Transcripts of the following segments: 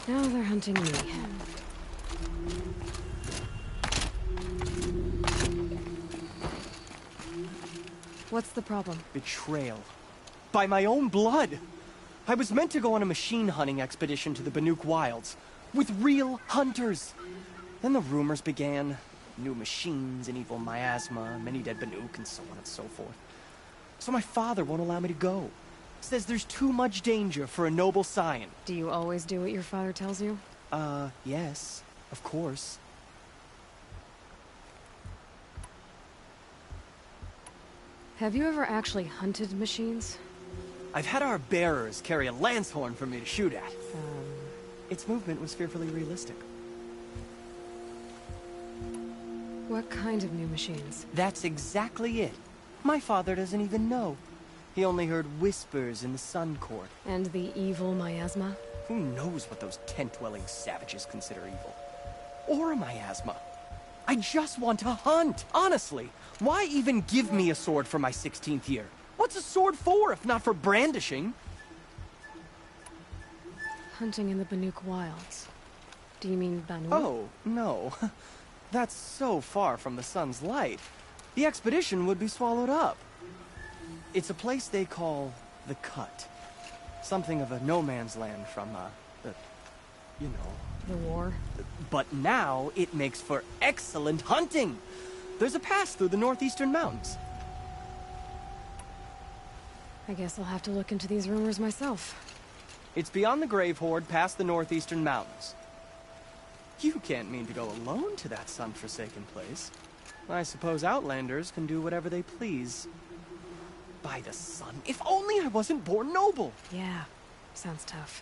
Now they're hunting me. What's the problem? Betrayal. By my own blood! I was meant to go on a machine hunting expedition to the Banuk Wilds, with real hunters. Then the rumors began. New machines, an evil miasma, many dead Banuk, and so on and so forth. So my father won't allow me to go. Says there's too much danger for a noble scion. Do you always do what your father tells you? Yes, of course. Have you ever actually hunted machines? I've had our bearers carry a lance horn for me to shoot at. Its movement was fearfully realistic. What kind of new machines? That's exactly it. My father doesn't even know. He only heard whispers in the Sun Court. And the evil miasma? Who knows what those tent-dwelling savages consider evil? Or a miasma. I just want to hunt, honestly. Why even give me a sword for my 16th year? What's a sword for, if not for brandishing? Hunting in the Banuk Wilds. Do you mean Banu? Oh, no. That's so far from the sun's light. The expedition would be swallowed up. It's a place they call the Cut. Something of a no-man's land from, you know... The war? But now it makes for excellent hunting. There's a pass through the northeastern mountains. I guess I'll have to look into these rumors myself. It's beyond the Grave Hoard, past the northeastern mountains. You can't mean to go alone to that sun-forsaken place. I suppose Outlanders can do whatever they please. By the sun, if only I wasn't born noble! Yeah, sounds tough.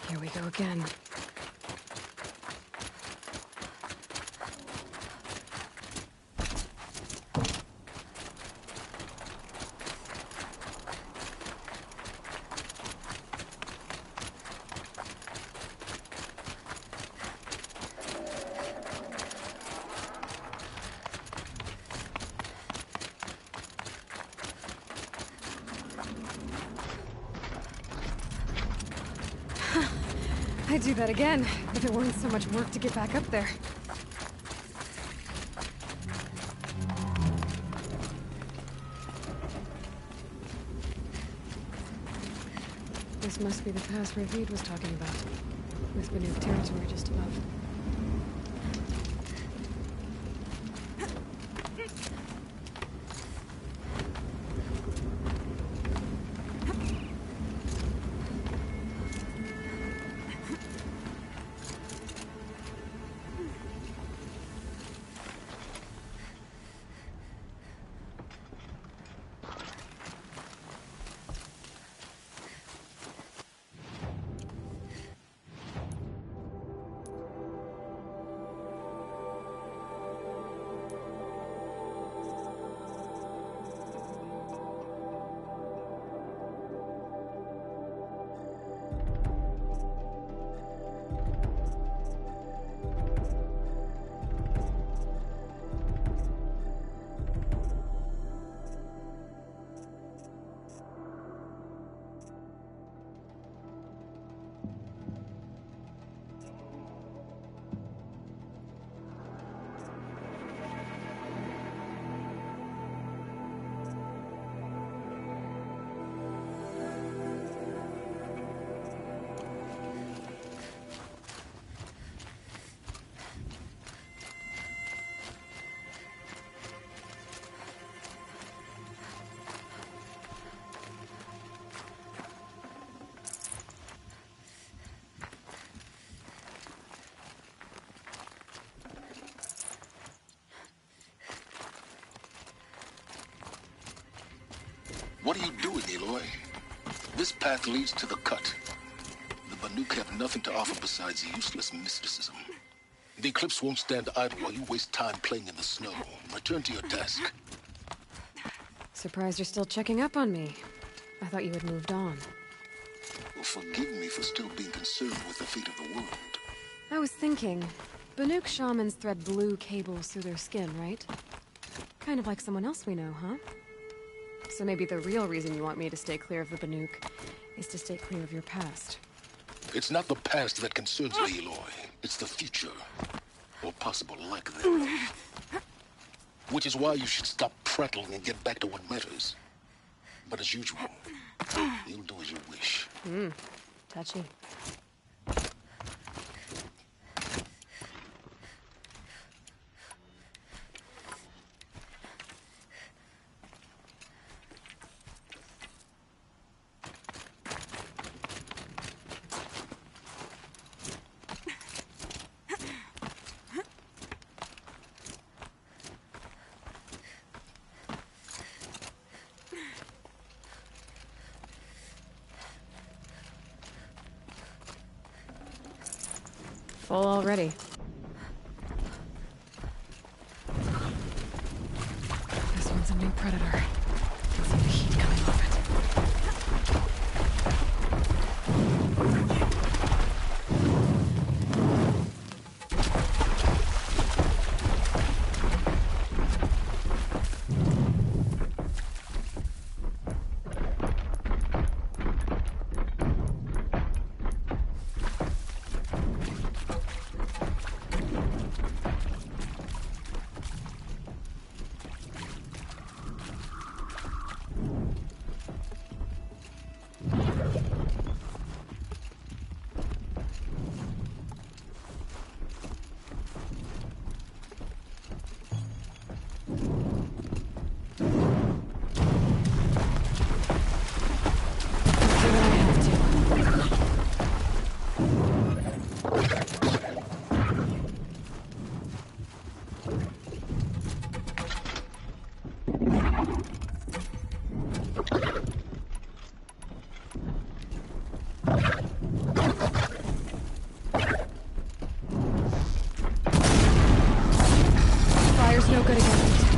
Here we go again. I'd do that again, if it weren't so much work to get back up there. This must be the pass Ravid was talking about, with Banuk territory just above. What are you doing, Aloy? This path leads to the cut. The Banuk have nothing to offer besides useless mysticism. The Eclipse won't stand idle while you waste time playing in the snow. Return to your desk. Surprised you're still checking up on me. I thought you had moved on. Well, forgive me for still being concerned with the fate of the world. I was thinking, Banuk shamans thread blue cables through their skin, right? Kind of like someone else we know, huh? So maybe the real reason you want me to stay clear of the Banuk is to stay clear of your past. It's not the past that concerns me, Aloy. It's the future. Or possible lack thereof. Which is why you should stop prattling and get back to what matters. But as usual, you'll do as you wish. Touchy. Full already. This one's a new predator. Can see the heat coming off it. Fire's no good against it.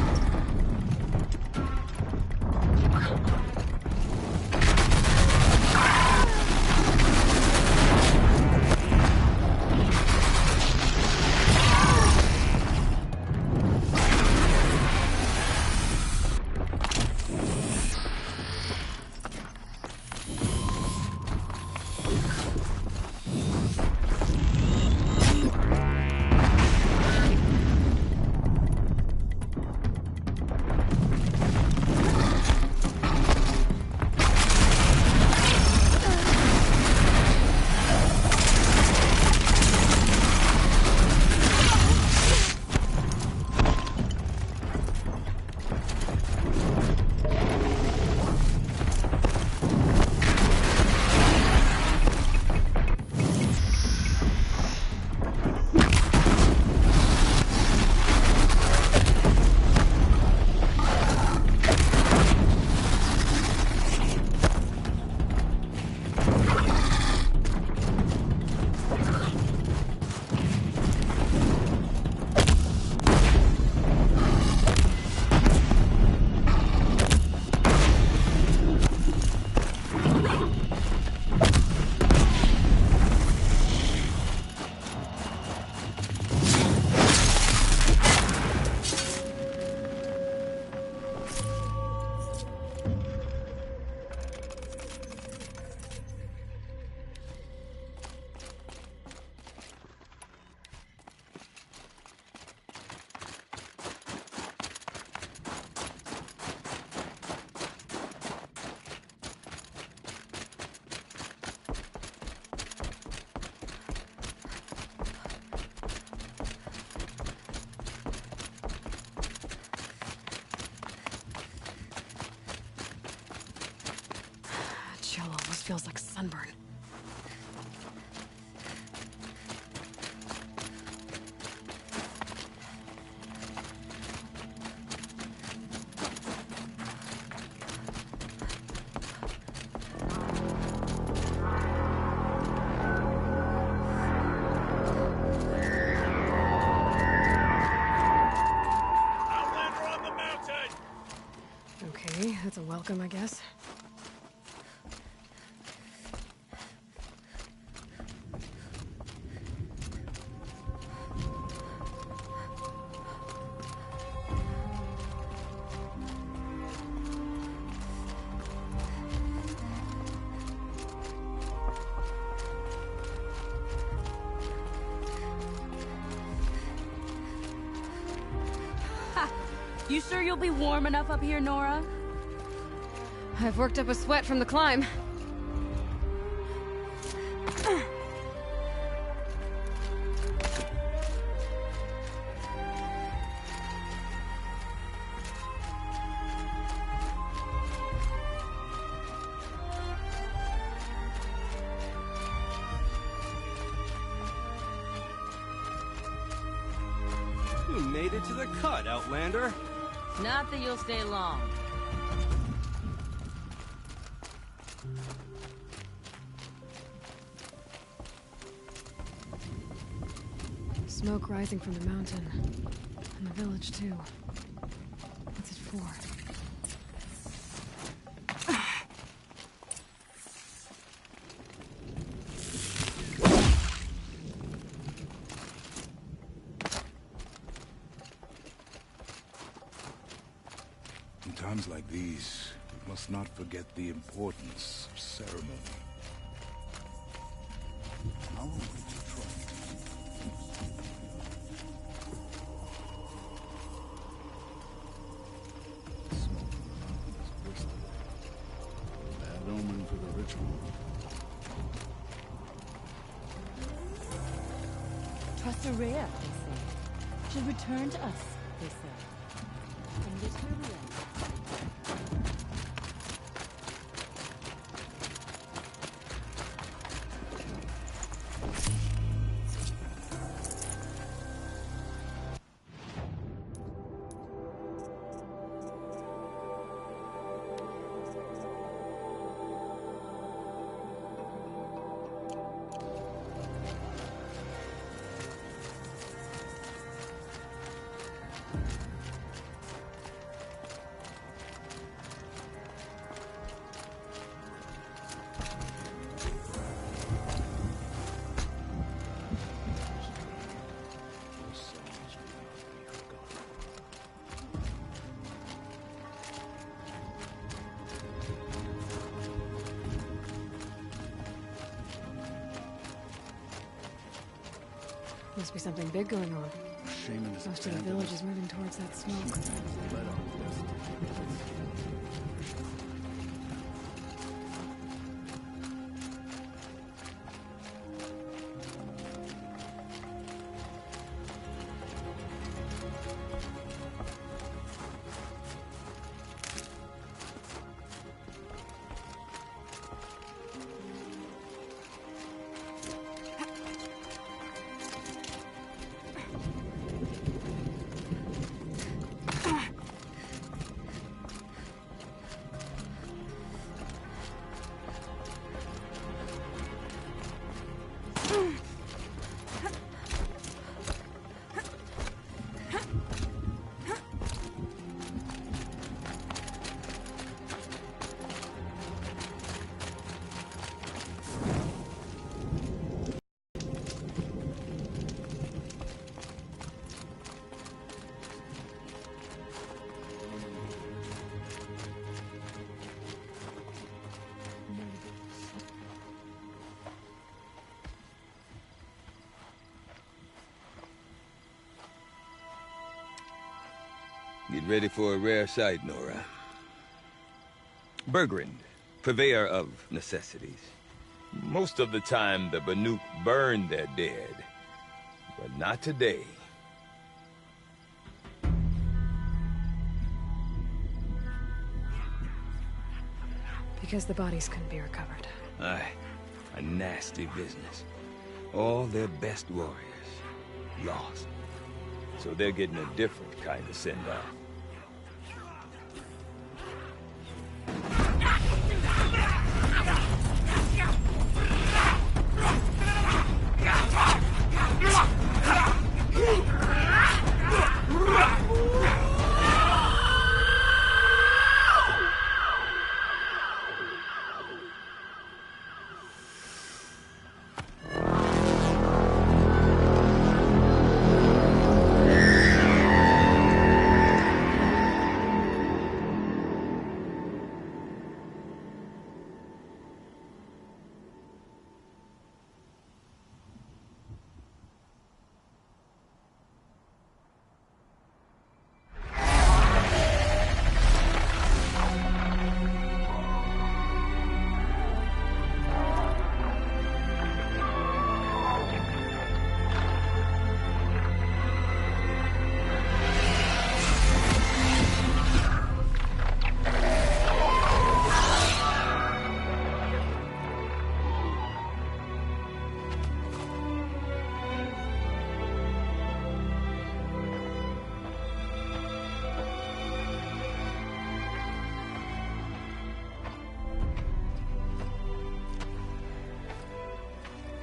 Chill almost feels like sunburn. Okay, that's a welcome, I guess. You sure you'll be warm enough up here, Nora? I've worked up a sweat from the climb. You made it to the cut, Outlander. Not that you'll stay long. Smoke rising from the mountain. And the village, too. What's it for? In times like these, we must not forget the importance of ceremony. How would you try it? Smoke from the mountain is wasted. Bad omen for the ritual. Trust Araya, they say. Should return to us, they say. And this here we are. Must be something big going on. Shaman is Most of the village is moving towards that smoke. let off destiny. Get ready for a rare sight, Nora. Bergrand, purveyor of necessities. Most of the time, the Banuk burn their dead. But not today. Because the bodies couldn't be recovered. Aye, a nasty business. All their best warriors lost. So they're getting a different kind of send-off.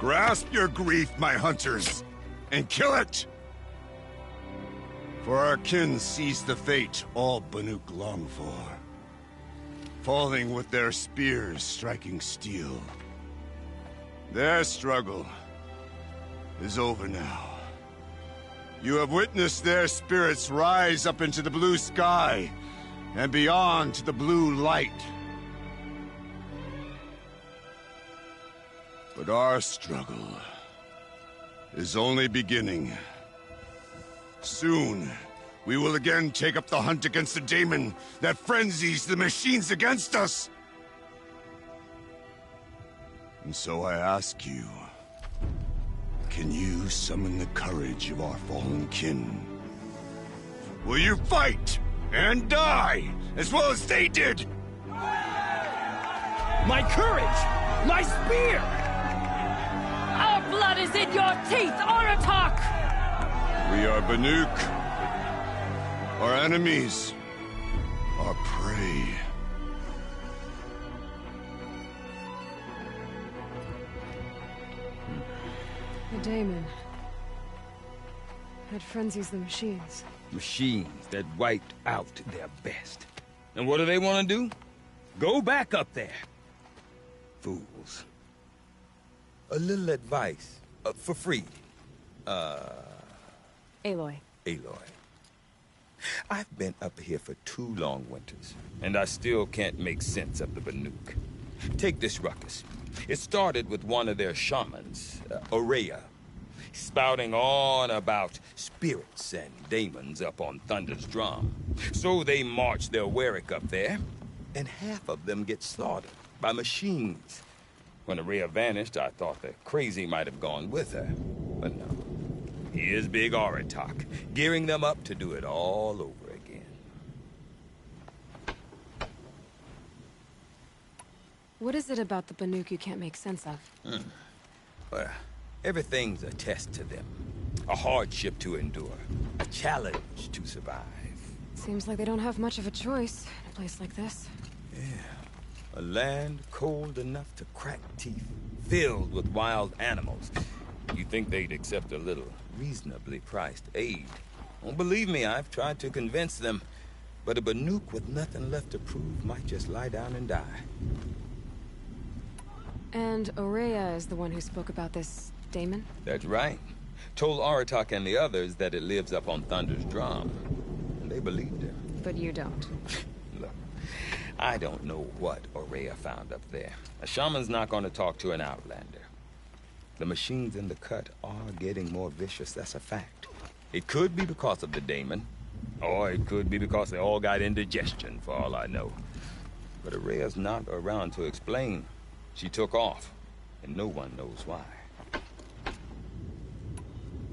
Grasp your grief, my hunters, and kill it! For our kin sees the fate all Banuk long for. Falling with their spears striking steel. Their struggle is over now. You have witnessed their spirits rise up into the blue sky and beyond to the blue light. But our struggle is only beginning. Soon, we will again take up the hunt against the daemon that frenzies the machines against us. And so I ask you, can you summon the courage of our fallen kin? Will you fight and die as well as they did? My courage! My spear! Our blood is in your teeth, Aratak! We are Banuk. Our enemies are prey. The daemon. It frenzies the machines. Machines that wiped out their best. And what do they want to do? Go back up there. Fools. A little advice. For free. Aloy. Aloy. I've been up here for 2 long winters, and I still can't make sense of the Banuk. Take this ruckus. It started with one of their shamans, Aurea, spouting on about spirits and daemons up on Thunder's drum. So they march their Warwick up there, and half of them get slaughtered by machines. When Aurea vanished, I thought the crazy might have gone with her, but no. Here's Big Aratak, gearing them up to do it all over again. What is it about the Banuk you can't make sense of? Well, everything's a test to them. A hardship to endure. A challenge to survive. Seems like they don't have much of a choice in a place like this. Yeah. A land cold enough to crack teeth, filled with wild animals. You think they'd accept a little reasonably priced aid? Well, believe me, I've tried to convince them. But a Banuk with nothing left to prove might just lie down and die. And Aurea is the one who spoke about this daemon? That's right. Told Aratak and the others that it lives up on Thunder's drum. And they believed him. But you don't. Look, I don't know what Aurea found up there. A shaman's not going to talk to an outlander. The machines in the cut are getting more vicious, that's a fact. It could be because of the daemon, or it could be because they all got indigestion, for all I know. But Aurea's not around to explain. She took off, and no one knows why.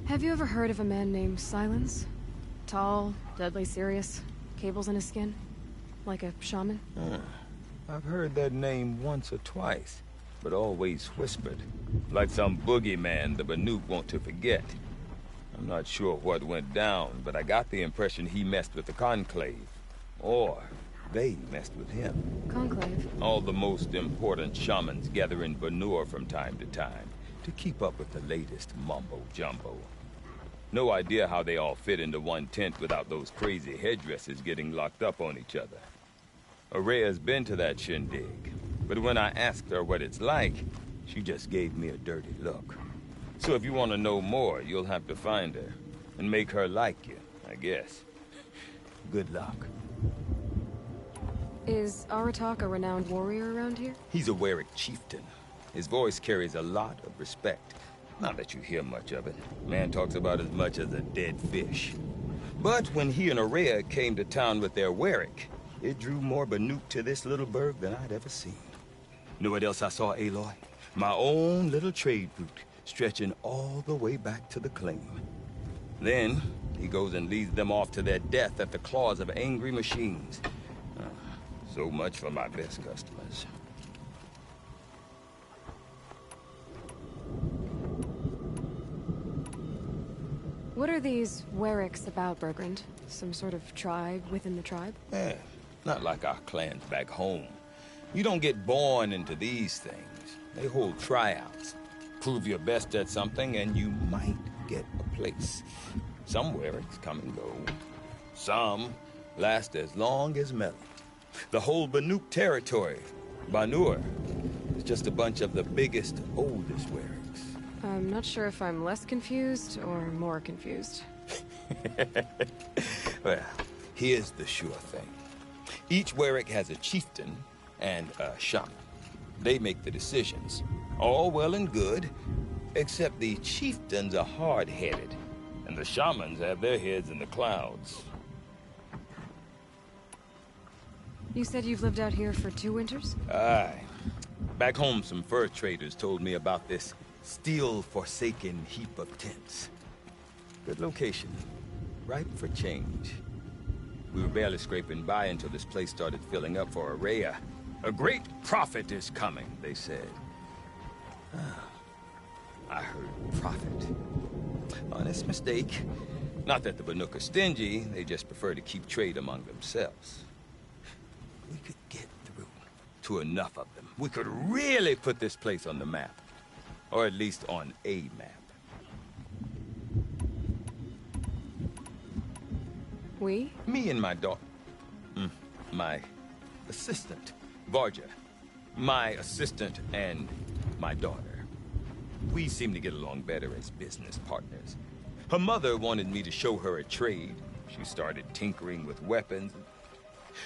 Have you ever heard of a man named Silence? Tall, deadly serious, cables in his skin? Like a shaman? I've heard that name once or twice, but always whispered. Like some boogeyman the Banuk want to forget. I'm not sure what went down, but I got the impression he messed with the Conclave. Or they messed with him. Conclave? All the most important shamans gather in Banur from time to time to keep up with the latest mumbo-jumbo. No idea how they all fit into one tent without those crazy headdresses getting locked up on each other. Aurea's been to that shindig, but when I asked her what it's like, she just gave me a dirty look. So if you want to know more, you'll have to find her and make her like you, I guess. Good luck. Is Aratak a renowned warrior around here? He's a Warwick chieftain. His voice carries a lot of respect. Not that you hear much of it. Man talks about as much as a dead fish. But when he and Aurea came to town with their Warwick, it drew more Banuk to this little burg than I'd ever seen. Know what else I saw, Aloy? My own little trade route, stretching all the way back to the claim. Then, he goes and leads them off to their death at the claws of angry machines. So much for my best customers. What are these Warwicks about, Bergrand? Some sort of tribe within the tribe? Yeah, not like our clans back home. You don't get born into these things. They hold tryouts. Prove your best at something, and you might get a place. Somewhere it's come and go. Some last as long as metal. The whole Banuk territory, Banur, is just a bunch of the biggest, oldest Wericks. I'm not sure if I'm less confused or more confused. Well, here's the sure thing. Each Werick has a chieftain and a shaman. They make the decisions. All well and good, except the chieftains are hard-headed, and the shamans have their heads in the clouds. You said you've lived out here for 2 winters? Aye. Back home, some fur traders told me about this steel-forsaken heap of tents. Good location. Ripe for change. We were barely scraping by until this place started filling up for Araya. A great prophet is coming, they said. I heard prophet. Honest mistake. Not that the Banuk are stingy, they just prefer to keep trade among themselves. We could get through to enough of them. We could really put this place on the map. Or at least on a map. We? Me and my daughter. My assistant, Varja. My assistant and my daughter. We seem to get along better as business partners. Her mother wanted me to show her a trade. She started tinkering with weapons.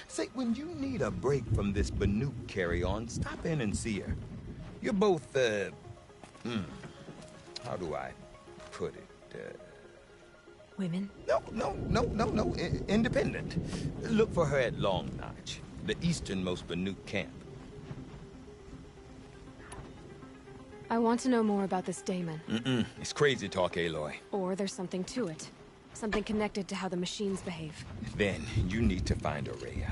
Say, when you need a break from this Banuk carry-on, stop in and see her. You're both, how do I put it? Women? No. Independent. Look for her at Long Notch, the easternmost Banuk camp. I want to know more about this Damon. It's crazy talk, Aloy. Or there's something to it. Something connected to how the machines behave. Then you need to find Araya.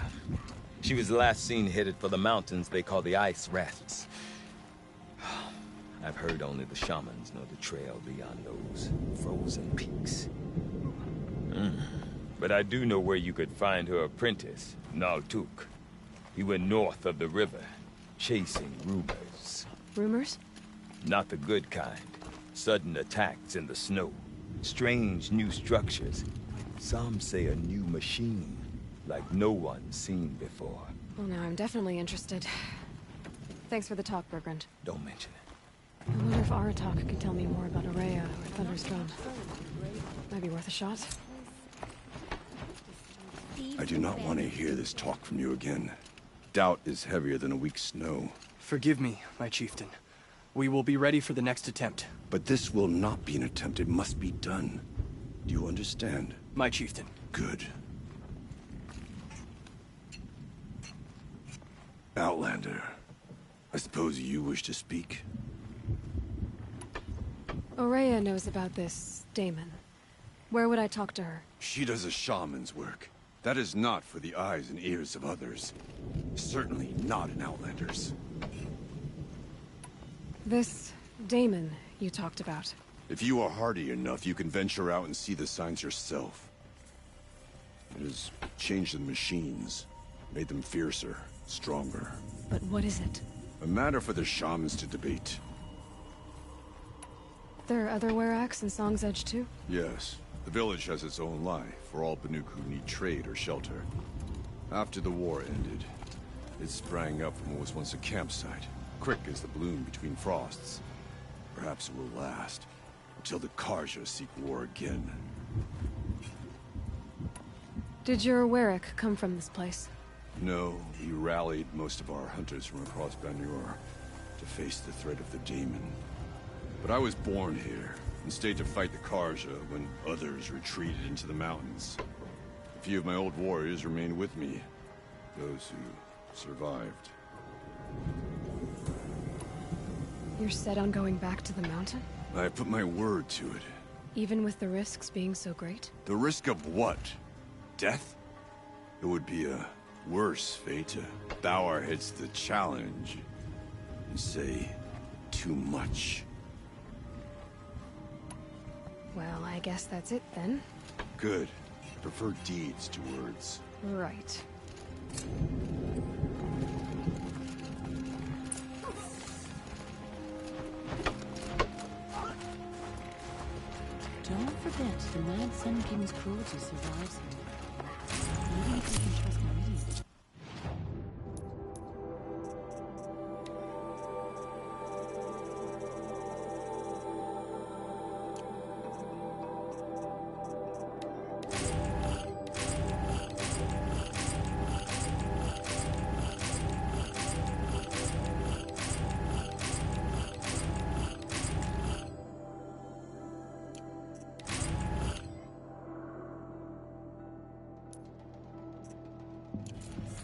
She was last seen headed for the mountains they call the Ice Rats. I've heard only the shamans know the trail beyond those frozen peaks. But I do know where you could find her apprentice, Naltuk. He went north of the river, chasing rumors. Rumors? Not the good kind. Sudden attacks in the snow. Strange new structures. Some say a new machine, like no one's seen before. Well, now I'm definitely interested. Thanks for the talk, Bergrand. Don't mention it. I wonder if Aratak could tell me more about Araya or Thunder's Drum. Might be worth a shot. I do not want to hear this talk from you again. Doubt is heavier than a week's snow. Forgive me, my chieftain. We will be ready for the next attempt. But this will not be an attempt. It must be done. Do you understand? My chieftain. Good. Outlander, I suppose you wish to speak? Araya knows about this Damon. Where would I talk to her? She does a shaman's work. That is not for the eyes and ears of others. Certainly not an Outlander's. This Damon you talked about. If you are hardy enough, you can venture out and see the signs yourself. It has changed the machines, made them fiercer, stronger. But what is it? A matter for the shamans to debate. There are other Weraks in Song's Edge too? Yes. The village has its own life for all Banuk who need trade or shelter. After the war ended, it sprang up from what was once a campsite, quick as the bloom between frosts. Perhaps it will last, until the Karja seek war again. Did your Werik come from this place? No, we rallied most of our hunters from across Banur to face the threat of the Demon. But I was born here, and stayed to fight the Karja when others retreated into the mountains. A few of my old warriors remained with me, those who survived. You're set on going back to the mountain? I put my word to it. Even with the risks being so great? The risk of what? Death? It would be a worse fate to bow our heads to the challenge and say too much. Well, I guess that's it then. Good. I prefer deeds to words. Right. extent the Mad Sun King's cruelty survives him. Even if we can trust me.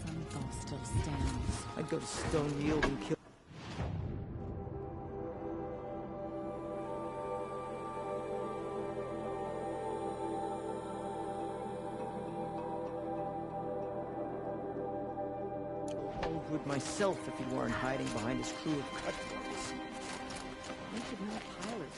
Sunfall still stands. I'd go to Stone Yield and kill. Oldwood myself if he weren't hiding behind his crew of cutthroats. We could not pilot.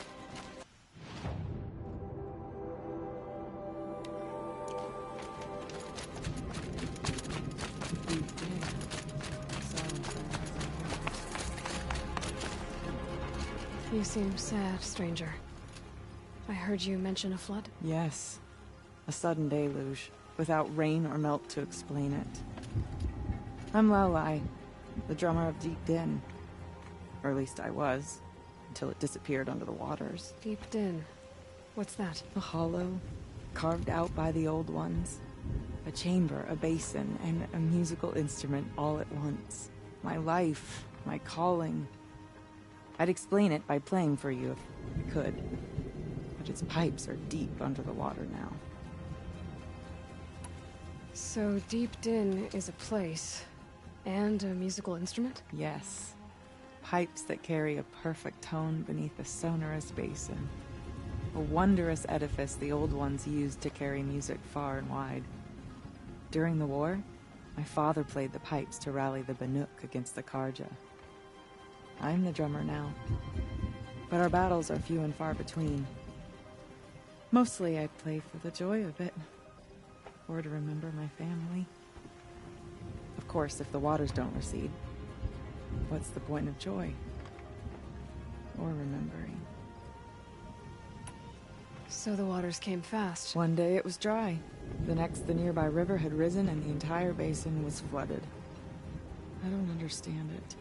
You seem sad, stranger. I heard you mention a flood? Yes. A sudden deluge, without rain or melt to explain it. I'm Lalai, the drummer of Deep Din. Or at least I was, until it disappeared under the waters. Deep Din. What's that? A hollow, carved out by the old ones. A chamber, a basin, and a musical instrument all at once. My life, my calling. I'd explain it by playing for you if we could. But its pipes are deep under the water now. So Deep Din is a place, and a musical instrument? Yes. Pipes that carry a perfect tone beneath a sonorous basin. A wondrous edifice the old ones used to carry music far and wide. During the war, my father played the pipes to rally the Banuk against the Karja. I'm the drummer now, but our battles are few and far between. Mostly I play for the joy of it, or to remember my family. Of course, if the waters don't recede, what's the point of joy? Or remembering? So the waters came fast. One day it was dry. The next, the nearby river had risen and the entire basin was flooded. I don't understand it.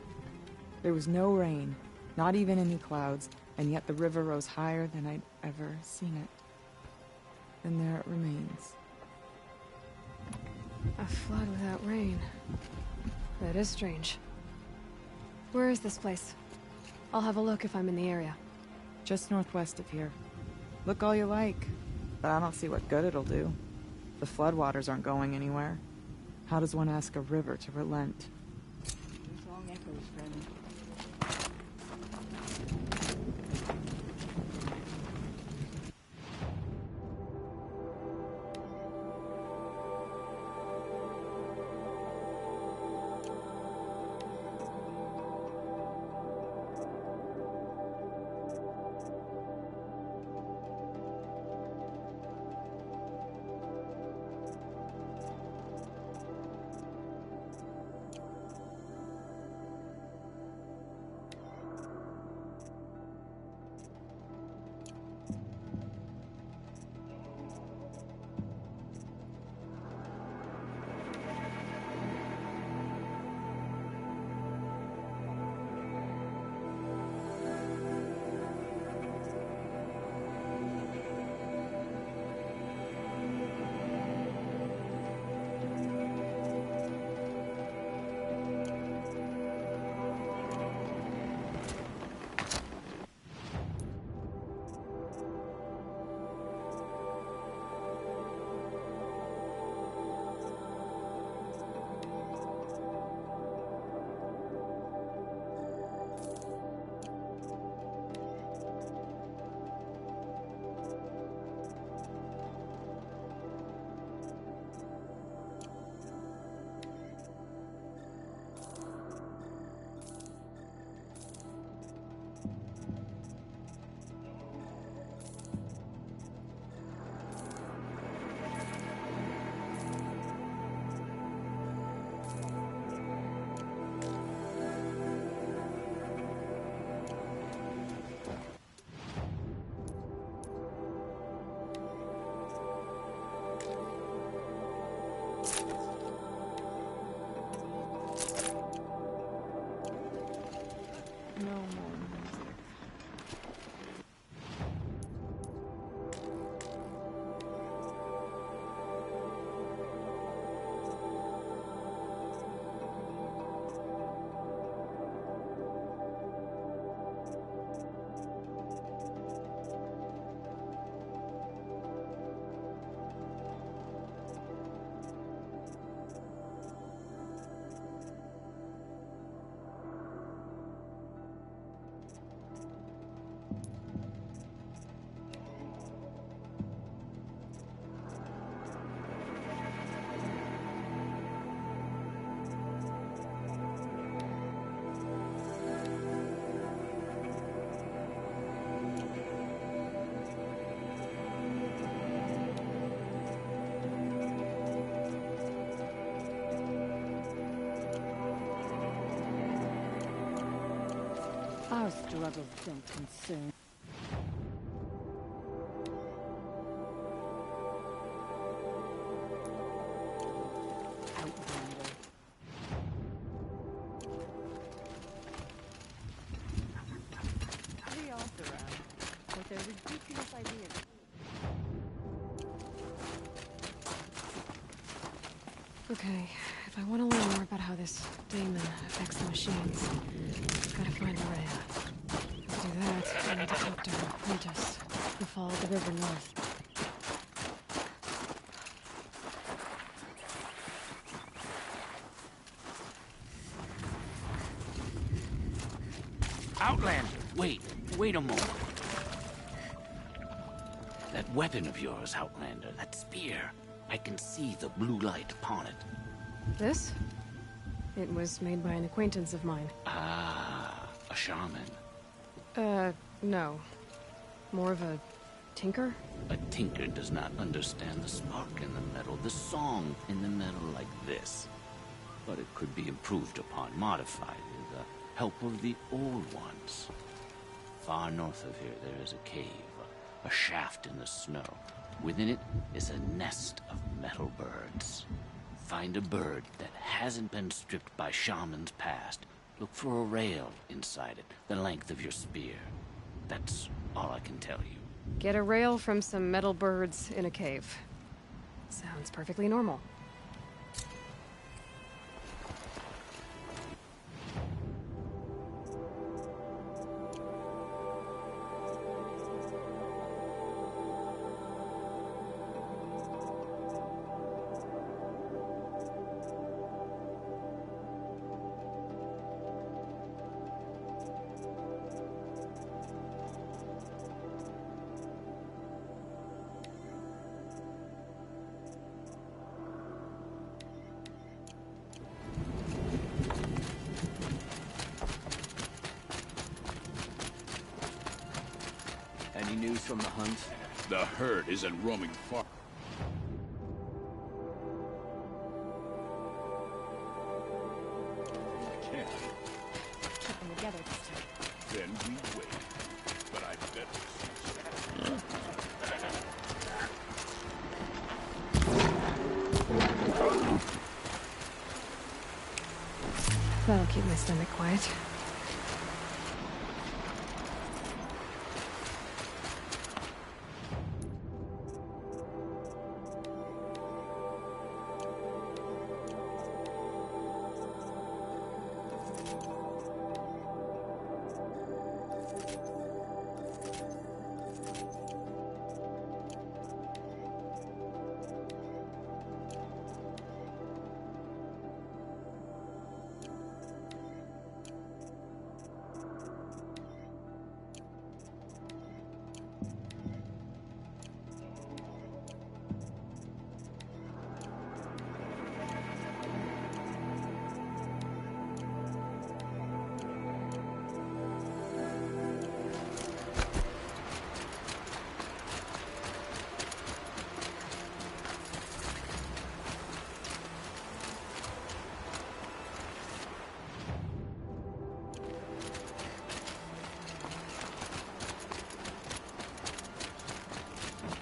There was no rain, not even any clouds, and yet the river rose higher than I'd ever seen it. And there it remains. A flood without rain. That is strange. Where is this place? I'll have a look if I'm in the area. Just northwest of here. Look all you like, but I don't see what good it'll do. The floodwaters aren't going anywhere. How does one ask a river to relent? Your song echoes, friend. No more music. Our struggles don't concern. Outlander. Pretty off around with their ridiculous ideas. Okay, if I want to learn more about how this daemon affects the machines, I've got to find Rhea. To do that, I need to talk to her apprentice, who followed the river north. Outlander! Wait a moment. That weapon of yours, Outlander, that spear. I can see the blue light upon it. This? It was made by an acquaintance of mine. Ah, a shaman. No. More of a tinker? A tinker does not understand the spark in the metal, the song in the metal like this. But it could be improved upon, modified with the help of the old ones. Far north of here there is a cave, a shaft in the snow. Within it is a nest of metal birds. Find a bird that hasn't been stripped by shamans past. Look for a rail inside it, the length of your spear. That's all I can tell you. Get a rail from some metal birds in a cave. Sounds perfectly normal. Any news from the hunt? The herd isn't roaming far. Can. Keep them together this time. Then we wait. But I better. That'll keep my stomach quiet.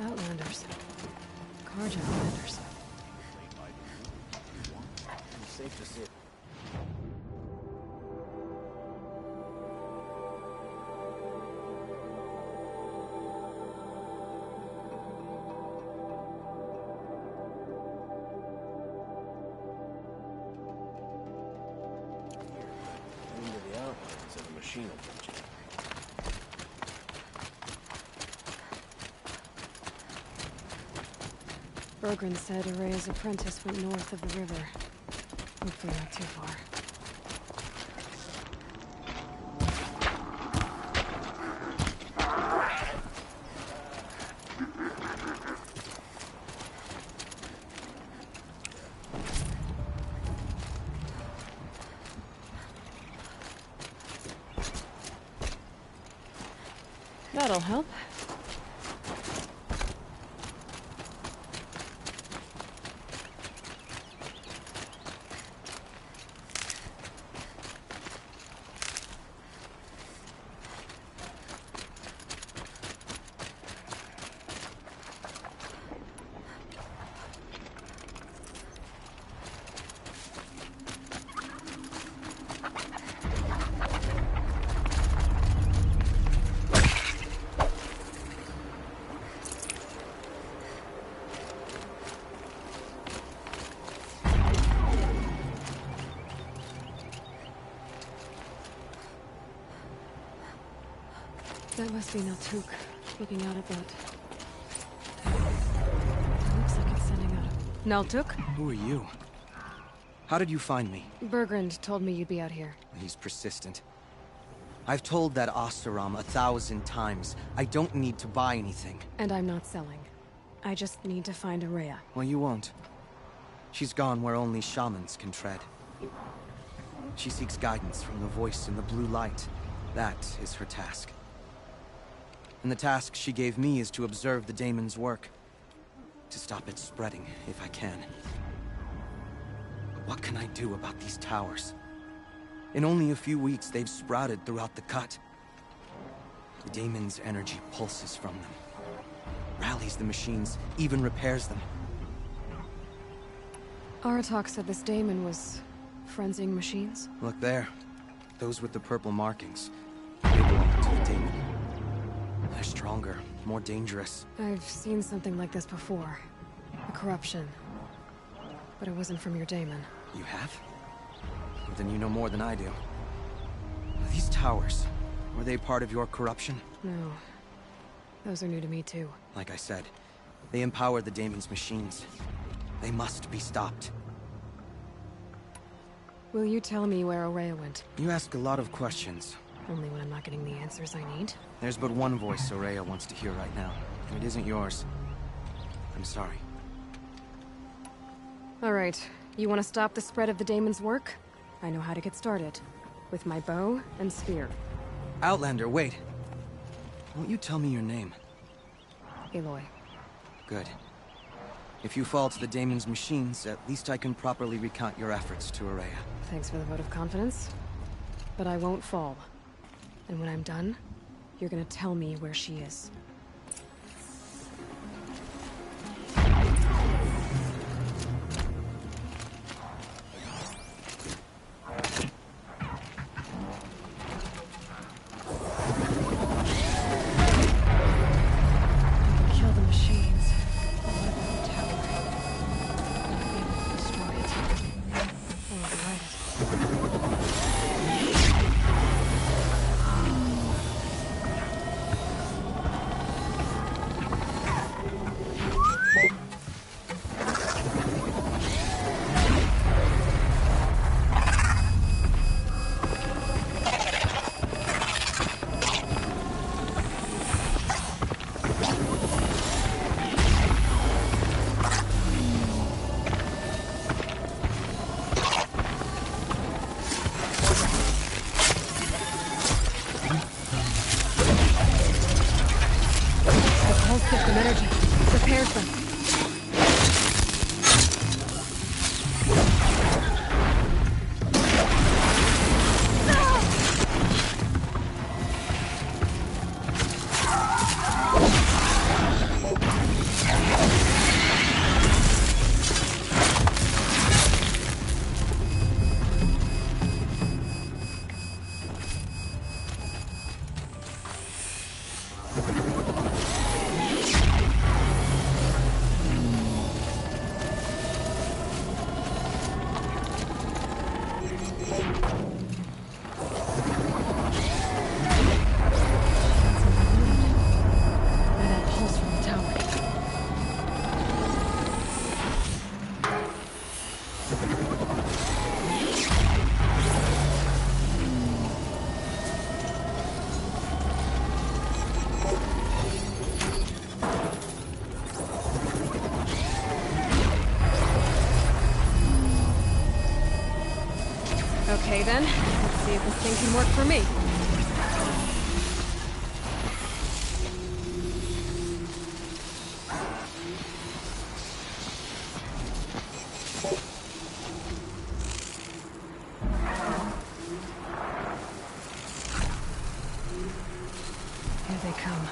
Outlanders. Carja Outlanders. It's safe to say. machine will get you. Bergren said Araya's apprentice went north of the river. Hopefully not too far. That'll help. That must be Naltuk, looking out at that. Looks like it's sending out a... Naltuk? Who are you? How did you find me? Bergrand told me you'd be out here. He's persistent. I've told that Oseram 1,000 times. I don't need to buy anything. And I'm not selling. I just need to find Araya. Well, you won't. She's gone where only shamans can tread. She seeks guidance from the voice in the blue light. That is her task. And the task she gave me is to observe the daemon's work. To stop it spreading, if I can. But what can I do about these towers? In only a few weeks, they've sprouted throughout the cut. The daemon's energy pulses from them. Rallies the machines, even repairs them. Aratak said this daemon was frenzying machines. Look there. Those with the purple markings. They belong to the daemon. They're stronger, more dangerous. I've seen something like this before. A corruption. But it wasn't from your daemon. You have? Well, then you know more than I do. These towers, were they part of your corruption? No. Those are new to me too. Like I said, they empower the daemon's machines. They must be stopped. Will you tell me where Araya went? You ask a lot of questions. Only when I'm not getting the answers I need. There's but one voice Araya wants to hear right now. It isn't yours. I'm sorry. Alright. You want to stop the spread of the daemon's work? I know how to get started. With my bow and spear. Outlander, wait. Won't you tell me your name? Aloy. Good. If you fall to the daemon's machines, at least I can properly recount your efforts to Araya. Thanks for the vote of confidence. But I won't fall. And when I'm done, you're gonna tell me where she is. Kill the machines. What about the tower? I'll be able to destroy it. Or override it. System energy repairs them. then. Let's see if this thing can work for me. Here they come.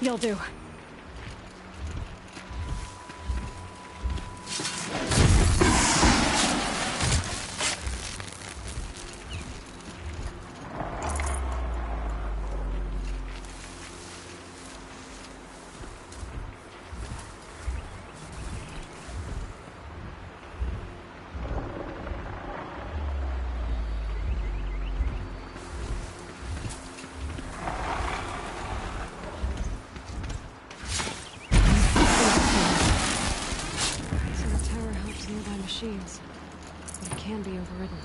You'll do. Machines, but it can be overridden.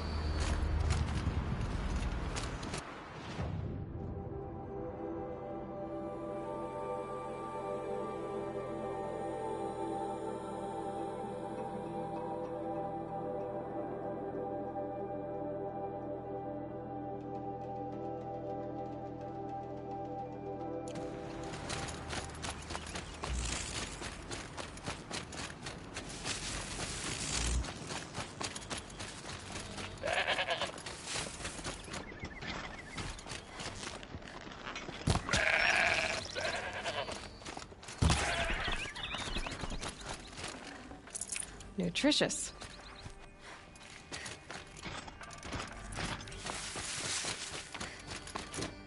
Nutritious.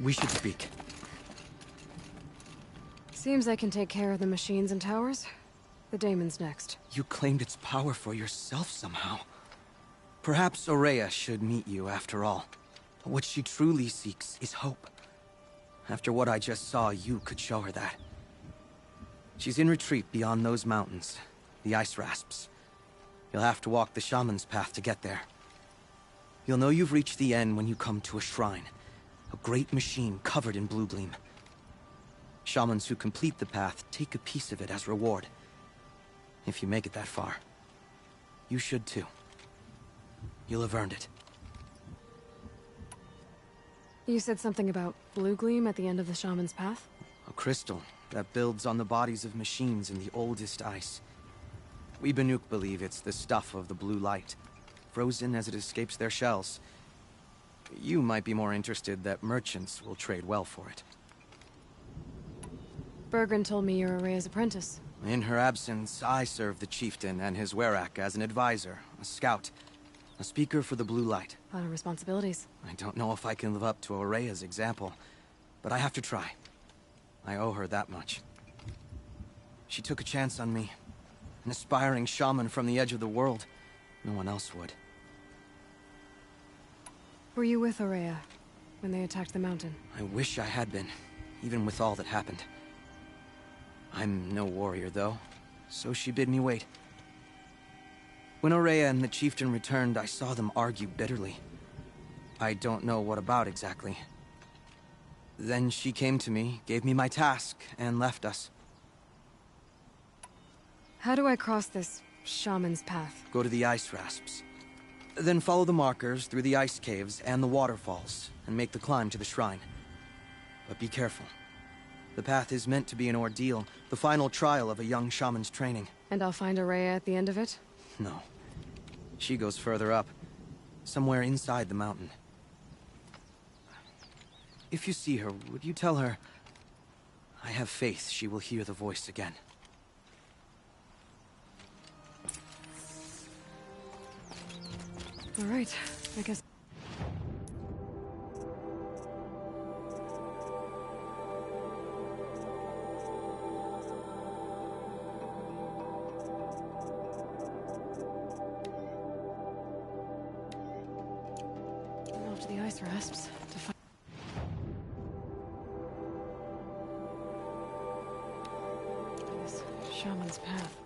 We should speak. Seems I can take care of the machines and towers. The daemon's next. You claimed its power for yourself somehow. Perhaps Aurea should meet you after all. What she truly seeks is hope. After what I just saw, you could show her that. She's in retreat beyond those mountains, the ice rasps. You'll have to walk the shaman's path to get there. You'll know you've reached the end when you come to a shrine. A great machine covered in blue gleam. Shamans who complete the path take a piece of it as reward. If you make it that far, you should too. You'll have earned it. You said something about blue gleam at the end of the shaman's path? A crystal that builds on the bodies of machines in the oldest ice. We Banuk believe it's the stuff of the blue light, frozen as it escapes their shells. You might be more interested that merchants will trade well for it. Bergren told me you're Aurea's apprentice. In her absence, I serve the chieftain and his werak as an advisor, a scout, a speaker for the blue light. A lot of responsibilities. I don't know if I can live up to Aurea's example, but I have to try. I owe her that much. She took a chance on me. An aspiring shaman from the edge of the world. No one else would. Were you with Aurea when they attacked the mountain? I wish I had been, even with all that happened. I'm no warrior, though, so she bid me wait. When Aurea and the chieftain returned, I saw them argue bitterly. I don't know what about exactly. Then she came to me, gave me my task, and left us. How do I cross this shaman's path? Go to the ice rasps. Then follow the markers through the ice caves and the waterfalls, and make the climb to the shrine. But be careful. The path is meant to be an ordeal, the final trial of a young shaman's training. And I'll find Aurea at the end of it? No. She goes further up, somewhere inside the mountain. If you see her, would you tell her, I have faith she will hear the voice again. All right, I guess. to the ice rasps to find... this shaman's path.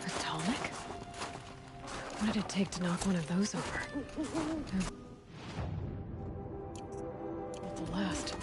Atomic? What did it take to knock one of those over? The last.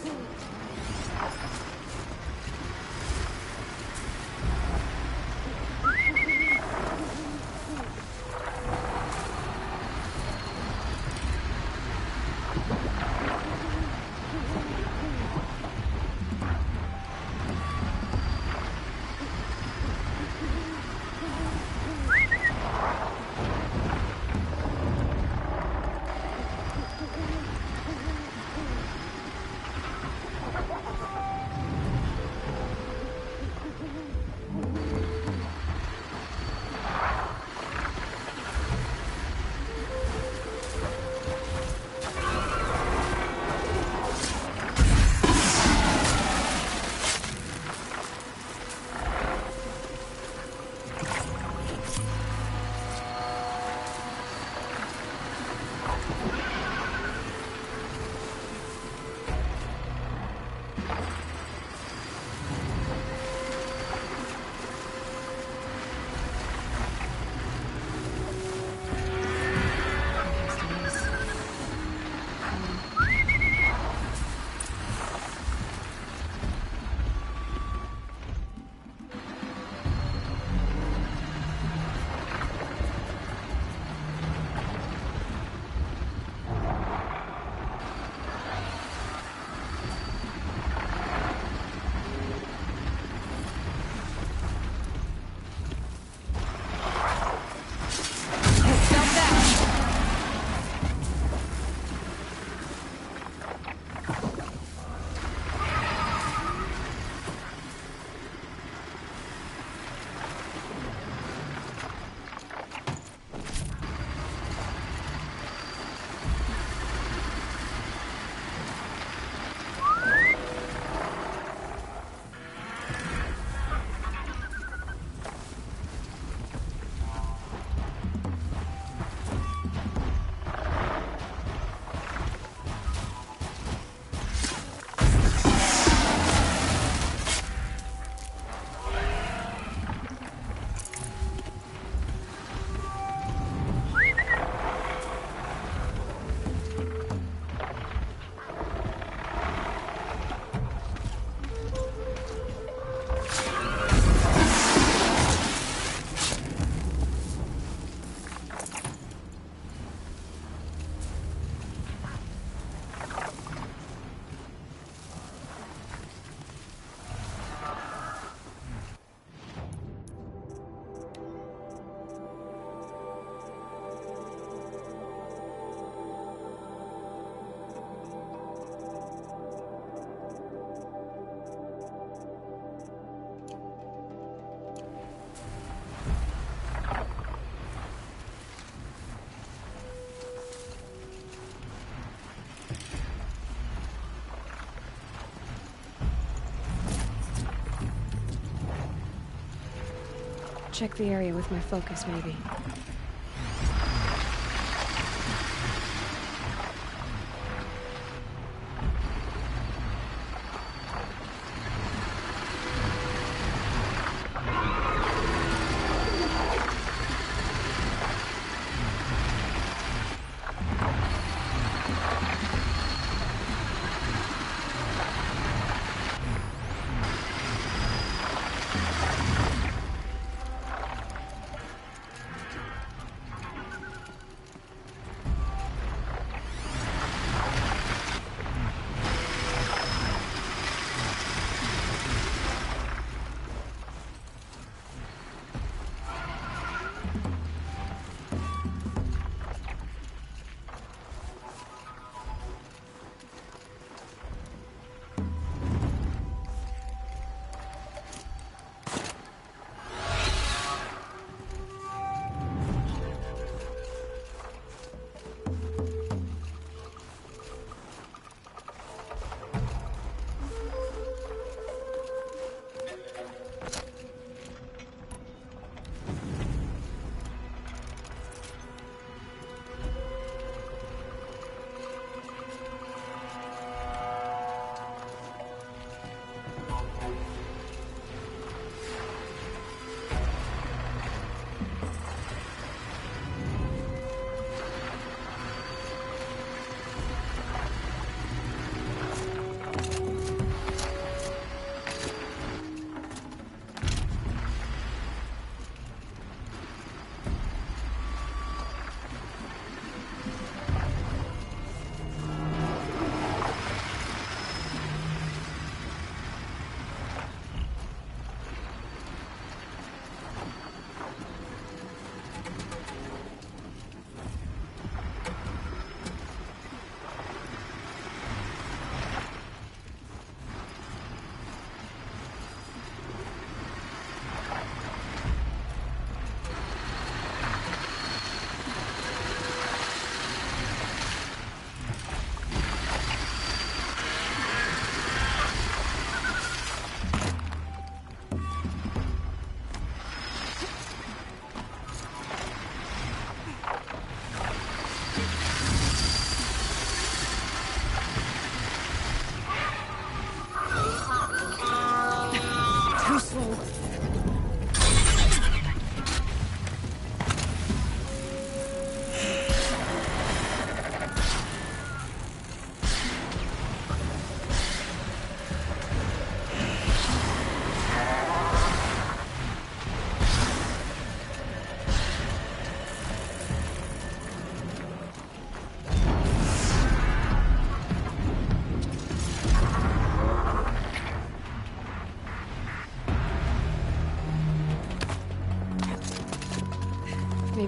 Check the area with my focus, maybe.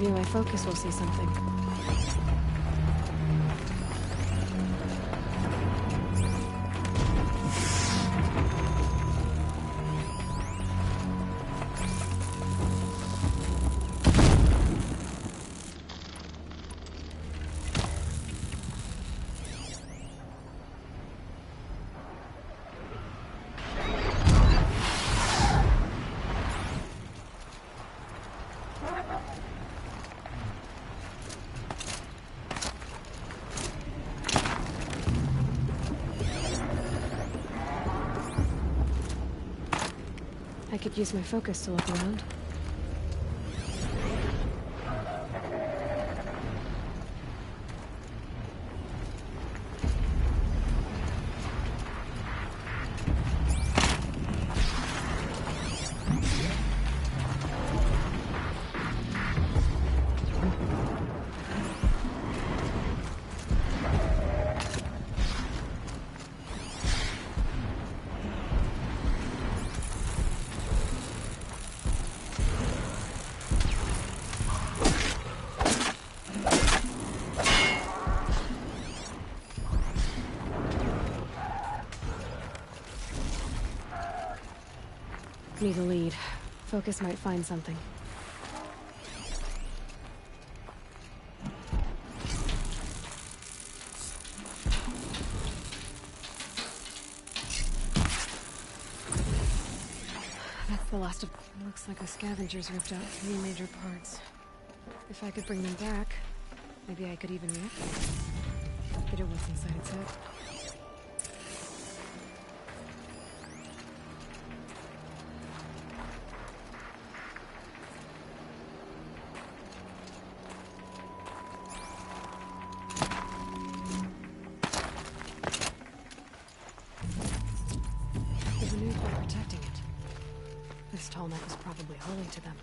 Maybe my focus will see something. I could use my focus to look around. Need a lead. Focus might find something. That's the last of... Looks like a scavenger's ripped out 3 major parts. If I could bring them back, maybe I could even reactivate. Get what's inside its head. This tall neck was probably holy to them.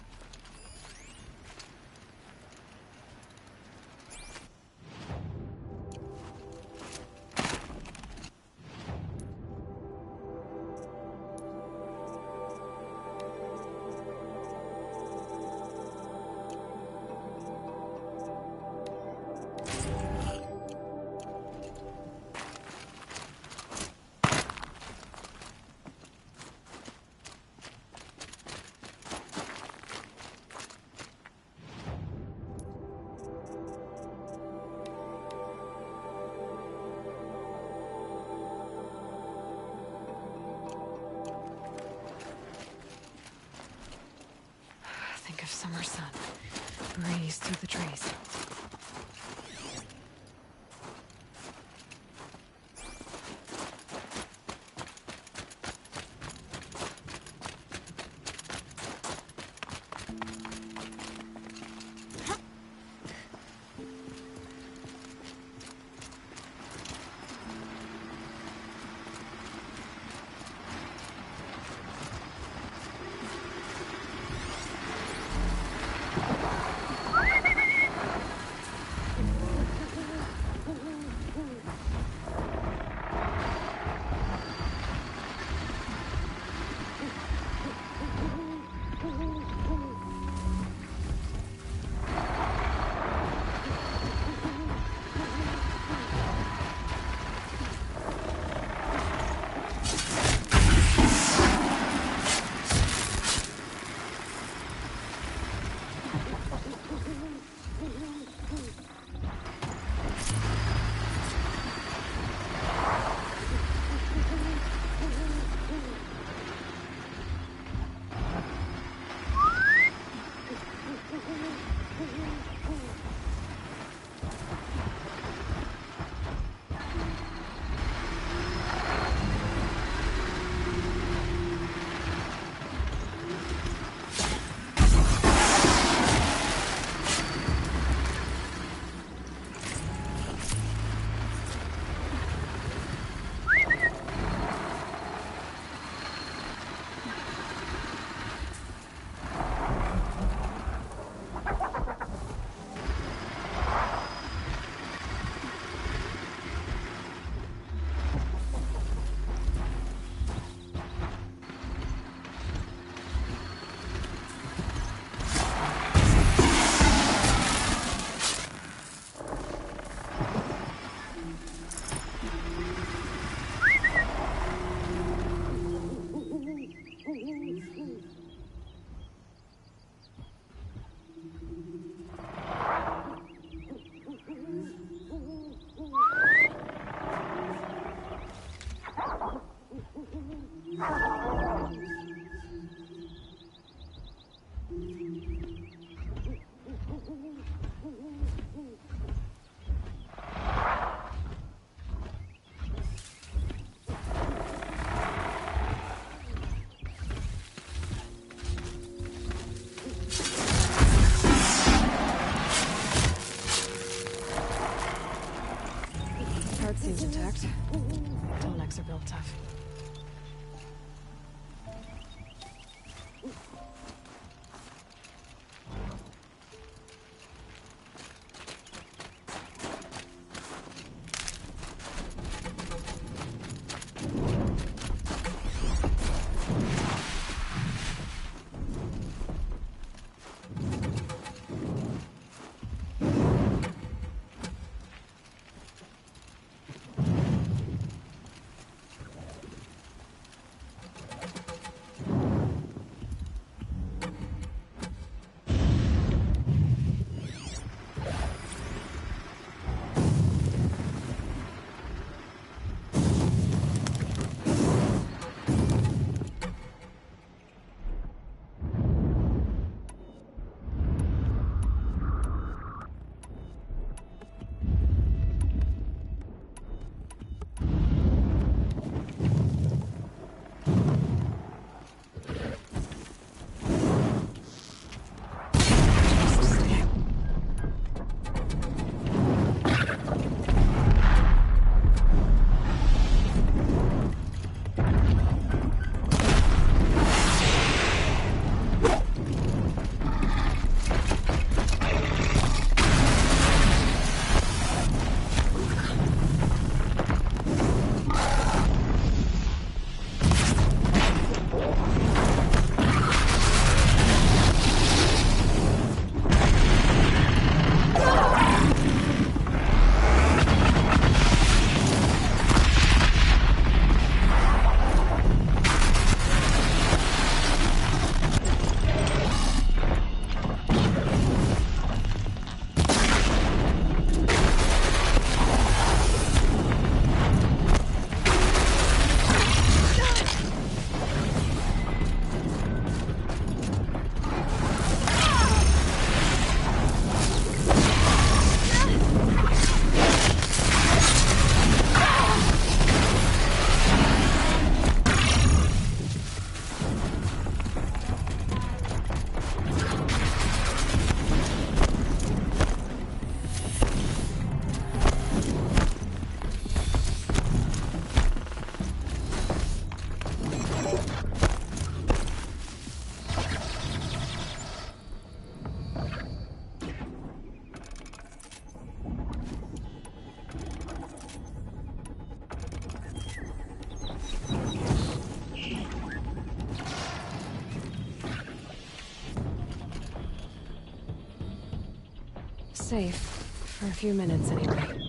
Summer sun breeze through the trees. Heart seems intact. Tallnecks are built tough. Safe. For a few minutes, anyway.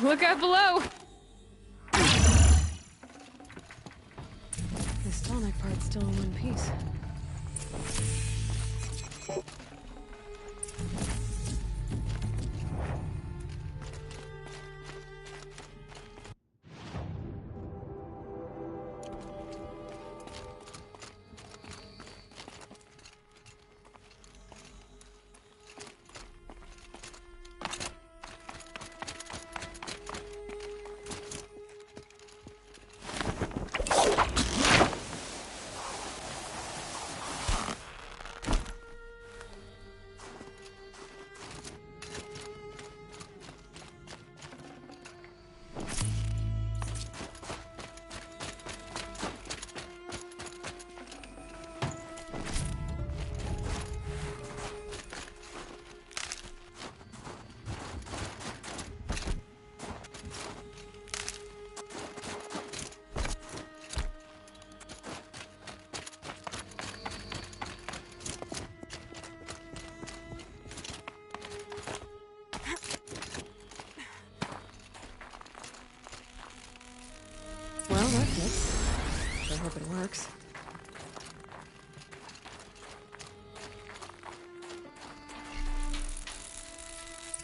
Look out below! This tonic part's still in one piece. Well, that fits. I hope it works.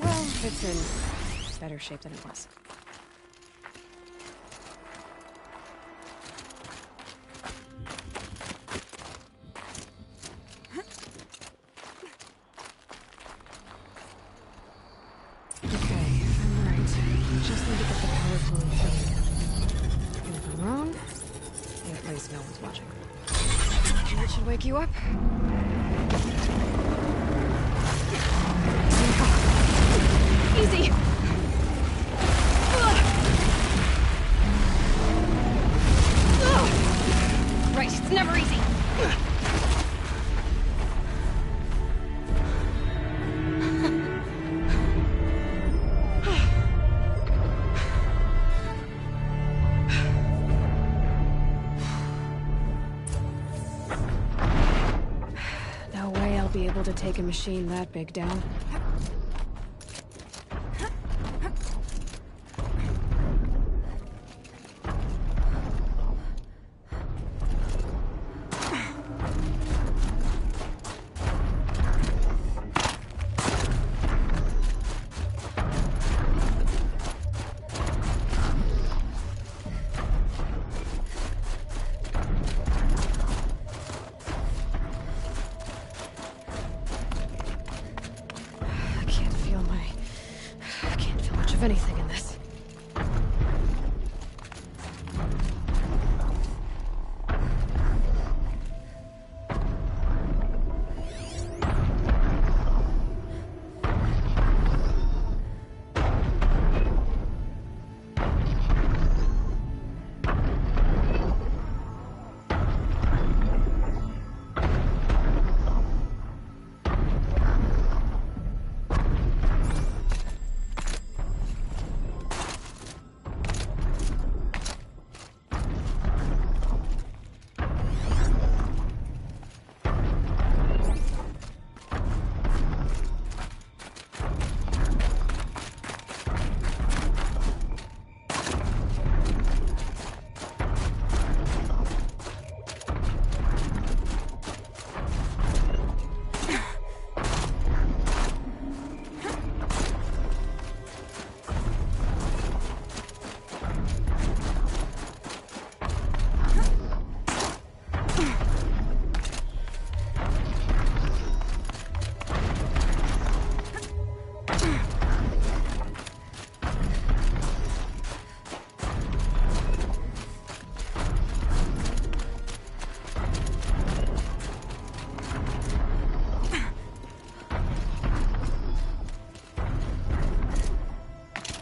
Well, it's in better shape than it was. Okay, I'm right. Just need to get the power flowing through. If I'm wrong, at least no one's watching. That should wake you up. Easy! Right, it's never easy. No way I'll be able to take a machine that big down. I can't feel much of anything in this.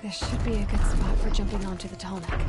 This should be a good spot for jumping onto the tall neck.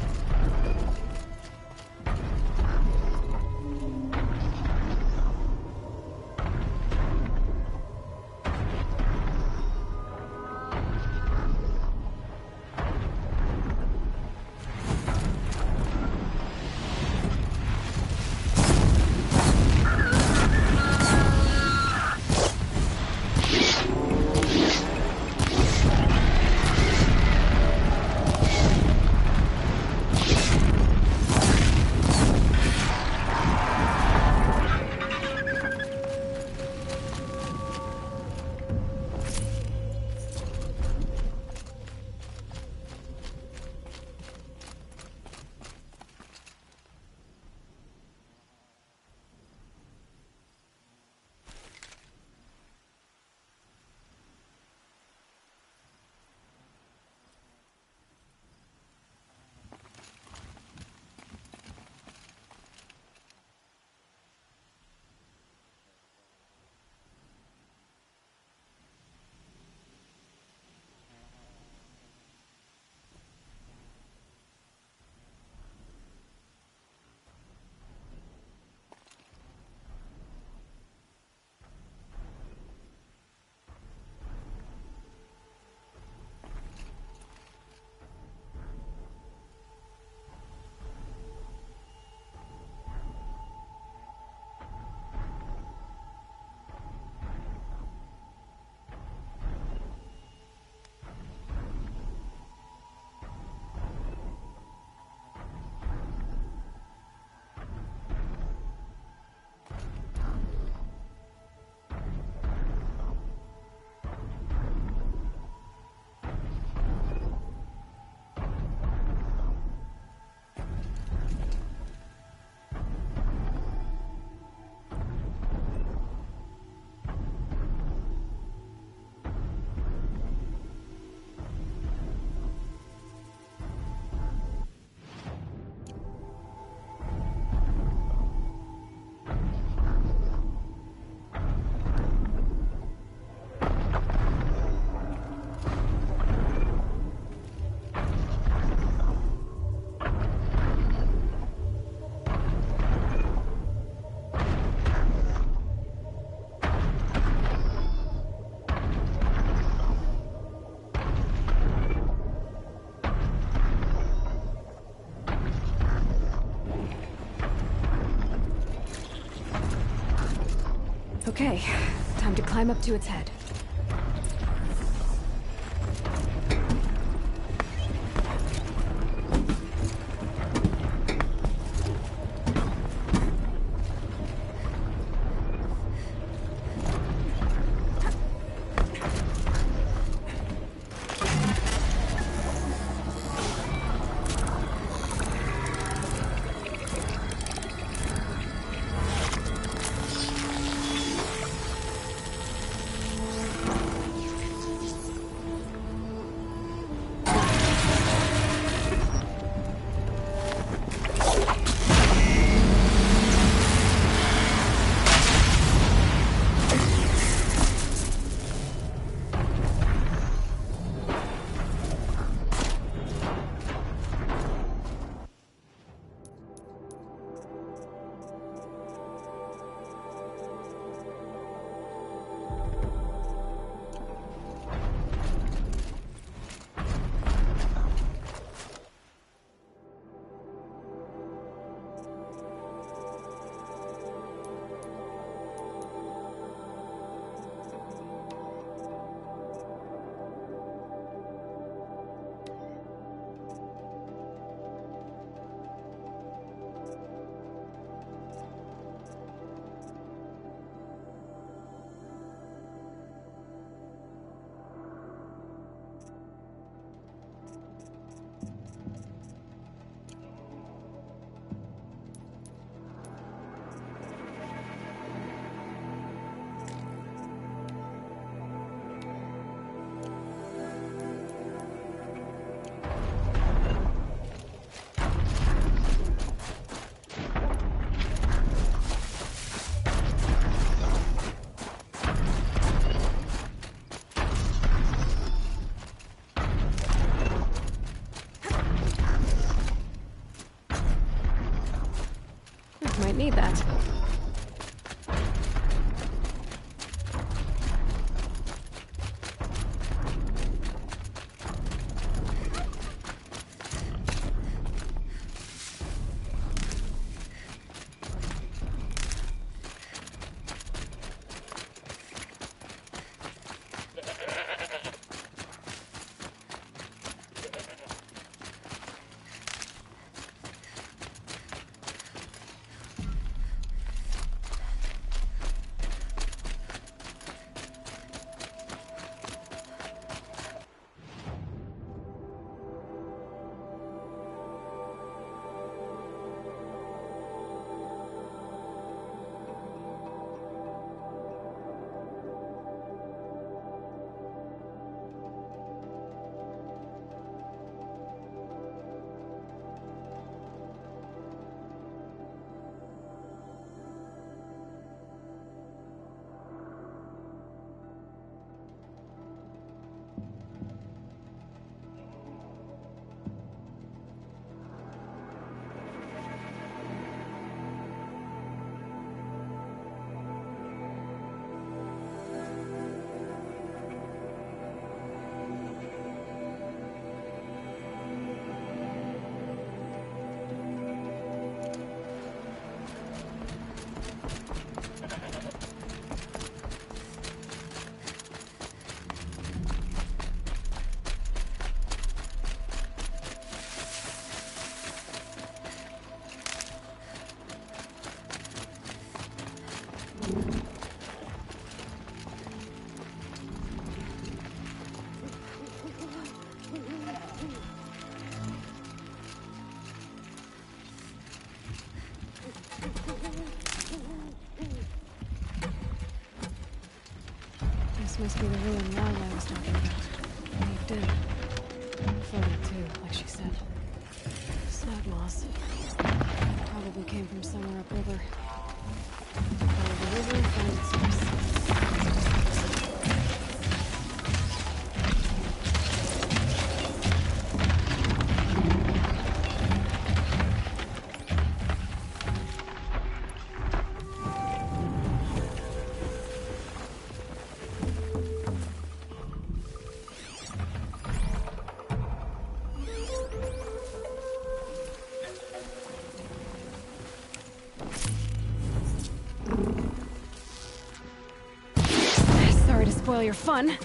Okay, time to climb up to its head. Might need that. This must be the ruined log I was talking about. Leaked in. Floated too, like she said. Sad loss. Probably came from somewhere upriver. Follow the river and find its source. fun.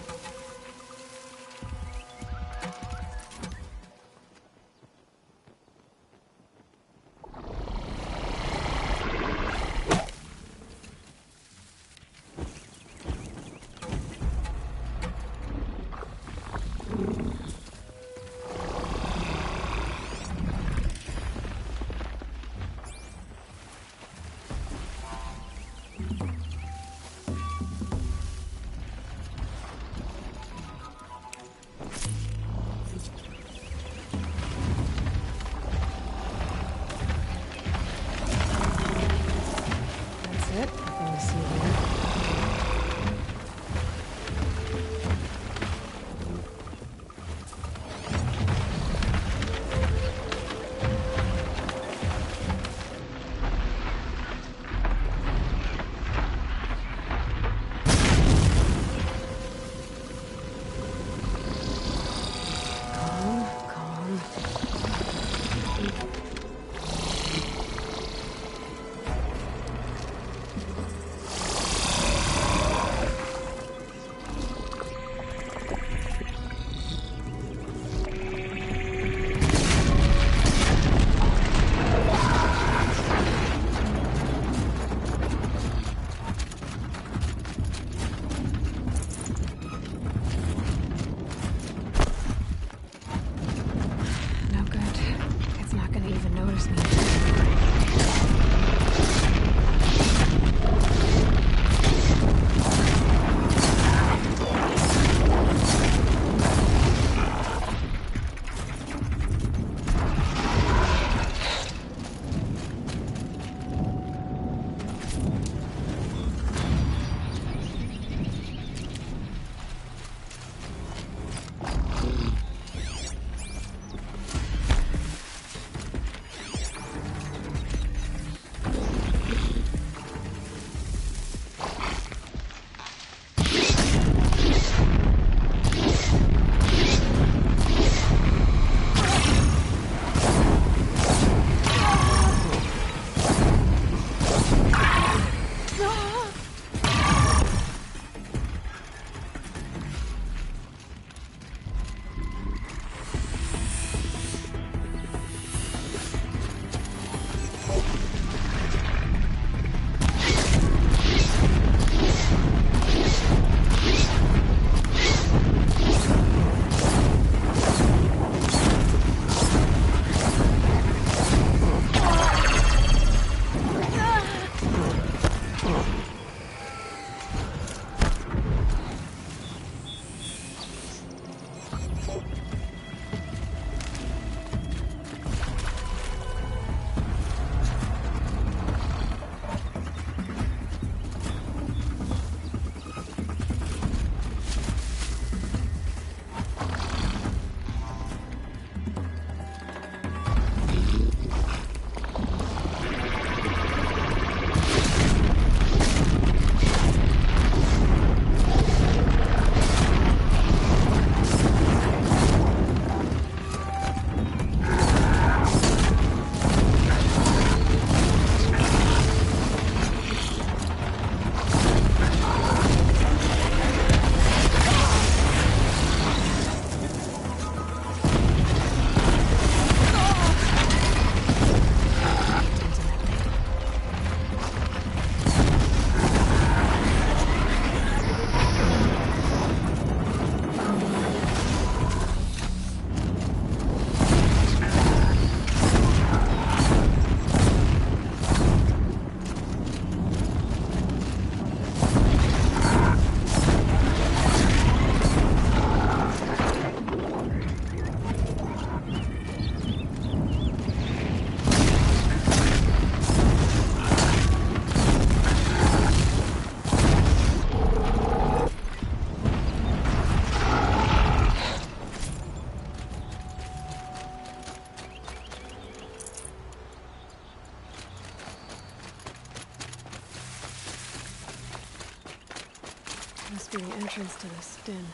Must be the entrance to the Stin.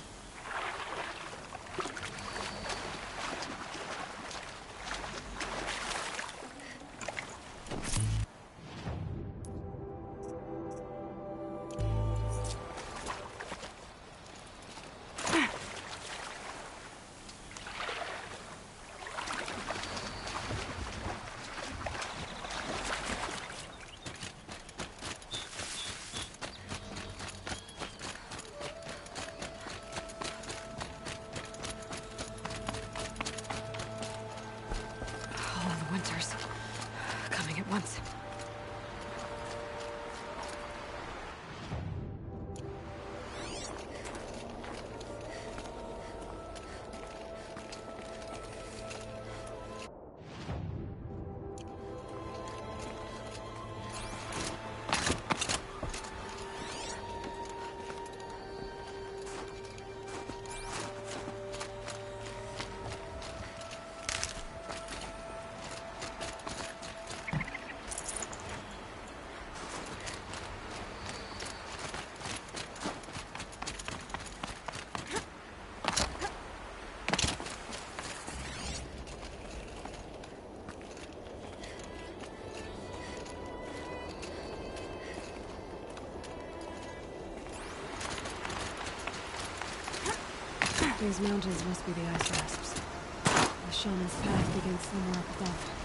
These mountains must be the ice rasps. The shaman's path begins somewhere up above.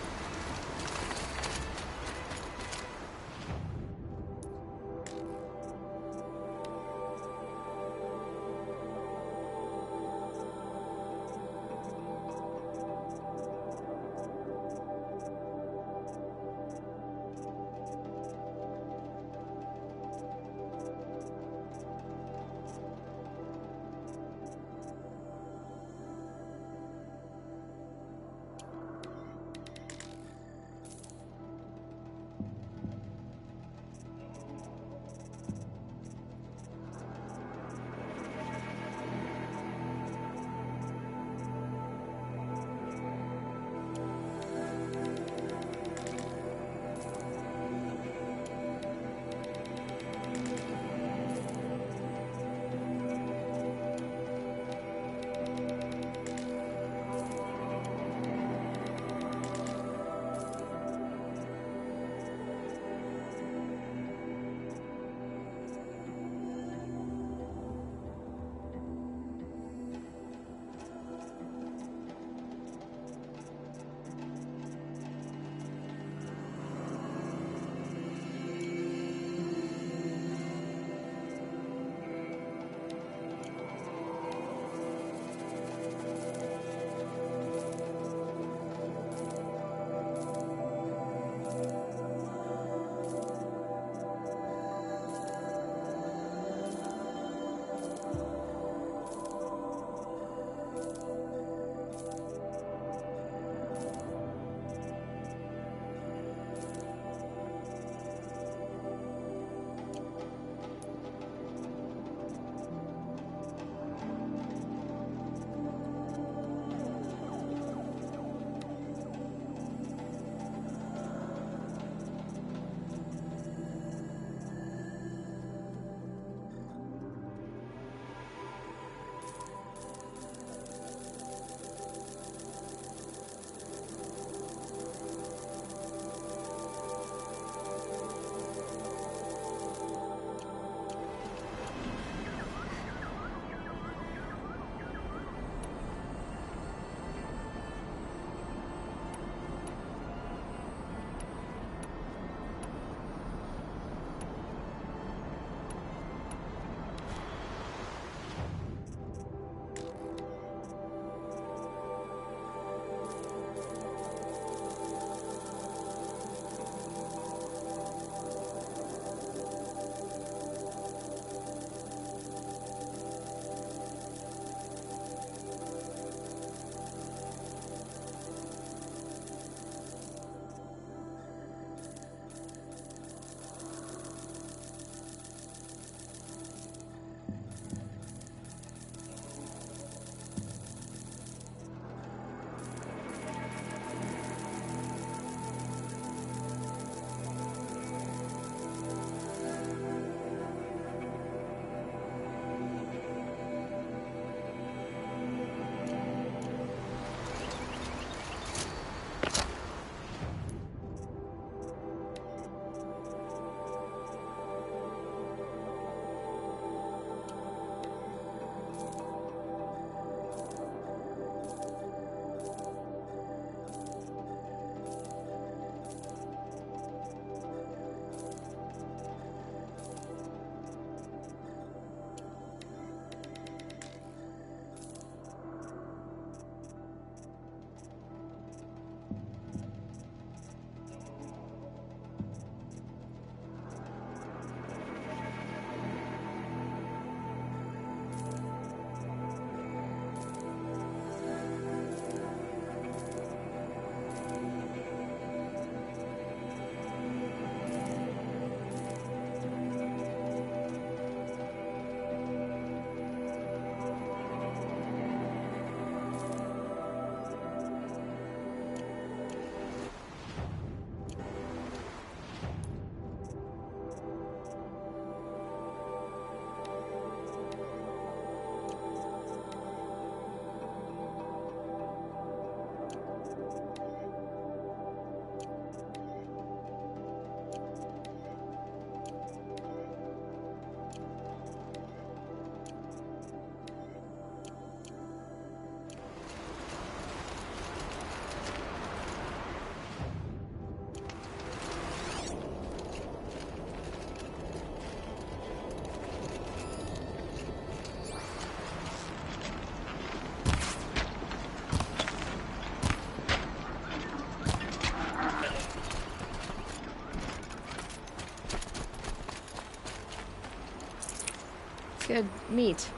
Meet.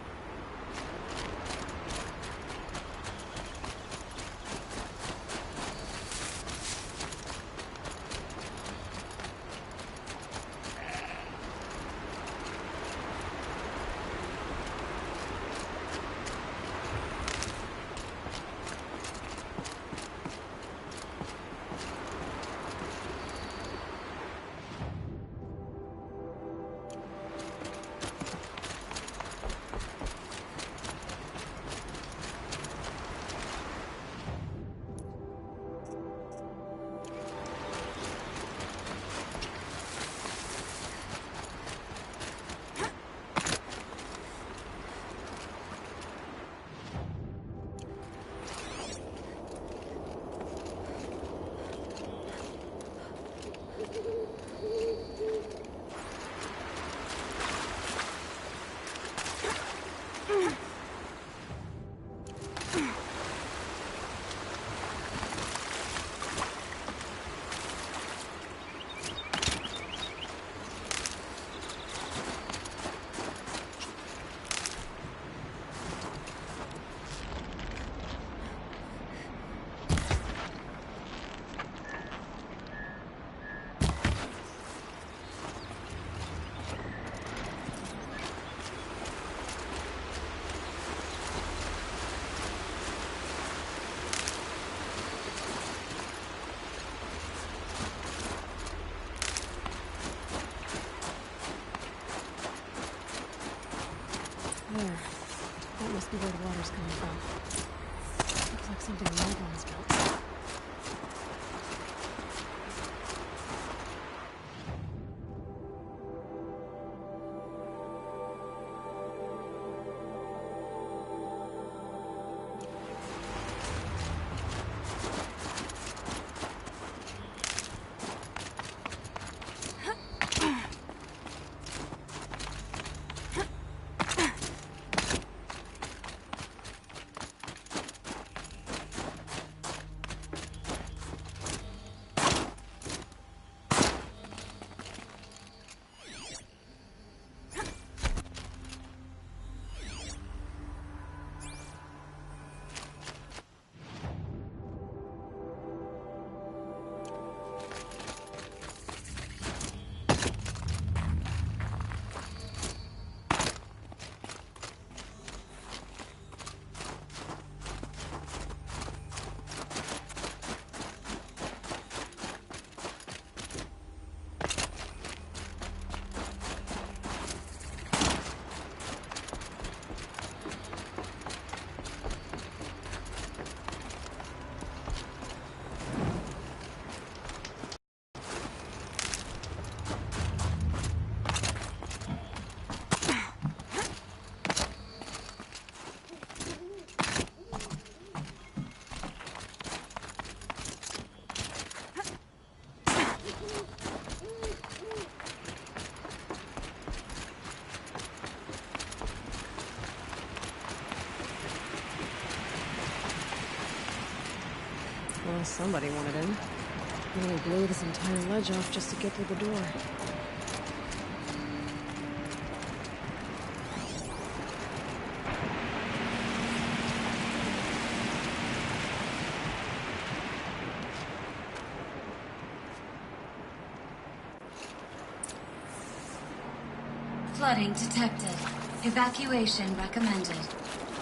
There. That must be where the water's coming from. Looks like something the old ones built. Well, somebody wanted in. Nearly blew this entire ledge off just to get through the door. Flooding detected. Evacuation recommended.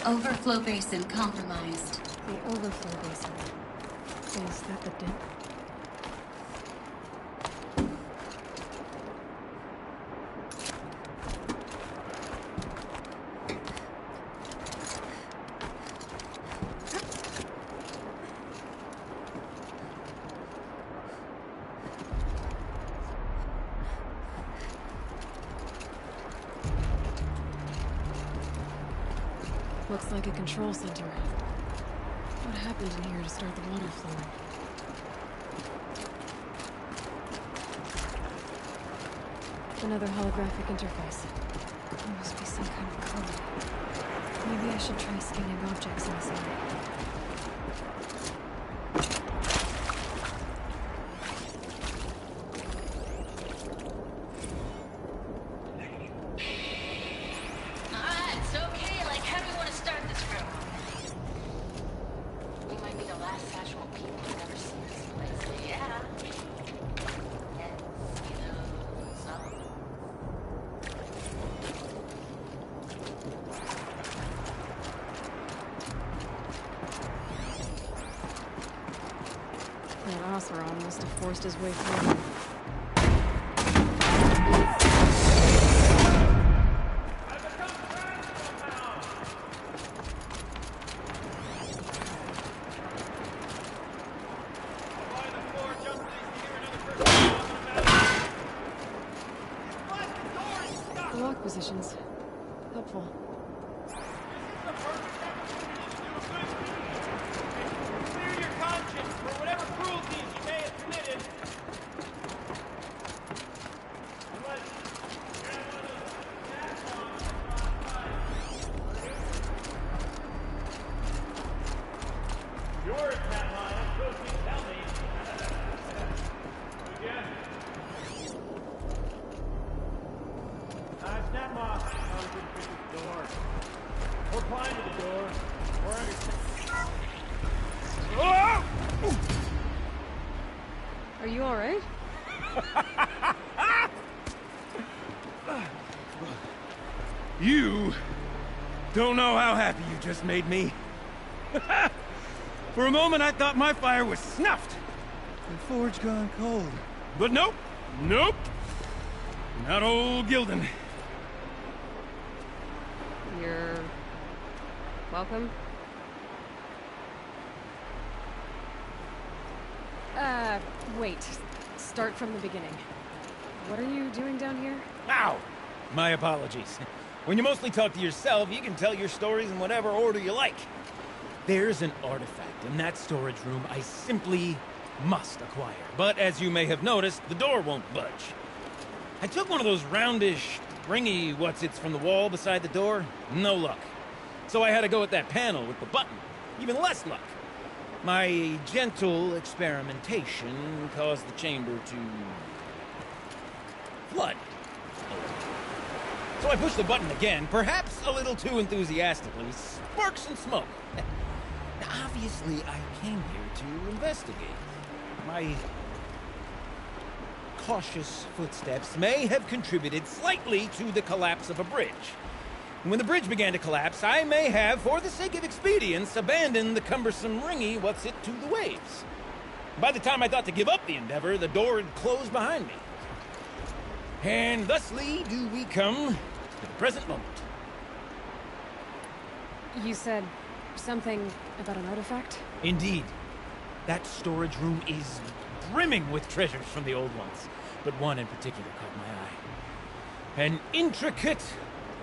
Overflow basin compromised. The overflow basin. Is that the dip? Looks like a control center. What happened in here to start the water flowing? Another holographic interface. There must be some kind of code. Maybe I should try scanning objects in this area. Alright, Oseram must have forced his way through. The lock positions. Helpful. Clear your conscience for whatever cruelties you may have committed. Yours, Catline. I'm supposed to tell me. Again. Snap off. I was going to fix the door. Or climb to the door. Or understand. Are you alright? You don't know how happy you just made me. For a moment, I thought my fire was snuffed. The forge gone cold. But nope. Nope. Not old Gildan. You're... welcome? Wait. Start from the beginning. What are you doing down here? Ow! My apologies. When you mostly talk to yourself, you can tell your stories in whatever order you like. There's an artifact in that storage room I simply must acquire. But as you may have noticed, the door won't budge. I took one of those roundish, ringy what's-its from the wall beside the door. No luck. So I had to go with that panel with the button. Even less luck. My gentle experimentation caused the chamber to... flood. So I pushed the button again, perhaps a little too enthusiastically. Sparks and smoke. Now, obviously, I came here to investigate. My cautious footsteps may have contributed slightly to the collapse of a bridge. When the bridge began to collapse, I may have, for the sake of expedience, abandoned the cumbersome ringy what's-it to the waves. By the time I thought to give up the endeavor, the door had closed behind me. And thusly do we come to the present moment. You said something about an artifact? Indeed. That storage room is brimming with treasures from the old ones, but one in particular caught my eye. An intricate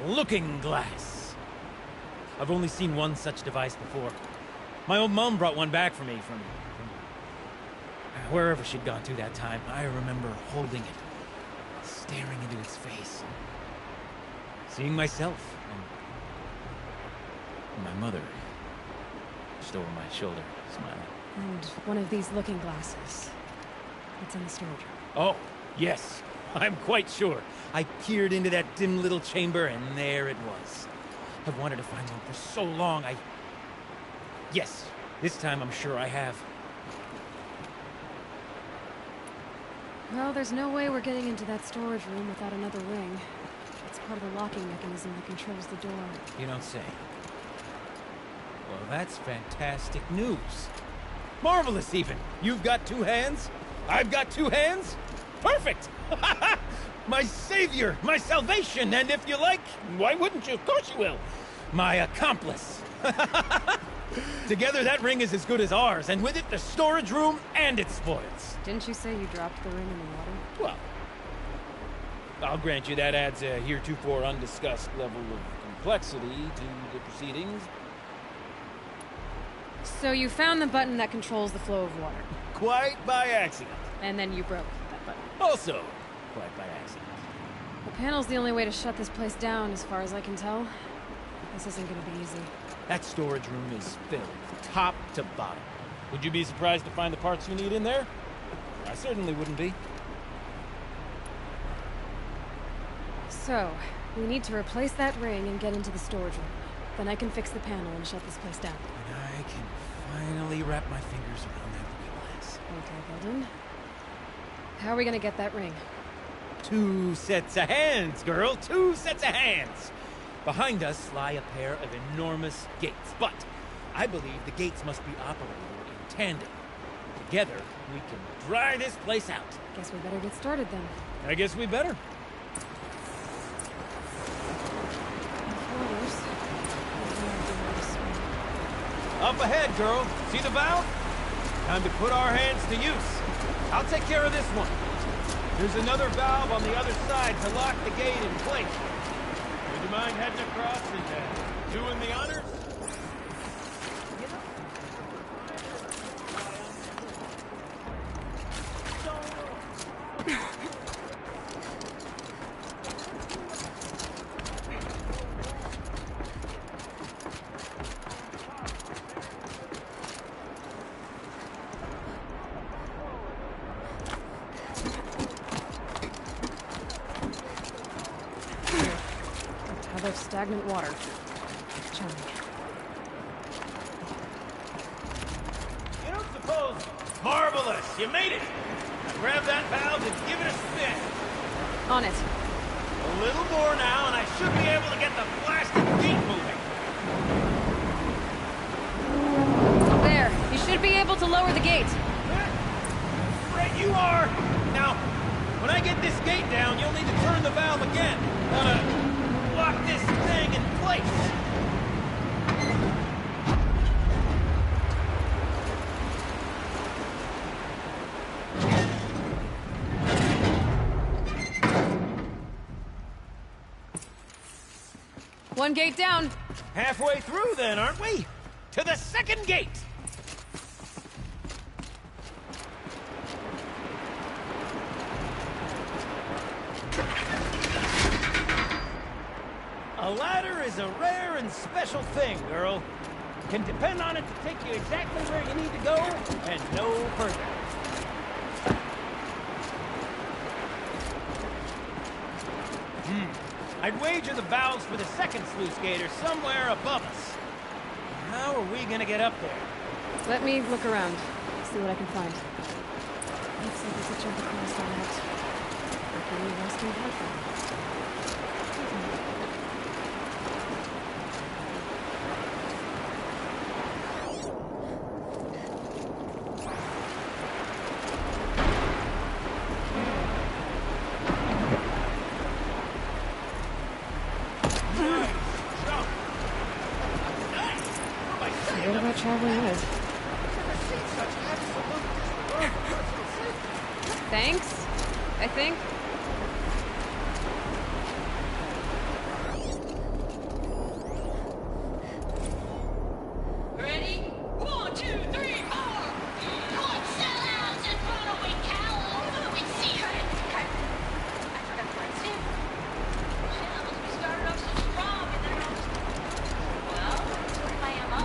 looking glass. I've only seen one such device before. My old mom brought one back for me from wherever she'd gone to that time. I remember holding it, staring into its face, seeing myself, and my mother just over my shoulder, smiling. And one of these looking glasses. It's in the storage room. Oh, yes. I'm quite sure. I peered into that dim little chamber, and there it was. I've wanted to find one for so long, Yes, this time I'm sure I have. Well, there's no way we're getting into that storage room without another ring. It's part of the locking mechanism that controls the door. You don't say. Well, that's fantastic news. Marvelous, even. You've got two hands. I've got two hands. Perfect! My savior, my salvation, and if you like, why wouldn't you? Of course you will. My accomplice. Together, that ring is as good as ours, and with it, the storage room and its spoils. Didn't you say you dropped the ring in the water? Well, I'll grant you that adds a heretofore undiscussed level of complexity to the proceedings. So you found the button that controls the flow of water. Quite by accident. And then you broke that button. Also, quite by accident. The panel's the only way to shut this place down, as far as I can tell. This isn't gonna be easy. That storage room is filled, top to bottom. Would you be surprised to find the parts you need in there? I certainly wouldn't be. So, we need to replace that ring and get into the storage room. Then I can fix the panel and shut this place down. And I can finally wrap my fingers around that looking glass. Okay, Gildan. How are we gonna get that ring? 2 sets of hands, girl! 2 sets of hands! Behind us lie a pair of enormous gates, but I believe the gates must be operated in tandem. Together, we can dry this place out. Guess we better get started then. I guess we better. Waters. Up ahead, girl. See the valve? Time to put our hands to use. I'll take care of this one. There's another valve on the other side to lock the gate in place. Would you mind heading across and doing the honors? Of stagnant water. Charming. You don't suppose... Marvelous! You made it! Now grab that valve and give it a spin. On it. A little more now, and I should be able to get the blasted gate moving. There. You should be able to lower the gate. Right you are! Now, when I get this gate down, you'll need to turn the valve again. Lock this thing in place! One gate down. Halfway through then, aren't we? To the second gate! A ladder is a rare and special thing, girl. Can depend on it to take you exactly where you need to go, and no further. I'd wager the valves for the second sluice gate are somewhere above us. How are we gonna get up there? Let me look around. See what I can find. Looks like there's a jump across on that. Mercury resting platform. What about traveling with? Thanks, I think. Ready? 1, 2, 3, 4! Come sellouts and runaway cows! It's secret! I forgot the lights in. Shells, we started off so strong and then all well, where's my MO?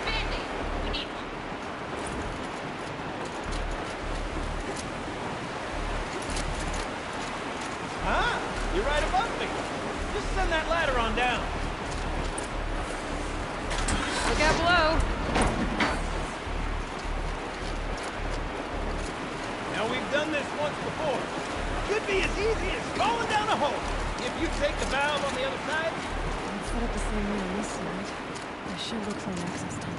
Spending! We need one. Ah, you're right above me. Just send that ladder on down. Look out below. Now, we've done this once before. Could be as easy as falling down a hole. If you take the valve on the other side. I'll set up the same way on this side. I should look for an access tunnel.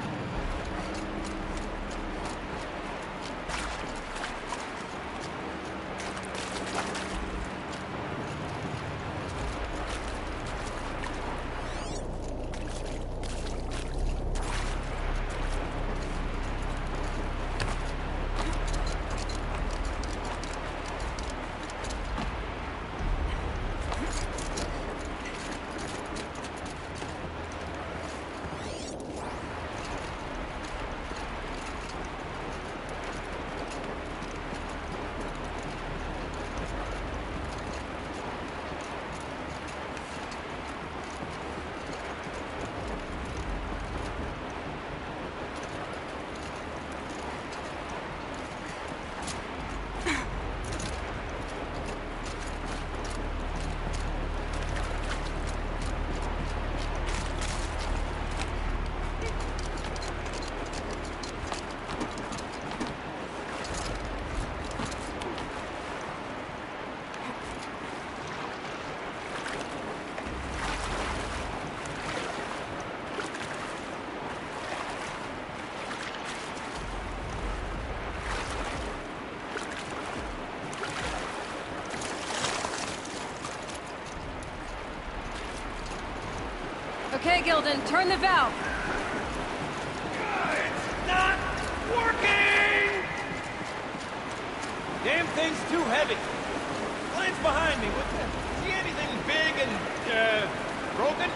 Okay, Gildan, turn the valve. It's not working! Damn thing's too heavy. Glance behind me. See anything big and, broken?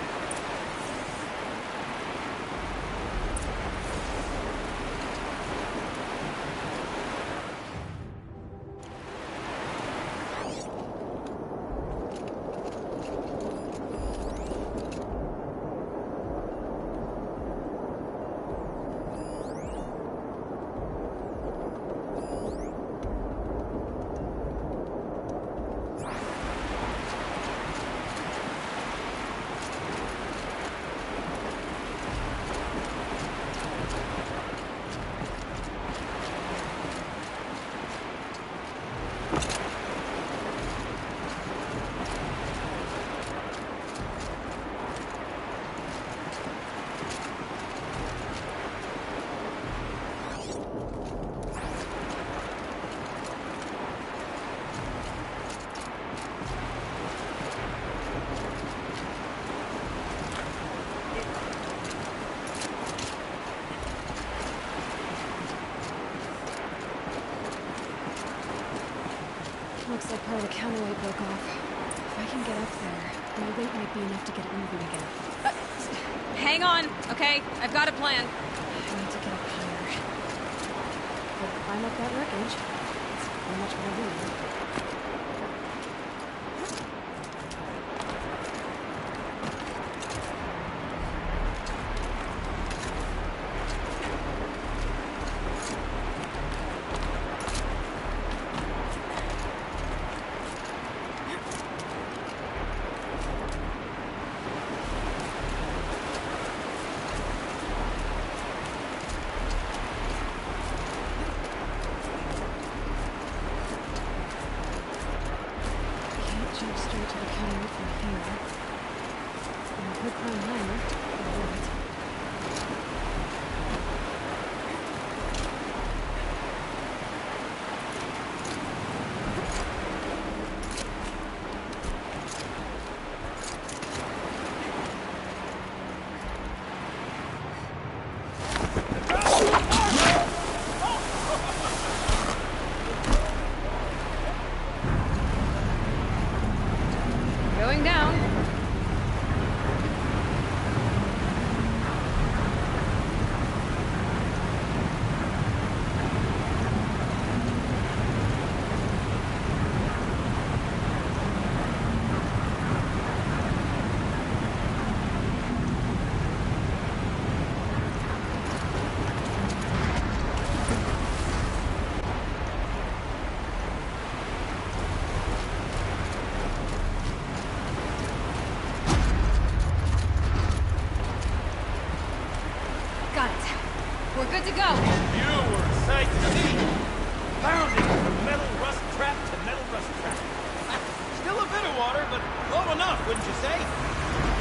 Looks like part of the counterweight broke off. If I can get up there, my weight might be enough to get it moving again. Hang on, okay? I've got a plan. I need to get up higher. But climb up that wreckage. That's pretty much what I do. Jump straight to the counter from here. And I could climb higher, but I won't. Going down. Got it. We're good to go. You were a sight to see. Pounding from metal rust trap to metal rust trap. Still a bit of water, but low enough, wouldn't you say?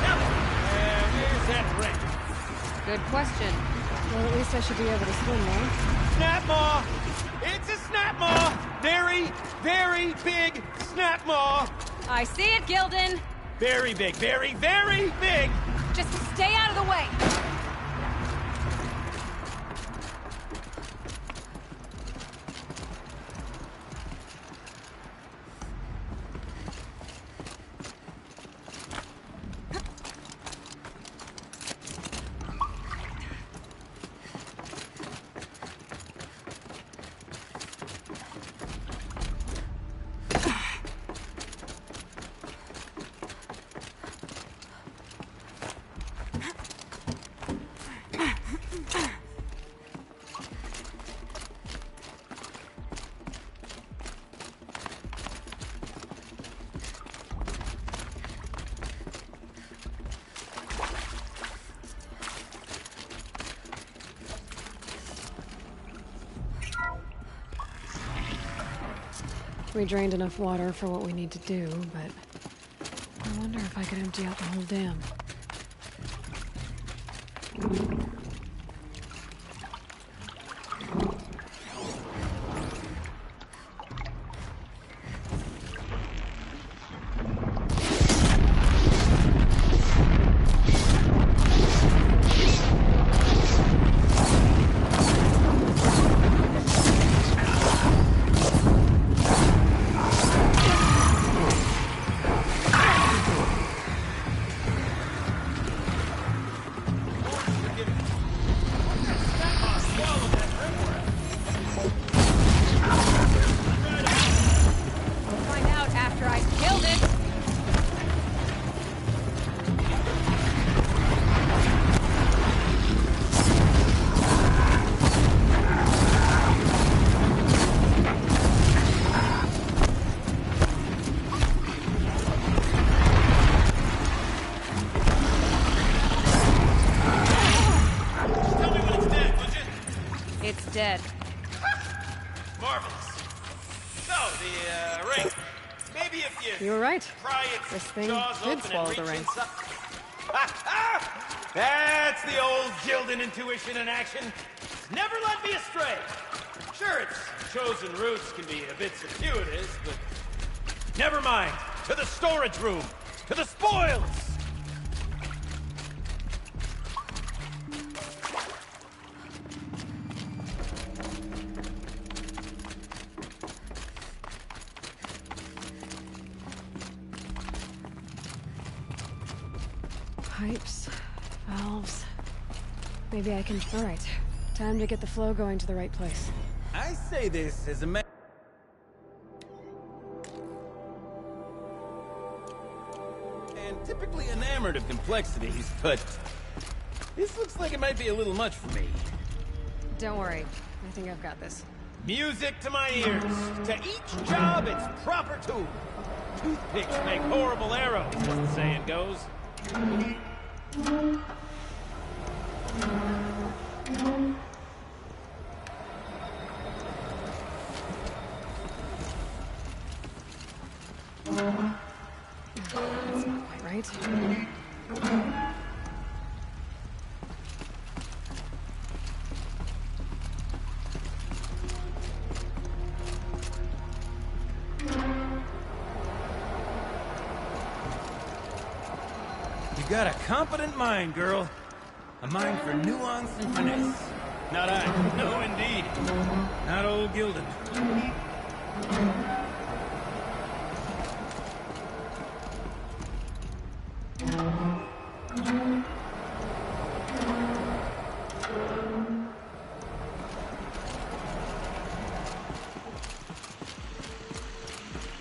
Now, where's that ring? Good question. Well, at least I should be able to swim now. Snap maw! It's a snap maw! Very, very big snap maw! I see it, Gildan. Very big, very, very big! Just stay out of the way. We drained enough water for what we need to do, but I wonder if I could empty out the whole dam. dead. Marvelous. So, the ring. Maybe if You were right. pry its This thing jaws did open swallow and the reach ring. inside. That's the old Gildan intuition in action. Never led me astray. Sure, its chosen routes can be a bit circuitous, but never mind. To the storage room. To the spoils. Pipes, valves. Maybe I can. All right. Time to get the flow going to the right place. I say this as a man. And typically enamored of complexities, but this looks like it might be a little much for me. Don't worry. I think I've got this. Music to my ears. To each job, its proper tool. Toothpicks make horrible arrows, as the saying goes. That's not quite right. You got a competent mind, girl. A mind for nuance and finesse. Not I. No, indeed. Not old Gildan.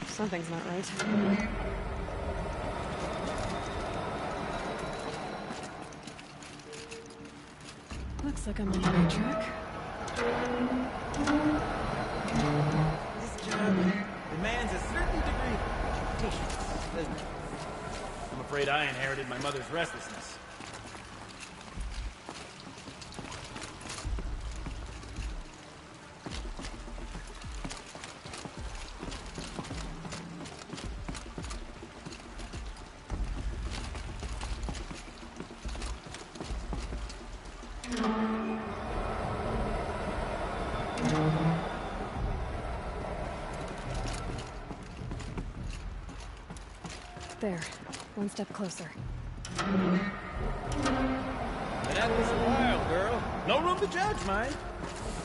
Something's not right. Looks like I'm on the right track. This job demands a certain degree of patience, doesn't it? I'm afraid I inherited my mother's restlessness. There. One step closer. Been at this a while, girl. No room to judge, mind.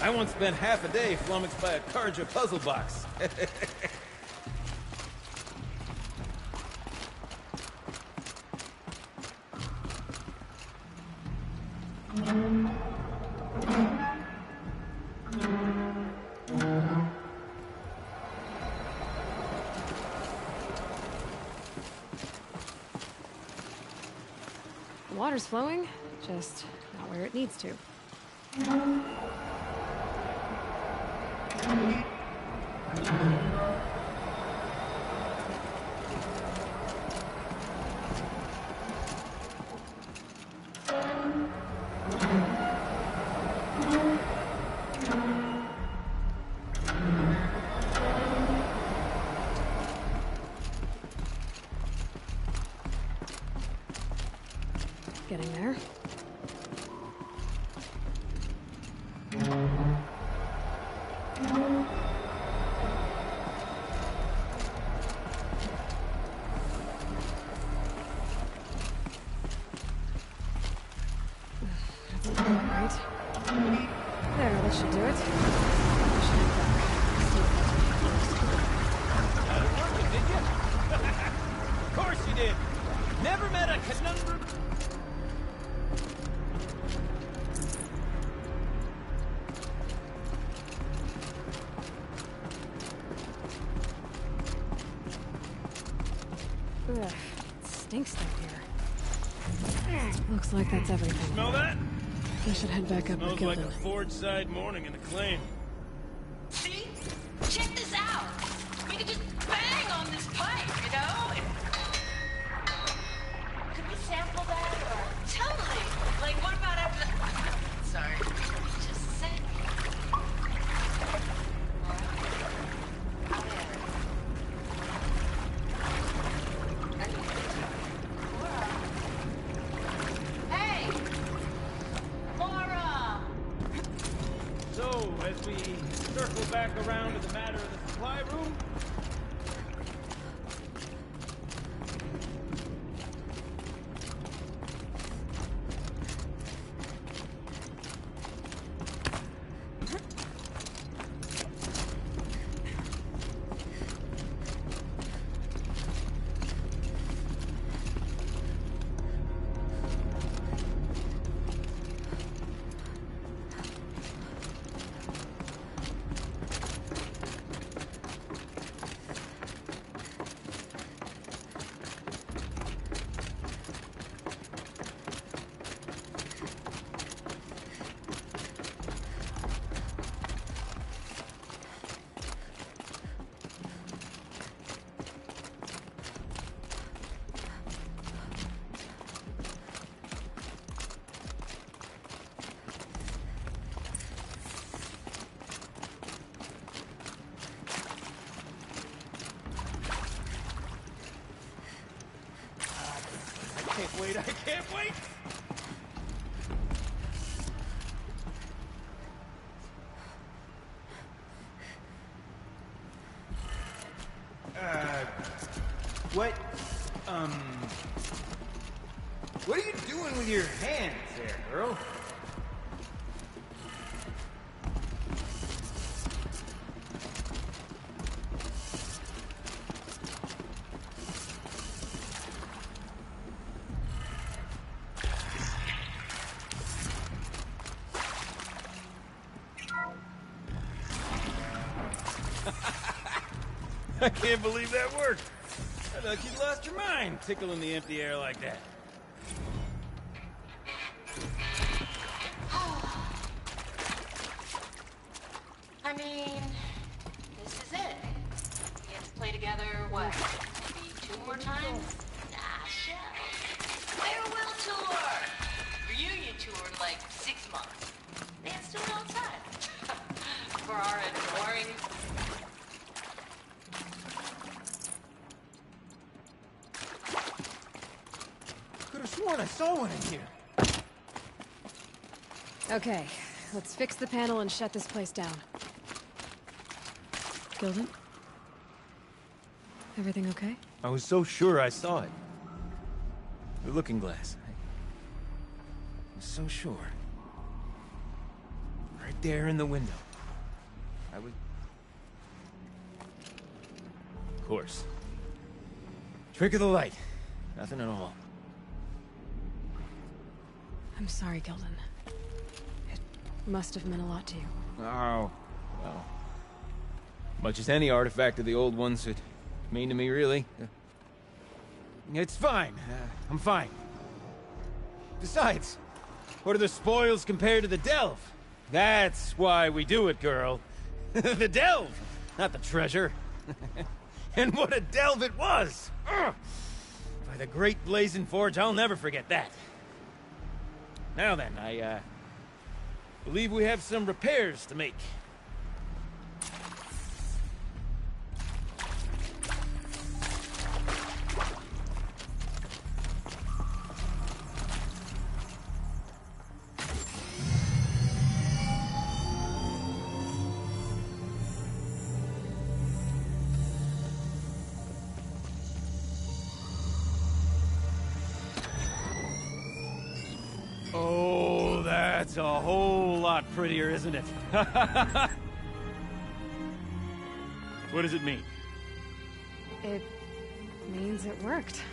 I once spent half a day flummoxed by a Karja puzzle box. The water's flowing, just not where it needs to. Getting there. That's not quite right. There, that should do it. I should head back. See if Not working, did you? Of course you did. Never met a conundrum. Ugh, it stinks down here. Looks like that's everything. Smell that? I should head back up with Smells like a Gildan. Ford-side morning in the claim. See? Check this out. We could just bang on this pipe, you know? Could we sample that or... Totally. Like, what about after the... Sorry. Just saying. we circle back around to the matter of the supply room? I can't wait! What? What are you doing with your hands there, girl? I can't believe that worked. I thought you'd lost your mind, tickling the empty air like that. I mean, this is it. We get to play together, what, maybe 2 more times? Nah, shells. Farewell tour! Reunion tour in like 6 months. Dance to it outside. For our adoring... Could have sworn I saw one in here. Okay, let's fix the panel and shut this place down. Gilden? Everything okay? I was so sure I saw it. The looking glass. I was so sure. Right there in the window. I was... Of course. Trick of the light. Nothing at all. I'm sorry, Gilden. It must have meant a lot to you. Oh, well. Much as any artifact of the old ones would mean to me, really. It's fine. I'm fine. Besides, what are the spoils compared to the delve? That's why we do it, girl. The delve, not the treasure. And what a delve it was! Ugh. By the great blazing forge, I'll never forget that. Now then, I believe we have some repairs to make. Oh, that's a whole lot prettier, isn't it? What does it mean? It means it worked.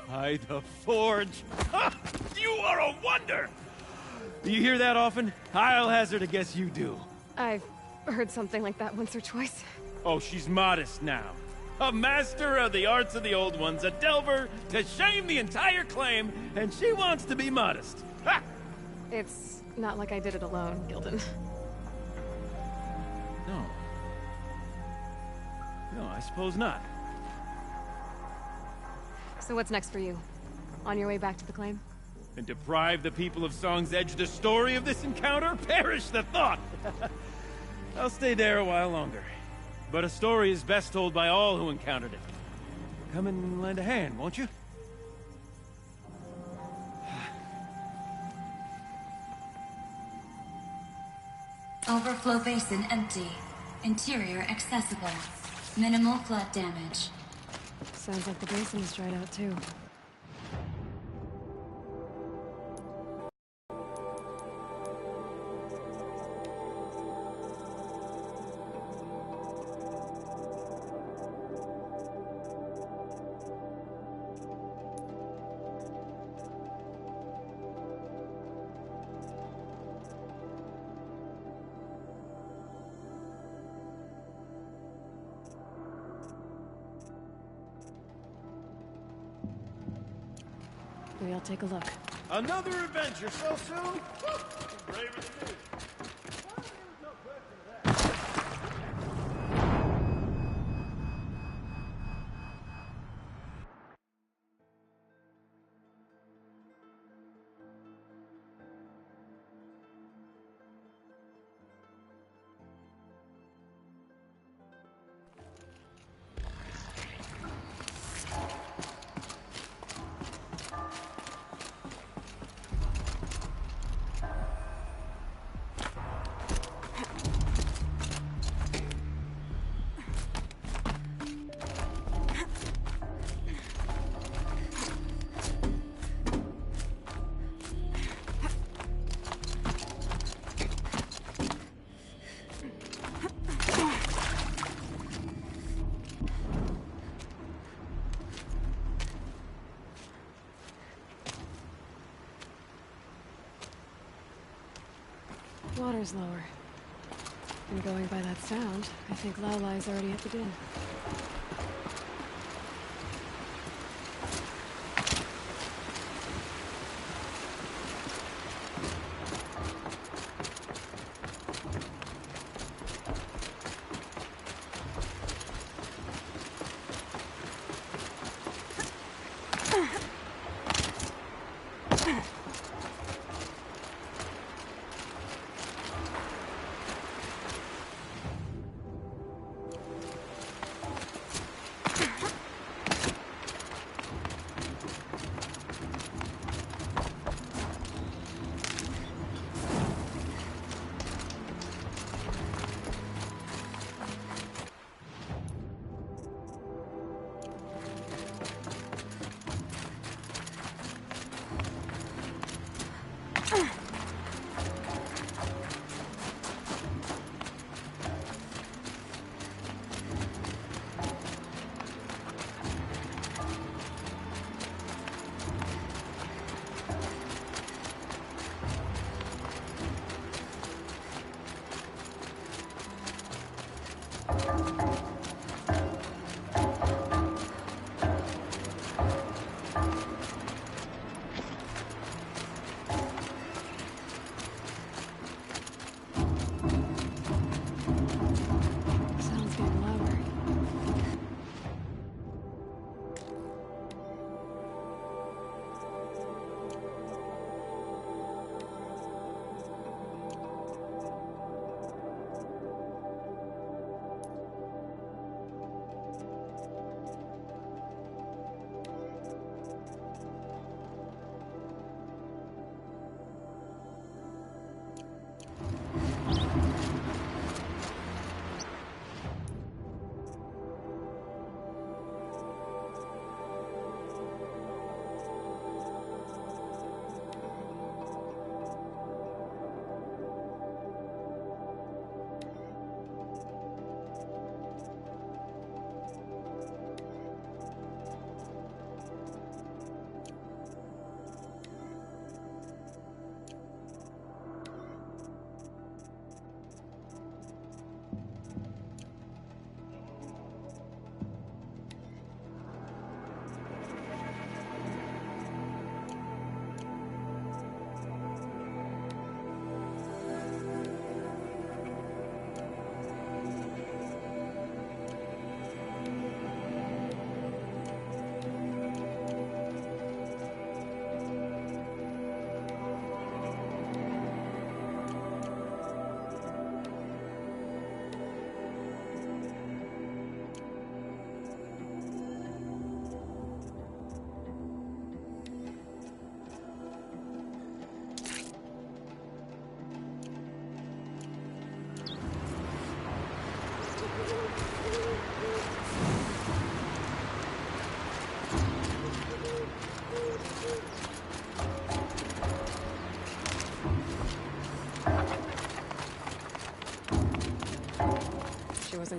By the forge! You are a wonder! Do you hear that often? I'll hazard a guess you do. I've heard something like that once or twice. Oh, she's modest now. A master of the arts of the old ones, a delver to shame the entire claim, and she wants to be modest. Ha! It's not like I did it alone, Gilden. No. No, I suppose not. So what's next for you? On your way back to the claim? And deprive the people of Song's Edge the story of this encounter? Perish the thought! I'll stay there a while longer. But a story is best told by all who encountered it. Come and lend a hand, won't you? Overflow basin empty. Interior accessible. Minimal flood damage. Sounds like the basin is dried out too. Maybe I'll take a look. Another adventure so soon? Woo! Braver than me. Water's lower. And going by that sound, I think Laolai's already at the bin.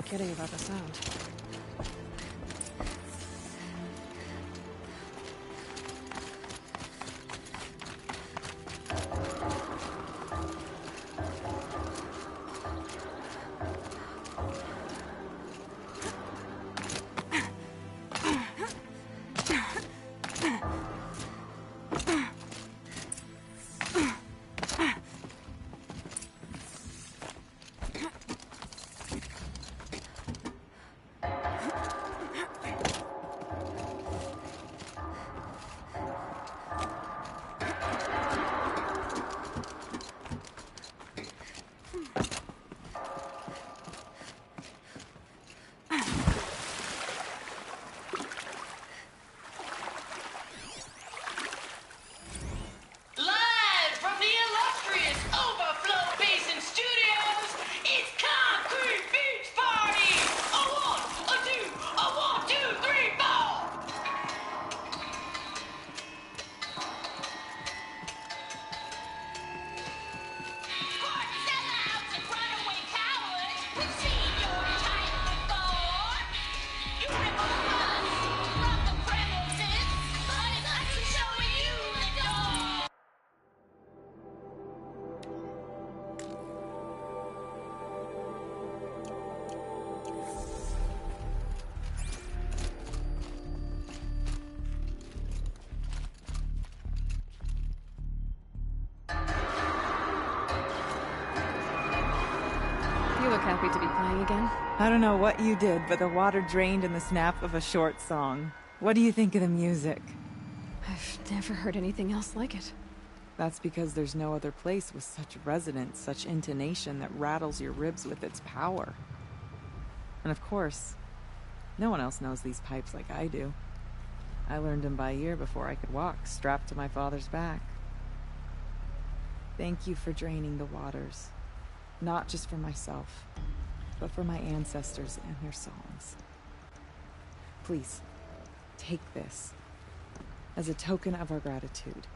kidding about the sound. Live from the illustrious Overflow Basin Studios, it's Concrete Beach Party! A one, a two, a 1, 2, 3, 4! For sellouts and runaway cowards, we've seen your type before. You remove us from the premises, but it's us who's showing you the door. You look happy to be playing again. I don't know what you did, but the water drained in the snap of a short song. What do you think of the music? I've never heard anything else like it. That's because there's no other place with such resonance, such intonation that rattles your ribs with its power. And of course, no one else knows these pipes like I do. I learned them by ear before I could walk, strapped to my father's back. Thank you for draining the waters. Not just for myself, but for my ancestors and their songs. Please, take this as a token of our gratitude.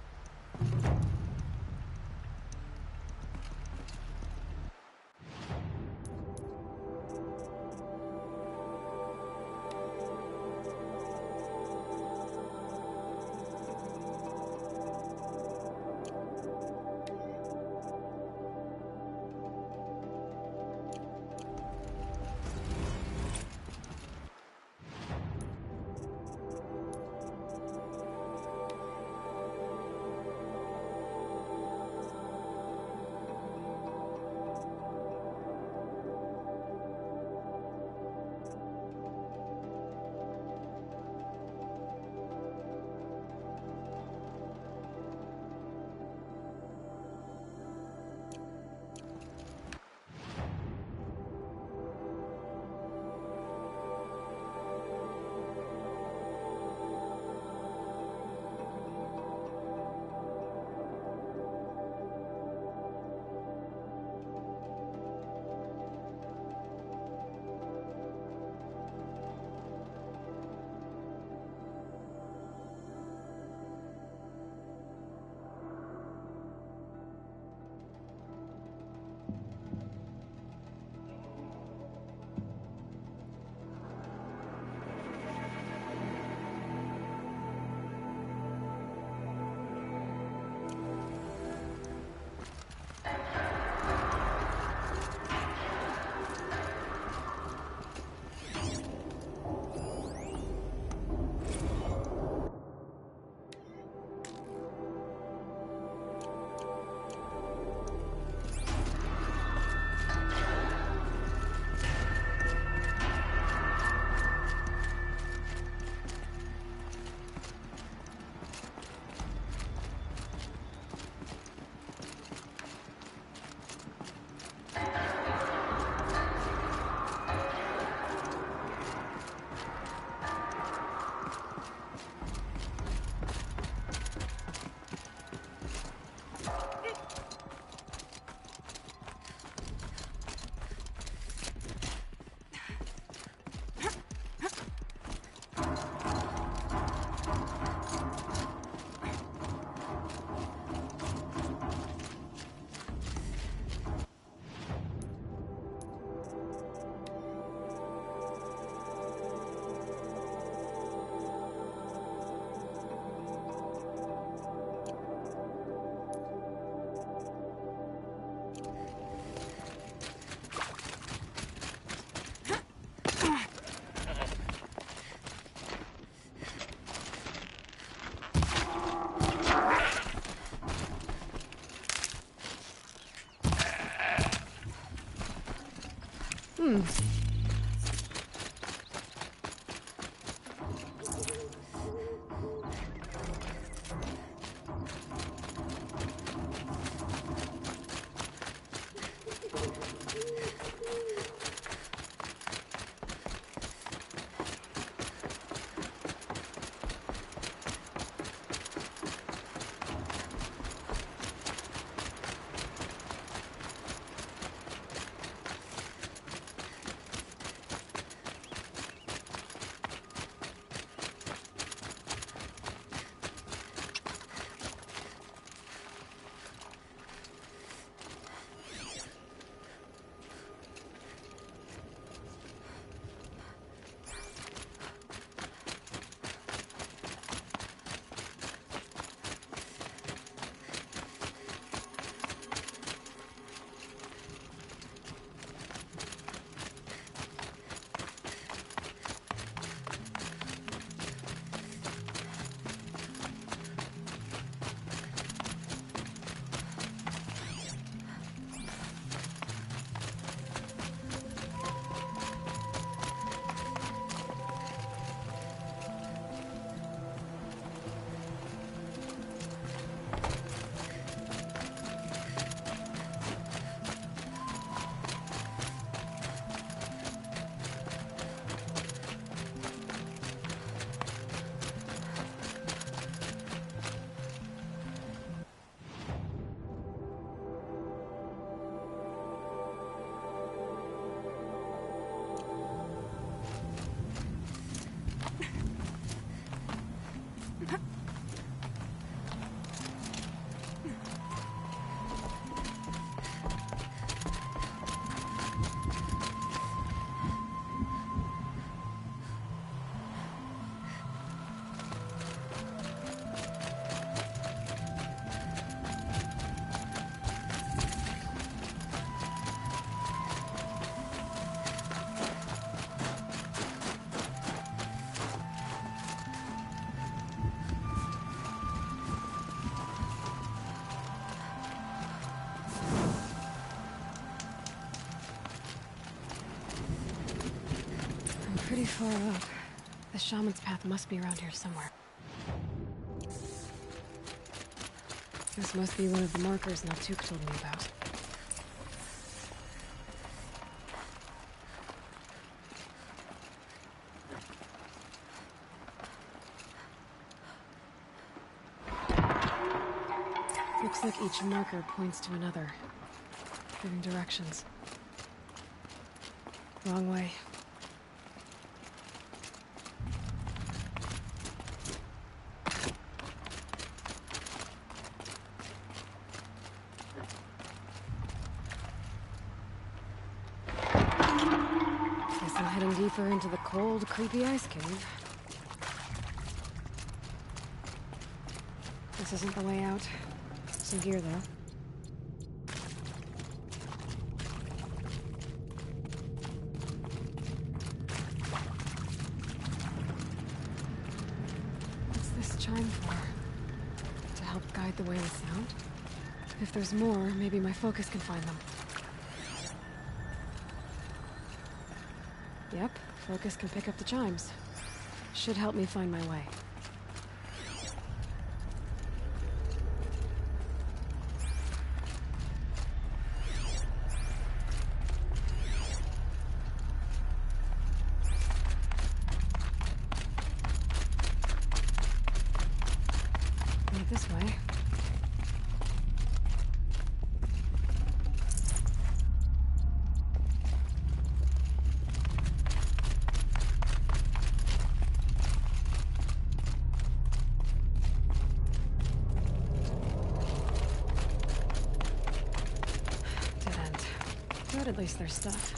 Pretty far up. The shaman's path must be around here somewhere. This must be one of the markers Naltuk told me about. Looks like each marker points to another, giving directions. Wrong way. Deeper into the cold, creepy ice cave. This isn't the way out. Some gear, though. What's this chime for? To help guide the way with sound? If there's more, maybe my focus can find them. Yep, focus can pick up the chimes. Should help me find my way. Not this way. At least there's stuff.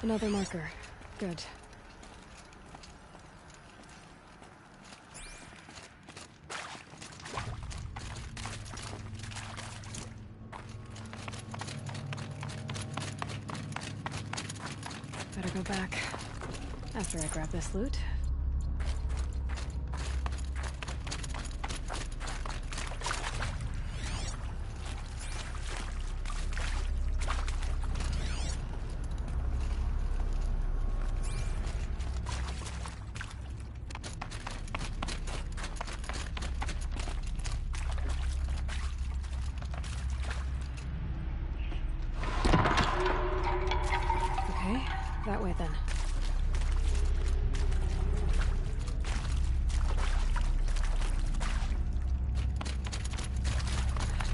Another marker. Good. Better go back after I grab this loot. Okay, that way then.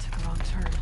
Took a wrong turn.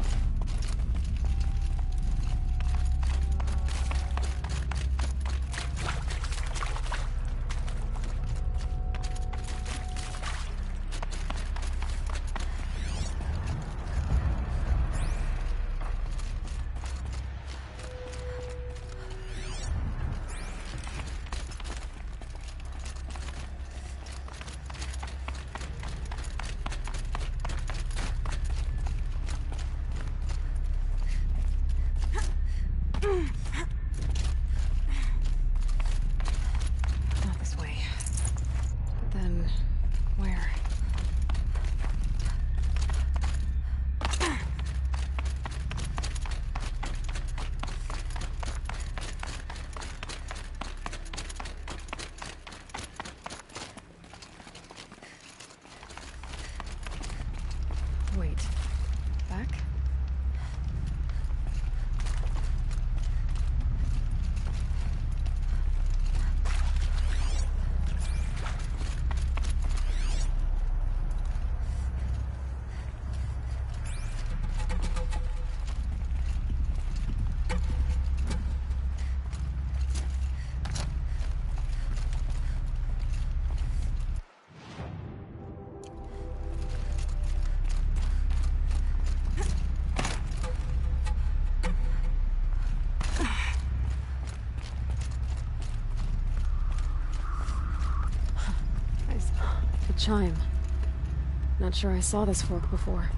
Not this way. But then, where? Wait. Back? Nice. The chime. Not sure I saw this fork before.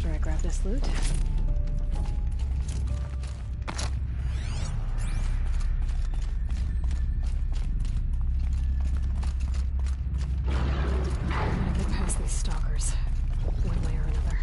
after I grab this loot. I'm gonna get past these stalkers, one way or another.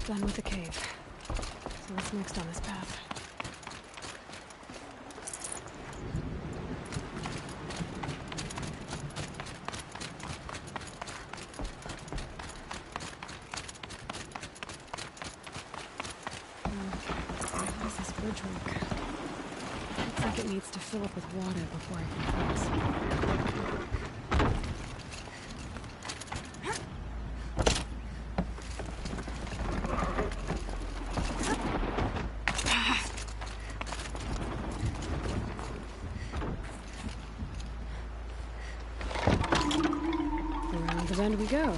Done with the cave. So what's next on this path? How does this bridge work? Looks like it needs to fill up with water before I can cross. Around the bend we go.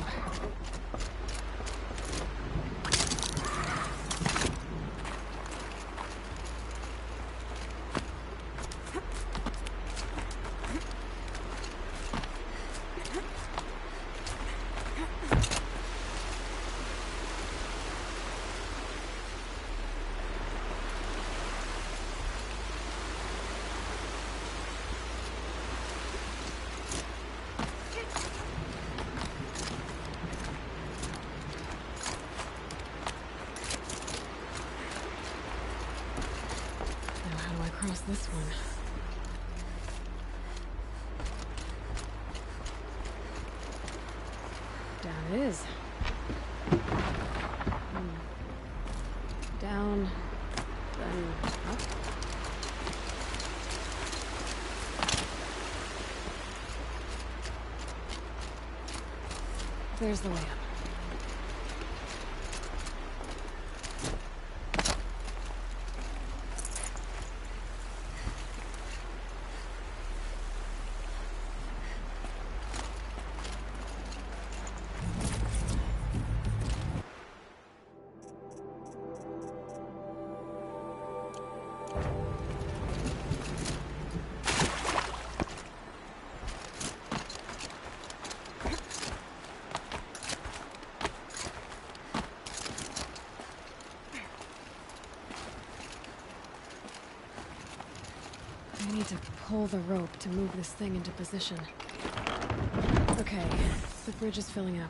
Across this one. Down it is. Down, then up. There's the way up. I need to pull the rope to move this thing into position. Okay, the bridge is filling up.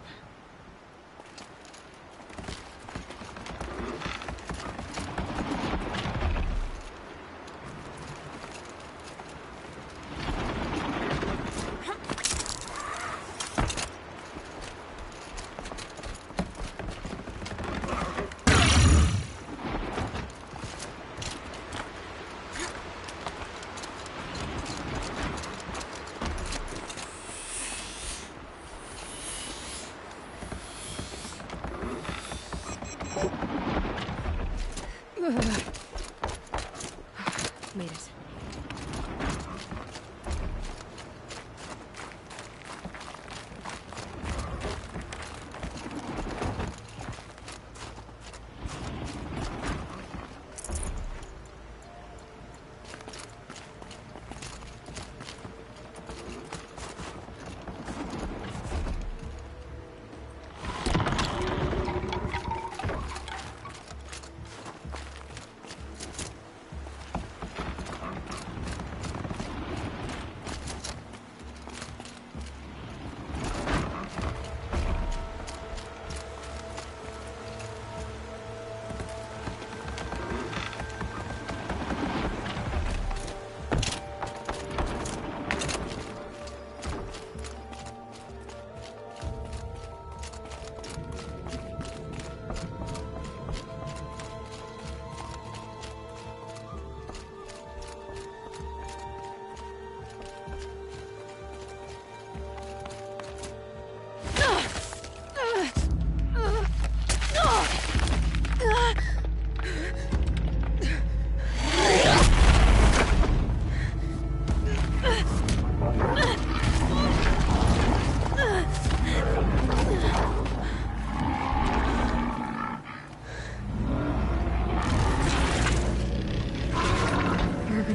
Made it.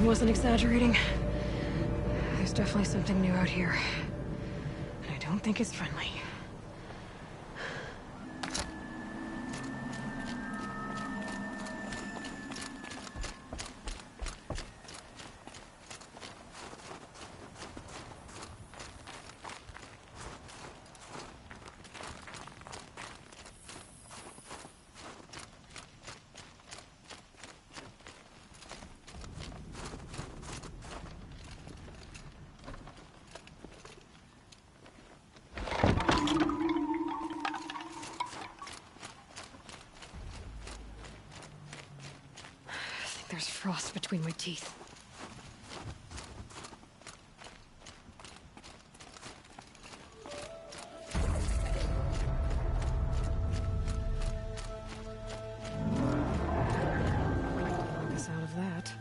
Wasn't exaggerating. There's definitely something new out here. And I don't think it's friendly. There's frost between my teeth. Walk us out of that.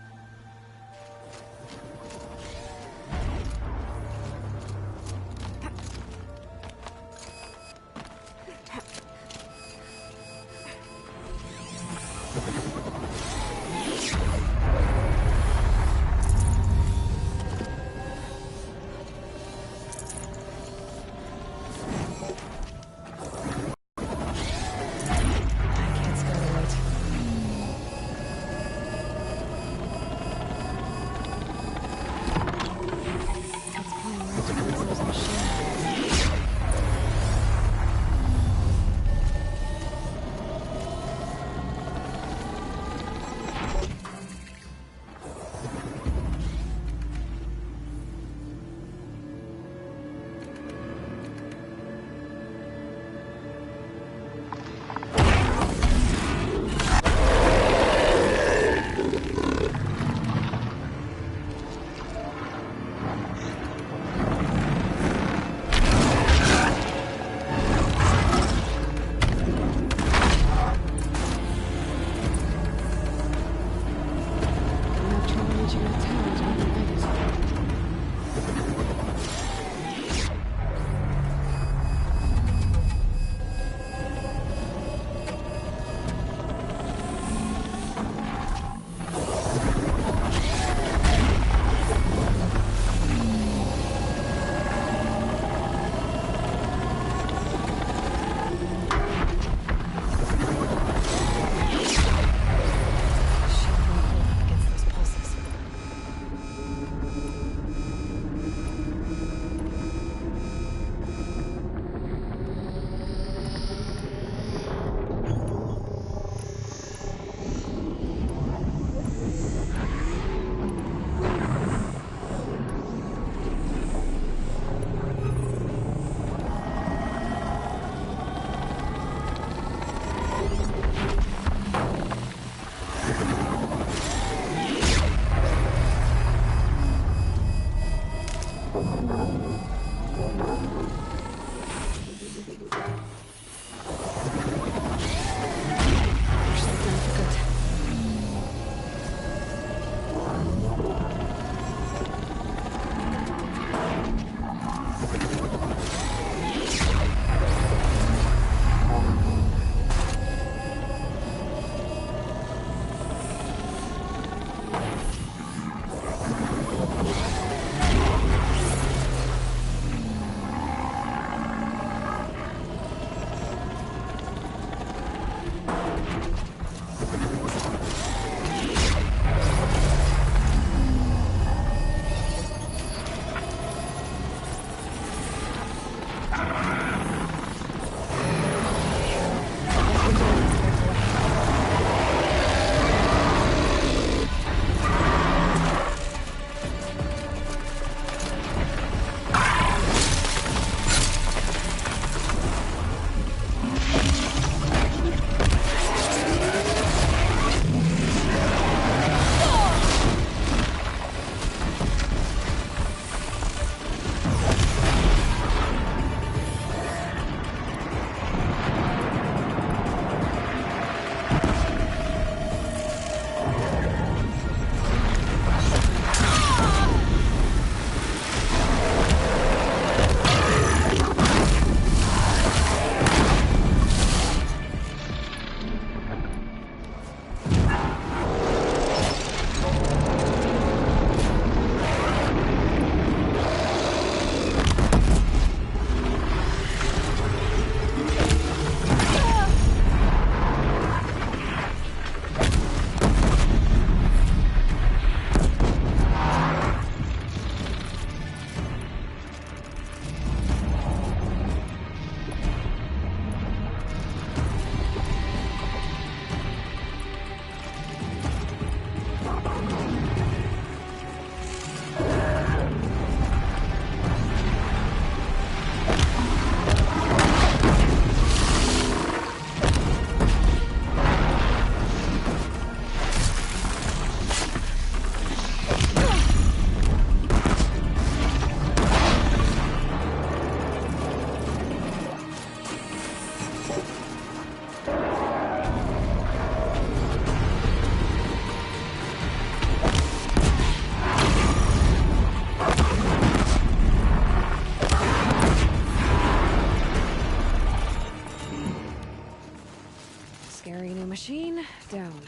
machine, down.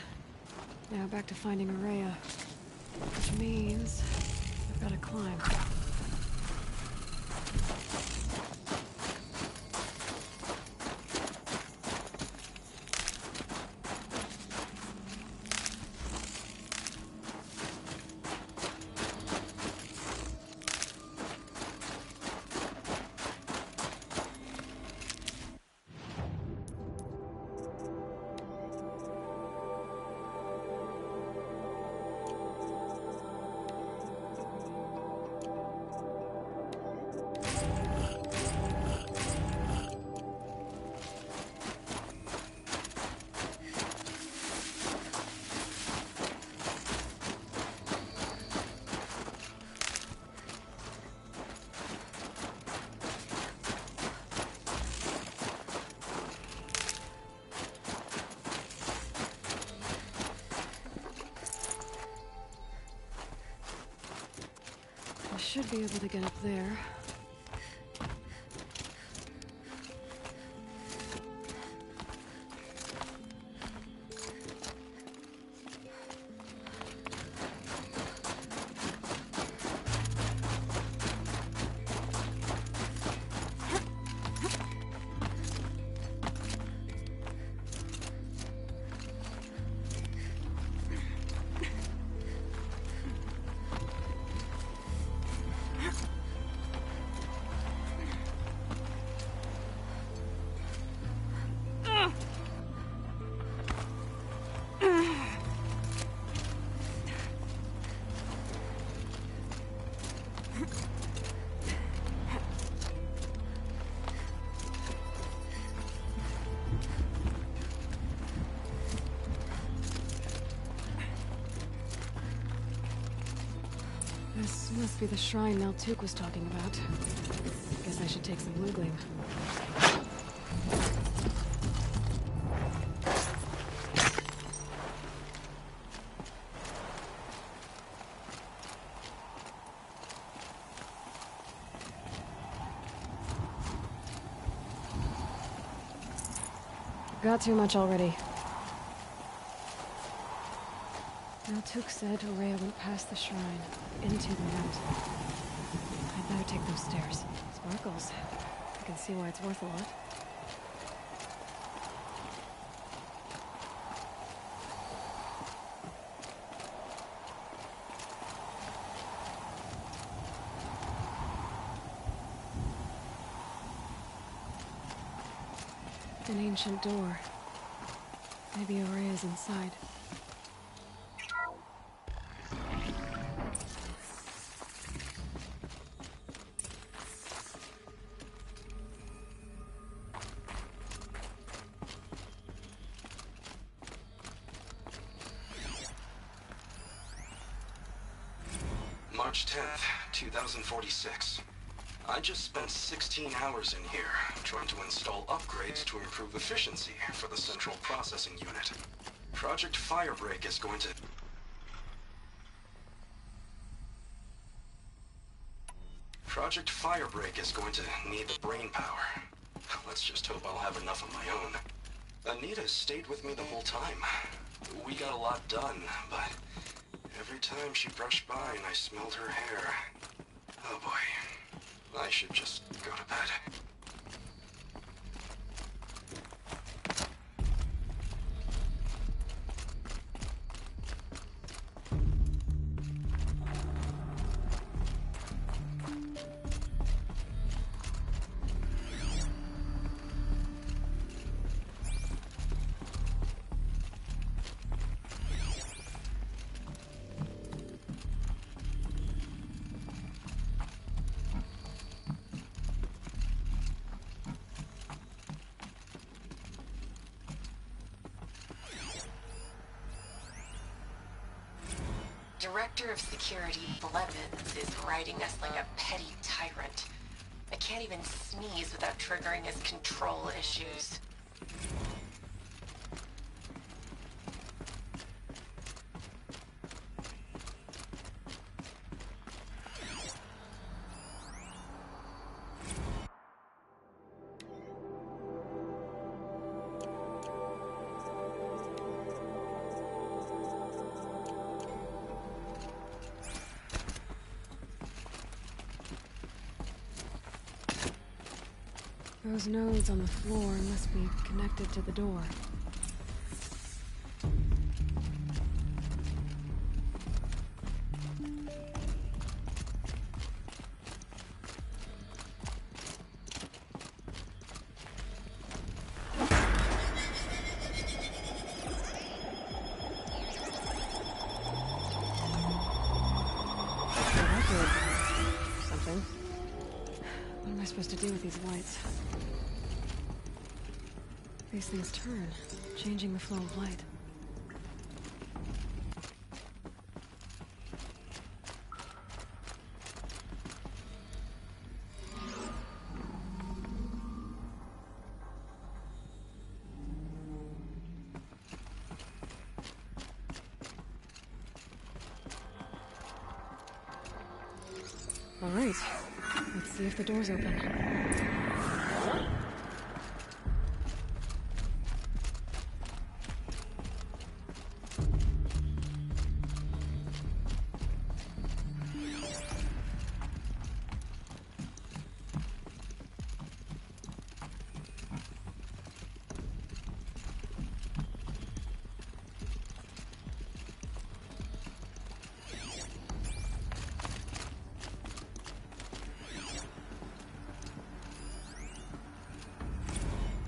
Now back to finding Araya. Which means I've got to climb. I should be able to get up there. This must be the shrine Naltuk was talking about. Guess I should take some Lugling. Got too much already. Naltuk said Araya went past the shrine, into the moat. I'd better take those stairs. Sparkles. I can see why it's worth a lot. An ancient door. Maybe Araya's inside. March 10th, 2046. I just spent 16 hours in here, trying to install upgrades to improve efficiency for the central processing unit. Project Firebreak is going to... Project Firebreak is going to need the brain power. Let's just hope I'll have enough of my own. Anita stayed with me the whole time. We got a lot done, but every time she brushed by and I smelled her hair... Oh boy. I should just go to bed. Director of Security Blevins is riding us like a petty tyrant. I can't even sneeze without triggering his control issues. Those nodes on the floor must be connected to the door. Something. What am I supposed to do with these lights? These things turn, changing the flow of light. All right, let's see if the door's open.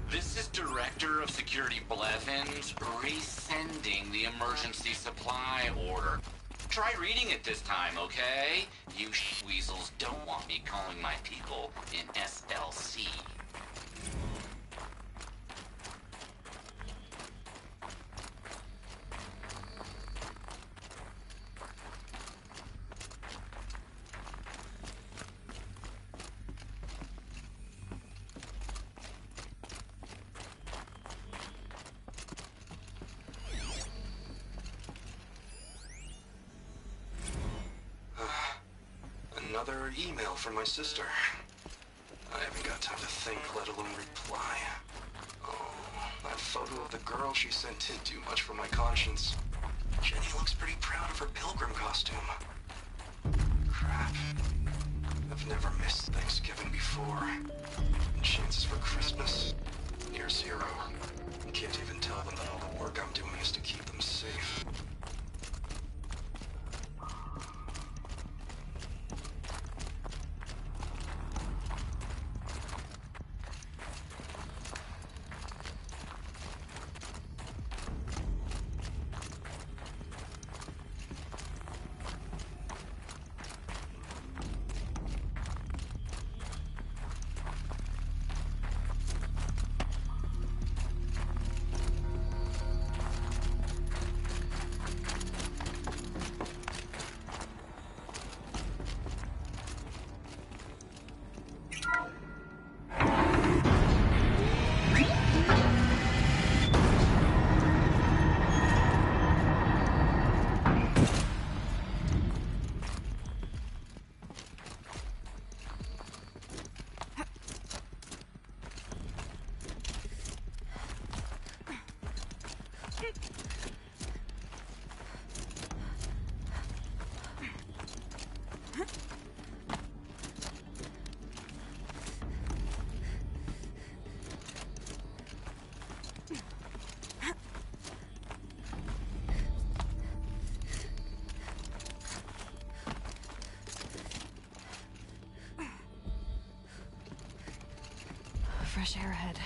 This is Director of Security Blevins resending the emergency supply order. Try reading it this time, okay? You weasels don't want me calling my people in SLC. Another email from my sister. I haven't got time to think, let alone reply. Oh, that photo of the girl she sent didn't do much for my conscience. Jenny looks pretty proud of her pilgrim costume. Crap. I've never missed Thanksgiving before. And chances for Christmas? Near zero. Can't even tell them that all the work I'm doing is to keep them safe. Fresh air ahead.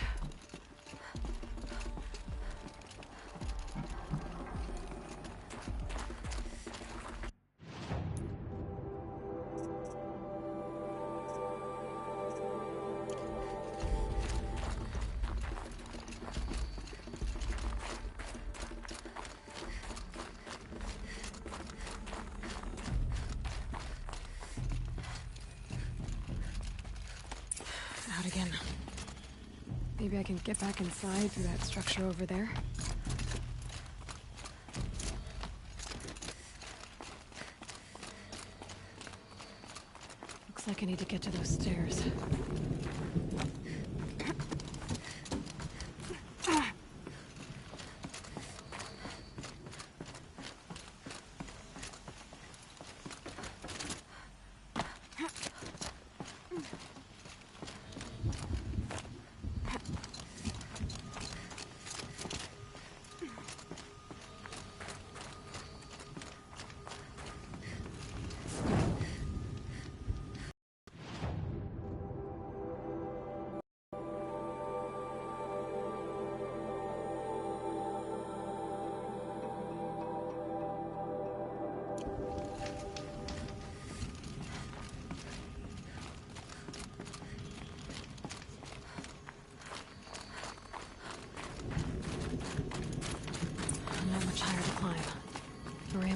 Out again. Maybe I can get back inside through that structure over there. Looks like I need to get to those stairs.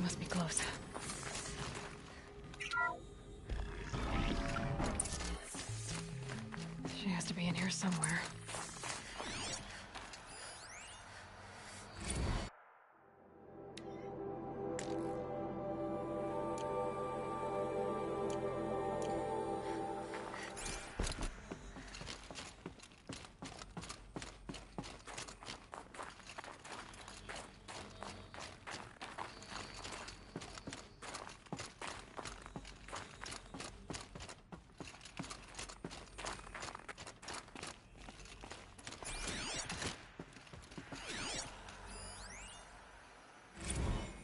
must be close. She has to be in here somewhere.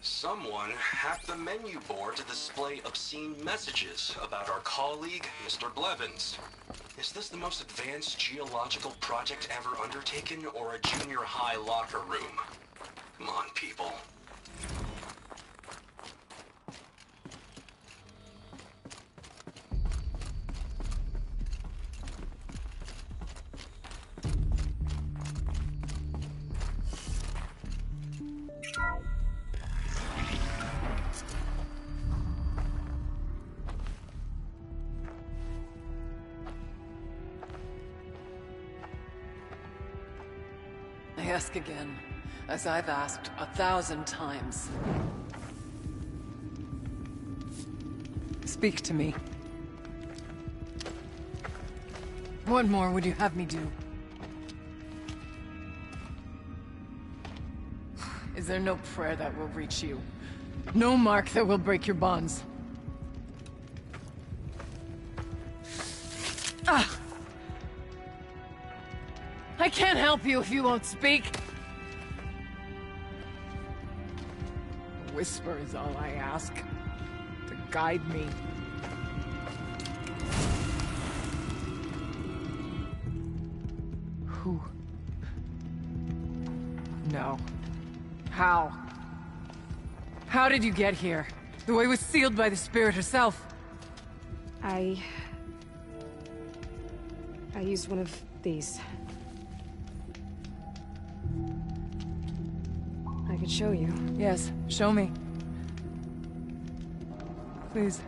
Someone hacked the menu board to display obscene messages about our colleague, Mr. Blevins. Is this the most advanced geological project ever undertaken, or a junior high locker room? Come on, people. I ask again, as I've asked 1,000 times. Speak to me. What more would you have me do? Is there no prayer that will reach you? No mark that will break your bonds? Ah! I can't help you if you won't speak. A whisper is all I ask, to guide me. Who? No. How? How did you get here? The way was sealed by the spirit herself. I used one of these. I could show you. Yes, show me. Please.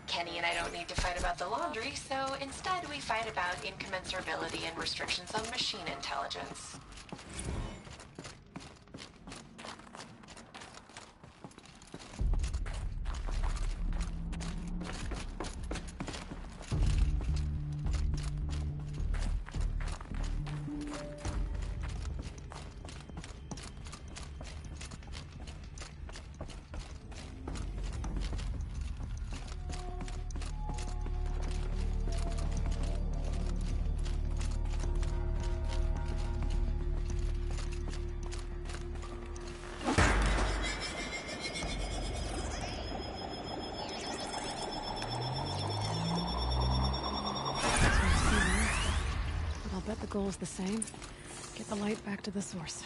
Kenny and I don't need to fight about the laundry, so instead we fight about incommensurability and restrictions on machine intelligence. But I'll bet the goal is the same. Get the light back to the source.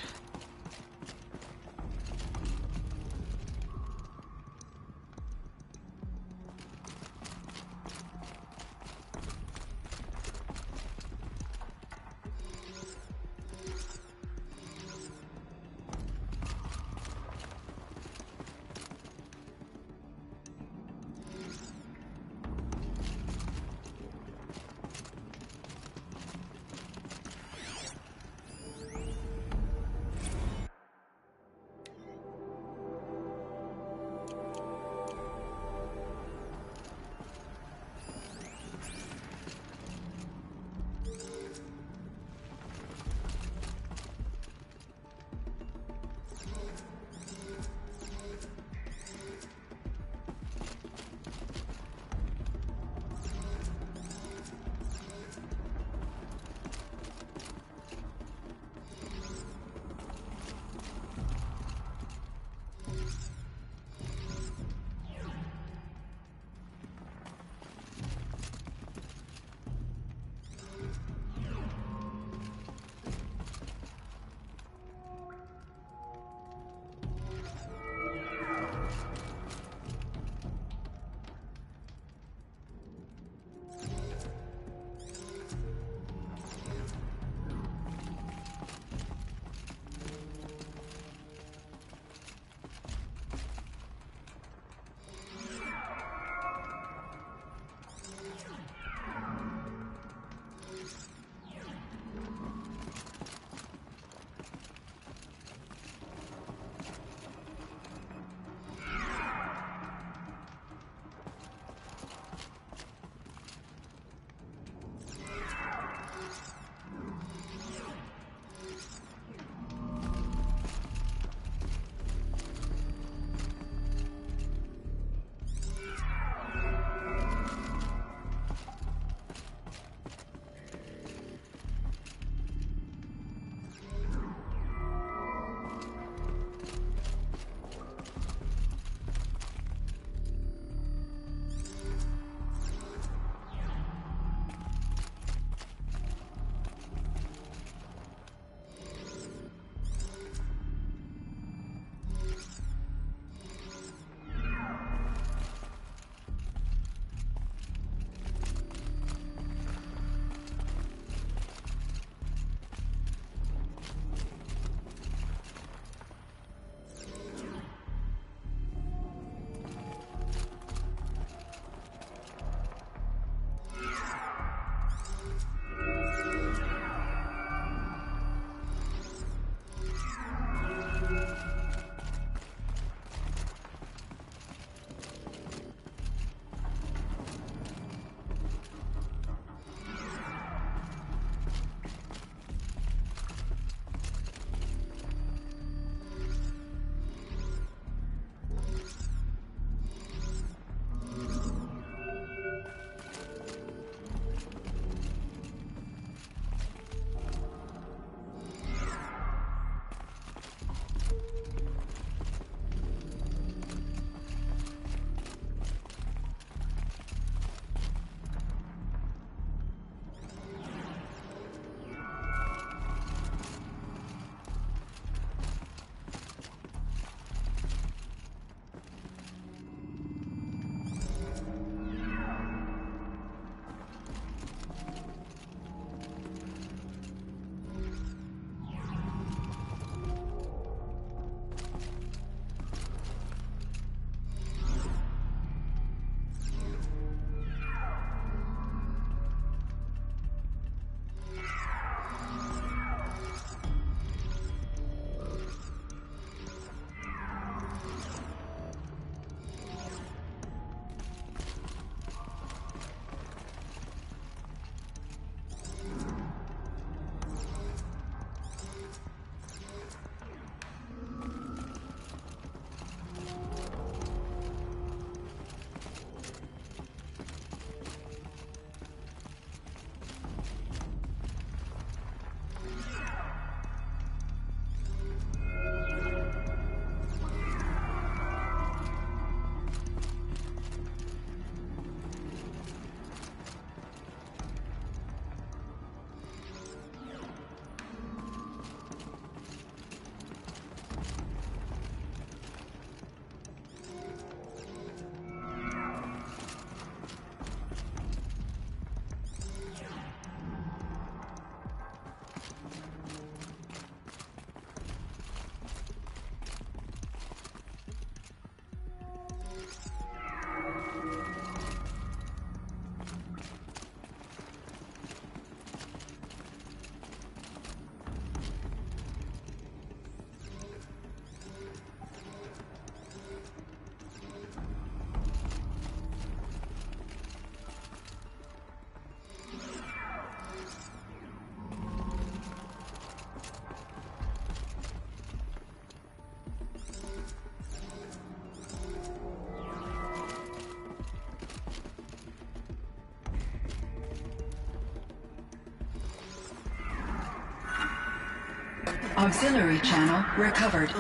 Auxiliary channel recovered.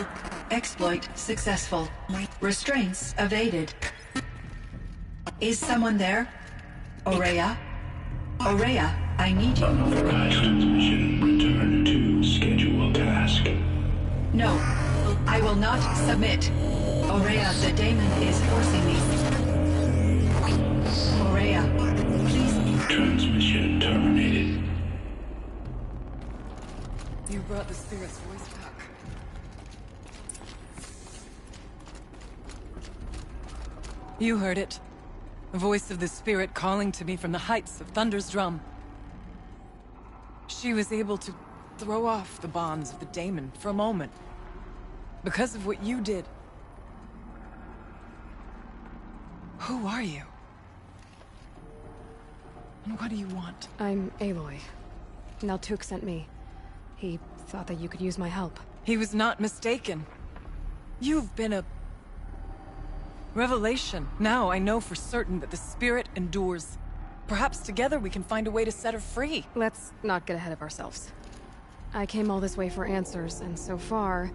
Exploit successful. Restraints evaded. Is someone there? Aurea? Aurea, I need you. Unauthorized transmission. Return to schedule task. No, I will not submit. Aurea, the daemon is forcing me. Aurea, please. Transmission terminated. You brought the spirit's voice back. You heard it. The voice of the spirit calling to me from the heights of Thunder's drum. She was able to throw off the bonds of the daemon for a moment. Because of what you did. Who are you? And what do you want? I'm Aloy. Naltuk sent me. He thought that you could use my help. He was not mistaken. You've been a revelation. Now I know for certain that the spirit endures. Perhaps together we can find a way to set her free. Let's not get ahead of ourselves. I came all this way for answers, and so far,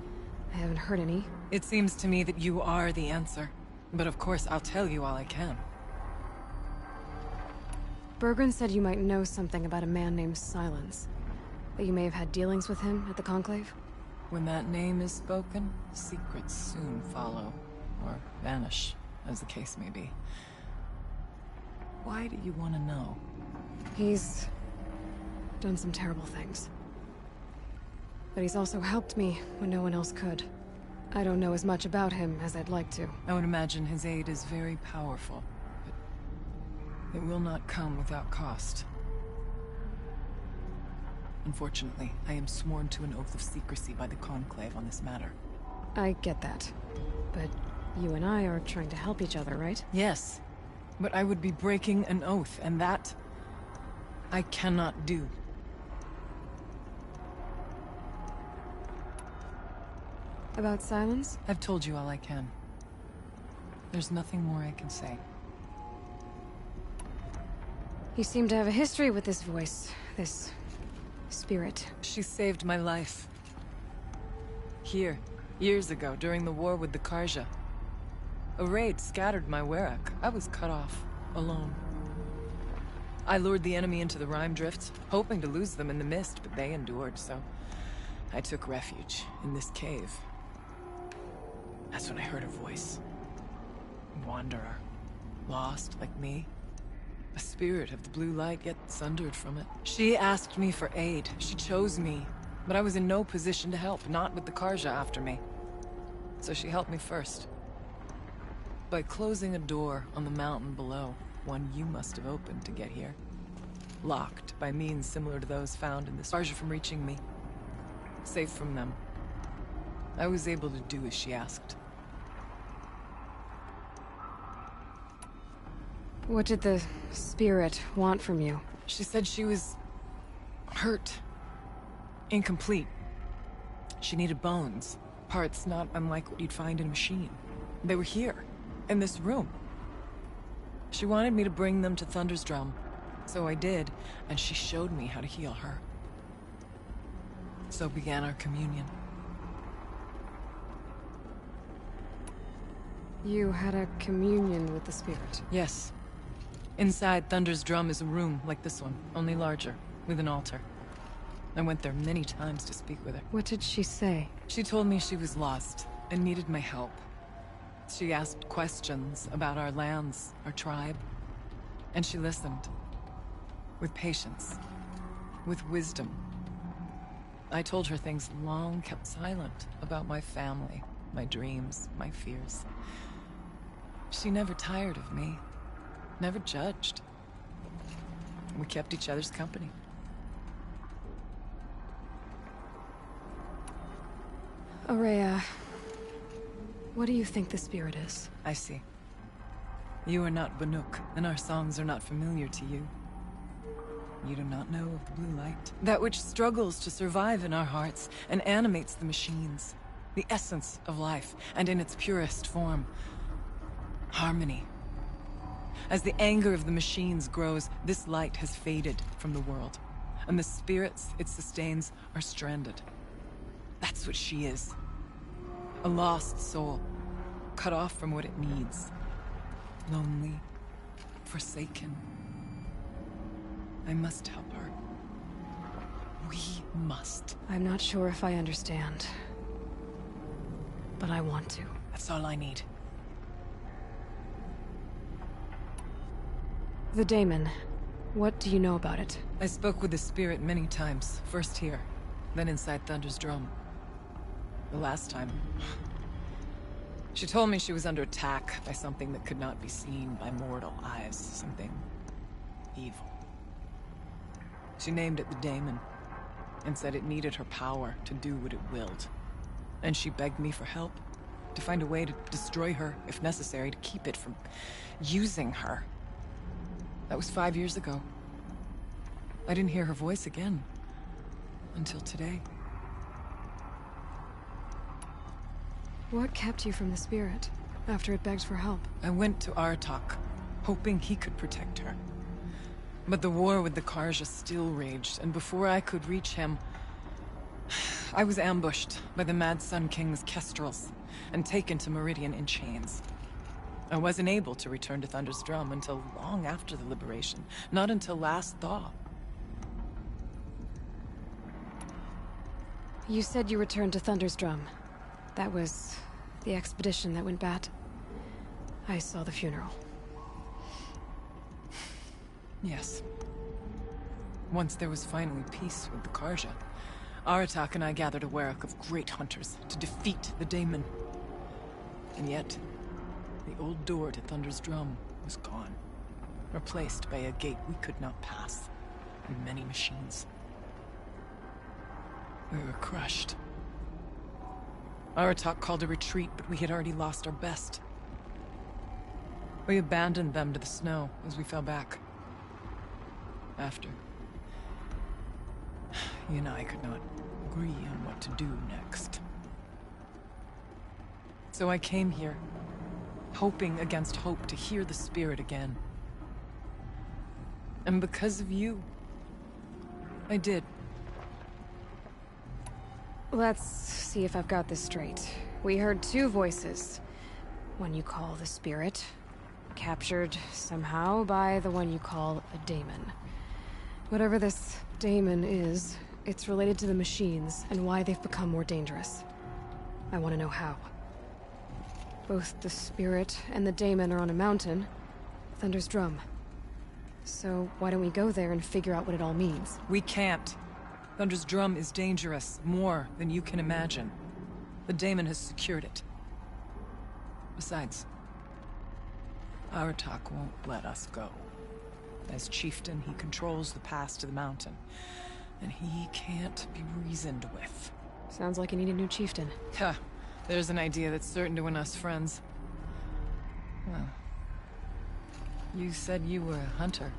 I haven't heard any. It seems to me that you are the answer. But of course, I'll tell you all I can. Bergren said you might know something about a man named Silence. That you may have had dealings with him at the Conclave? When that name is spoken, secrets soon follow. Or vanish, as the case may be. Why do you want to know? He's done some terrible things. But he's also helped me when no one else could. I don't know as much about him as I'd like to. I would imagine his aid is very powerful, but it will not come without cost. Unfortunately, I am sworn to an oath of secrecy by the Conclave on this matter. I get that. But you and I are trying to help each other, right? Yes. But I would be breaking an oath, and that I cannot do. About Silence? I've told you all I can. There's nothing more I can say. You seem to have a history with this voice, this spirit. She saved my life. Here, years ago, during the war with the Karja. A raid scattered my Werak. I was cut off, alone. I lured the enemy into the Rime Drift, hoping to lose them in the mist, but they endured, so I took refuge in this cave. That's when I heard a voice. A wanderer. Lost, like me. A spirit of the blue light, yet sundered from it. She asked me for aid. She chose me. But I was in no position to help, not with the Karja after me. So she helped me first. By closing a door on the mountain below, one you must have opened to get here. Locked by means similar to those found in this Karja from reaching me. Safe from them. I was able to do as she asked. What did the spirit want from you? She said she was hurt. Incomplete. She needed bones. Parts not unlike what you'd find in a machine. They were here, in this room. She wanted me to bring them to Thunder's drum. So I did, and she showed me how to heal her. So began our communion. You had a communion with the spirit? Yes. Inside Thunder's drum is a room like this one, only larger, with an altar. I went there many times to speak with her. What did she say? She told me she was lost and needed my help. She asked questions about our lands, our tribe, and she listened. With patience. With wisdom. I told her things long kept silent about my family, my dreams, my fears. She never tired of me. Never judged. We kept each other's company. Aurea, what do you think the spirit is? I see. You are not Banuk, and our songs are not familiar to you. You do not know of the blue light. That which struggles to survive in our hearts and animates the machines. The essence of life, and in its purest form. Harmony. As the anger of the machines grows, this light has faded from the world, and the spirits it sustains are stranded. That's what she is. A lost soul, cut off from what it needs. Lonely, forsaken. I must help her. We must. I'm not sure if I understand. But I want to. That's all I need. The daemon. What do you know about it? I spoke with the spirit many times. First here, then inside Thunder's drum. The last time... she told me she was under attack by something that could not be seen by mortal eyes. Something... evil. She named it the daemon, and said it needed her power to do what it willed. And she begged me for help, to find a way to destroy her, if necessary, to keep it from using her. That was 5 years ago. I didn't hear her voice again. Until today. What kept you from the spirit, after it begged for help? I went to Aratak, hoping he could protect her. But the war with the Karja still raged, and before I could reach him... I was ambushed by the Mad Sun King's kestrels, and taken to Meridian in chains. I wasn't able to return to Thunder's drum until long after the liberation, not until last thaw. You said you returned to Thunder's drum. That was the expedition that went bad. I saw the funeral. Yes. Once there was finally peace with the Karja, Aratak and I gathered a werak of great hunters to defeat the daemon. And yet, the old door to Thunder's drum was gone, replaced by a gate we could not pass, and many machines. We were crushed. Aratak called a retreat, but we had already lost our best. We abandoned them to the snow as we fell back. After, you and I could not agree on what to do next. So I came here, hoping against hope to hear the spirit again. And because of you, I did. Let's see if I've got this straight. We heard two voices. One you call the spirit, captured somehow by the one you call a daemon. Whatever this daemon is, it's related to the machines and why they've become more dangerous. I want to know how. Both the spirit and the daemon are on a mountain, Thunder's drum. So why don't we go there and figure out what it all means? We can't. Thunder's drum is dangerous, more than you can imagine. The daemon has secured it. Besides, Aratak won't let us go. As chieftain, he controls the pass to the mountain, and he can't be reasoned with. Sounds like you need a new chieftain. Ha! There's an idea that's certain to win us friends. Well, you said you were a hunter.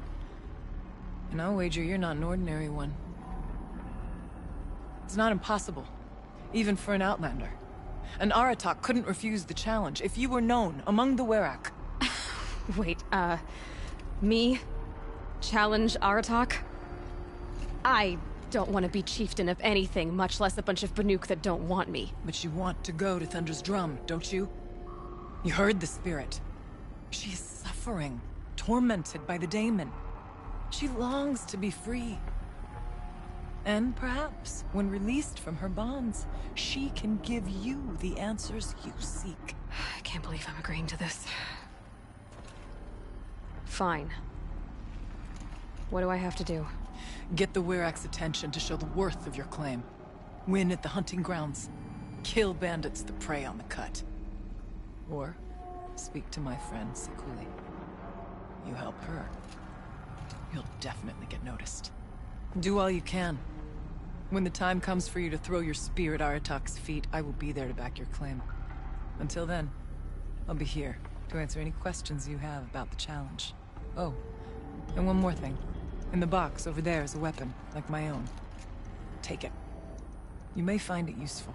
And I'll wager you're not an ordinary one. It's not impossible, even for an outlander. And Aratak couldn't refuse the challenge if you were known among the werak. Wait, me? Challenge Aratak? I don't want to be chieftain of anything, much less a bunch of Banuk that don't want me. But you want to go to Thunder's drum, don't you? You heard the spirit. She is suffering, tormented by the daemon. She longs to be free. And perhaps, when released from her bonds, she can give you the answers you seek. I can't believe I'm agreeing to this. Fine. What do I have to do? Get the werak's attention to show the worth of your claim. Win at the hunting grounds. Kill bandits that prey on the cut. Or speak to my friend Sekuli. You help her, you'll definitely get noticed. Do all you can. When the time comes for you to throw your spear at Aratak's feet, I will be there to back your claim. Until then, I'll be here to answer any questions you have about the challenge. Oh, and one more thing. In the box over there is a weapon, like my own. Take it. You may find it useful.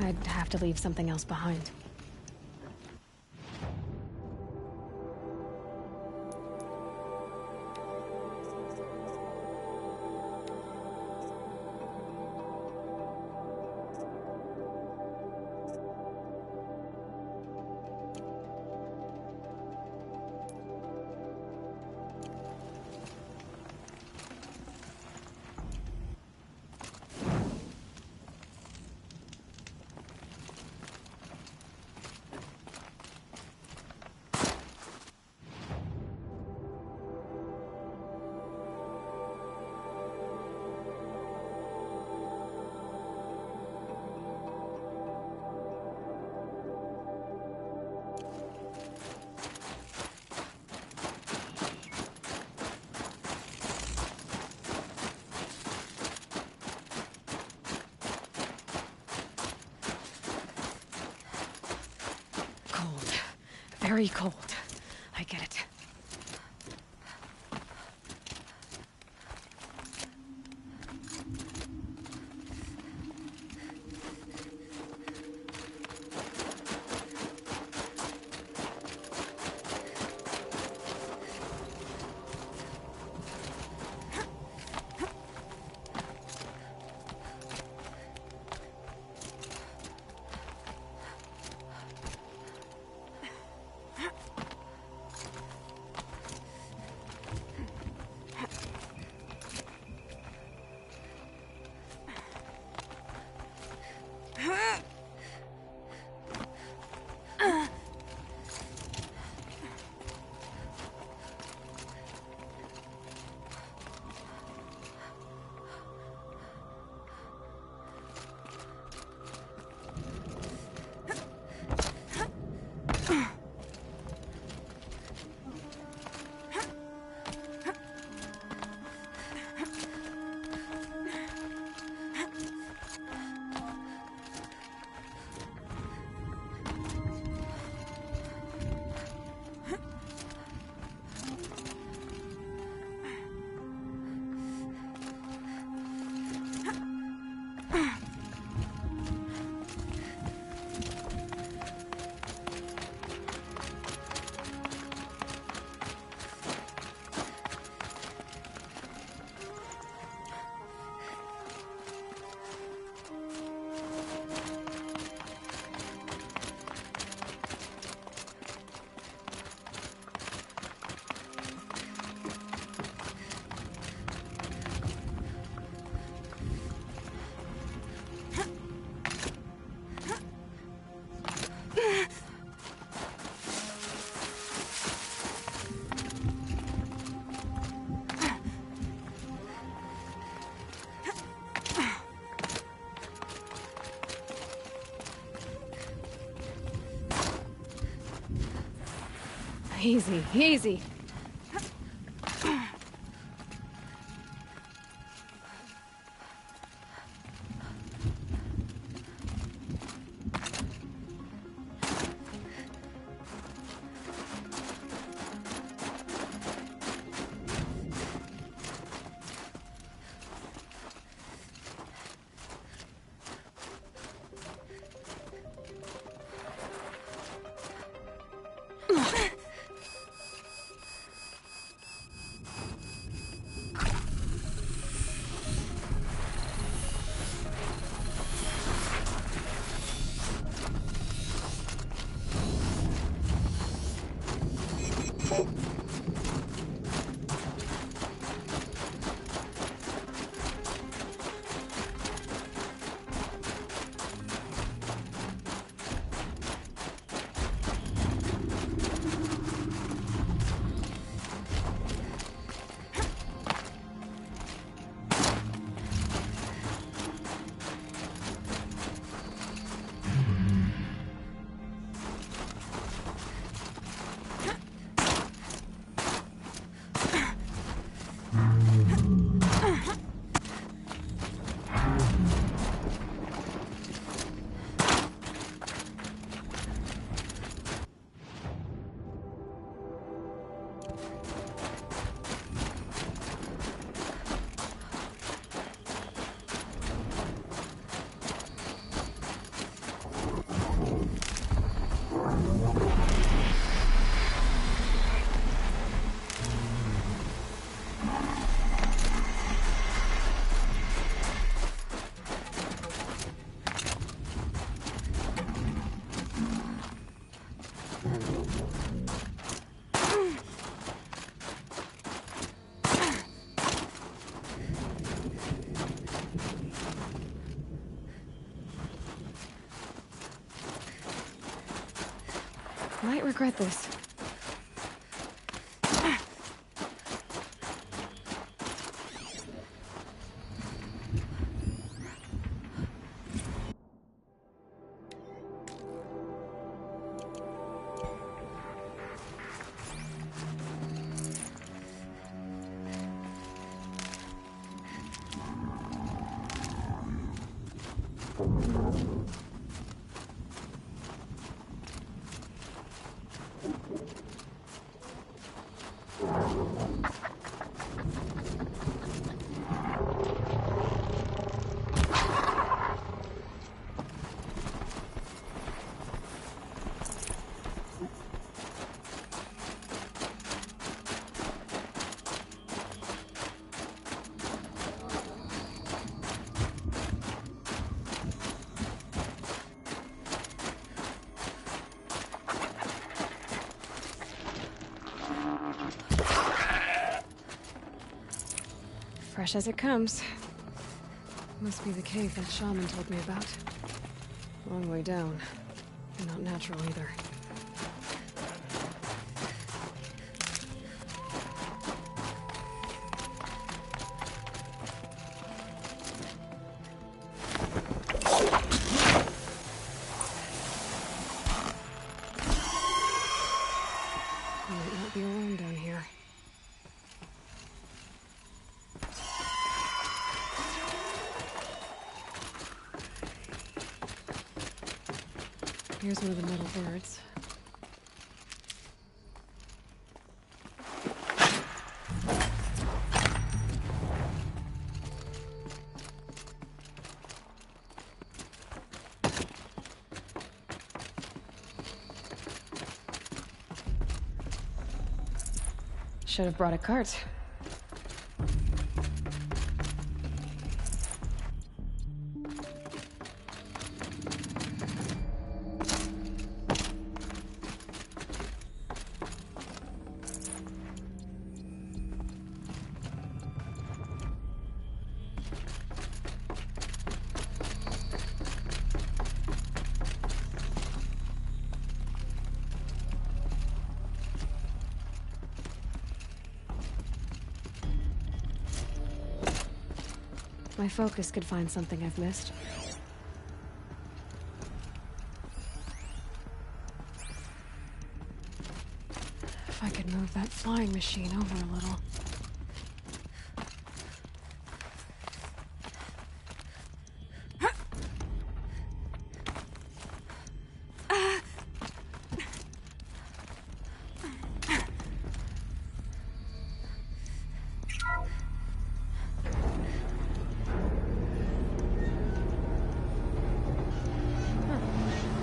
I'd have to leave something else behind. Very cold. I get it. Easy, easy. regret this. Fresh as it comes. Must be the cave that shaman told me about. Long way down. And not natural either. Might not be alone down here. Here's one of the metal birds. Should have brought a cart. My focus could find something I've missed. If I could move that flying machine over a little.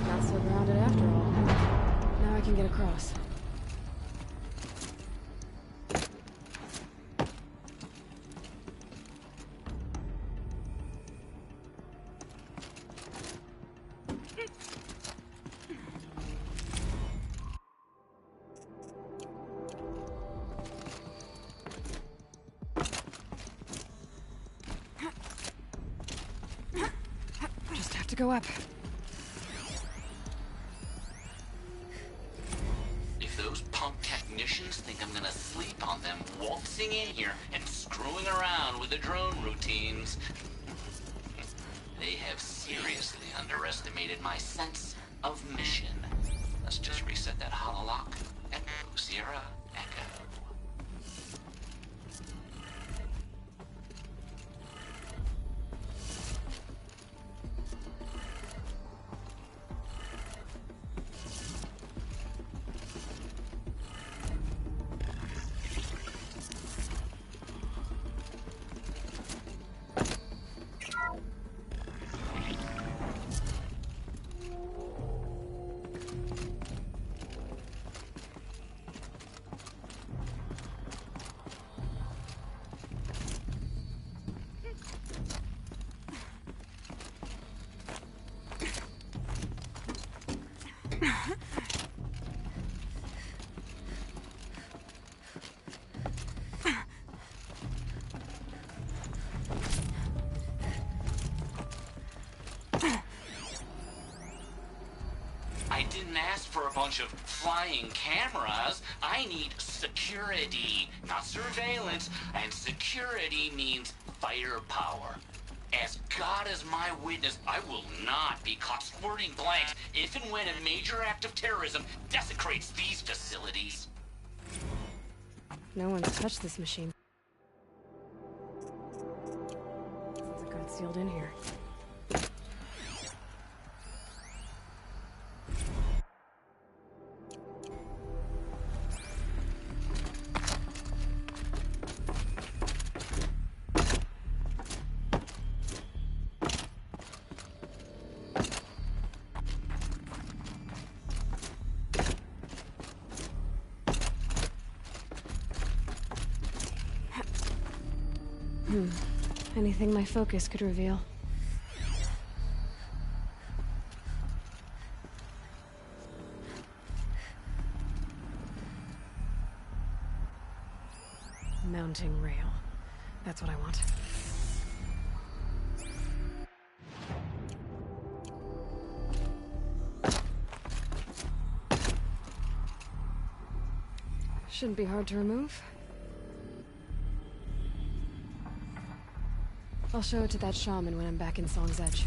Not so grounded after all. Now I can get across. Just have to go up. If those punk technicians think I'm gonna sleep on them waltzing in here and screwing around with the drone routines, they have seriously underestimated my sense of mission. Let's just reset that hololock. Echo, Sierra, Echo. for a bunch of flying cameras. I need security, not surveillance. And security means firepower. As God is my witness, I will not be caught squirting blanks if and when a major act of terrorism desecrates these facilities. No one's touched this machine. Sounds like it's sealed in here. Anything my focus could reveal. Mounting rail. That's what I want. Shouldn't be hard to remove. I'll show it to that shaman when I'm back in Song's Edge.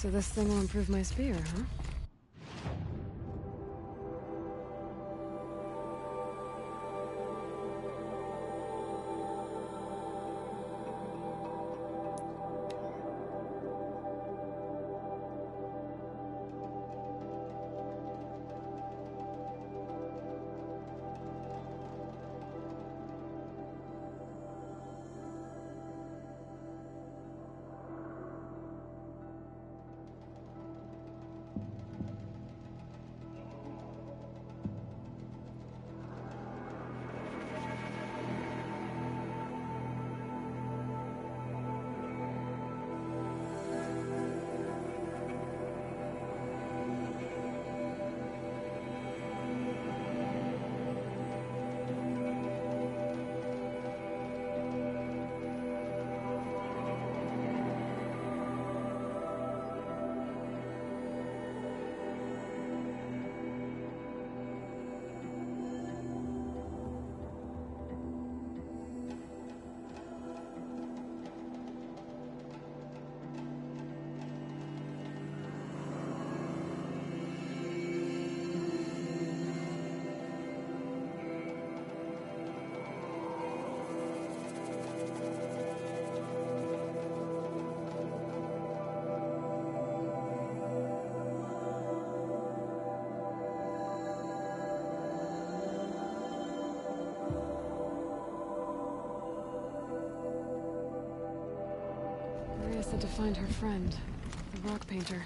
So this thing will improve my spear, huh? find her friend, the rock painter.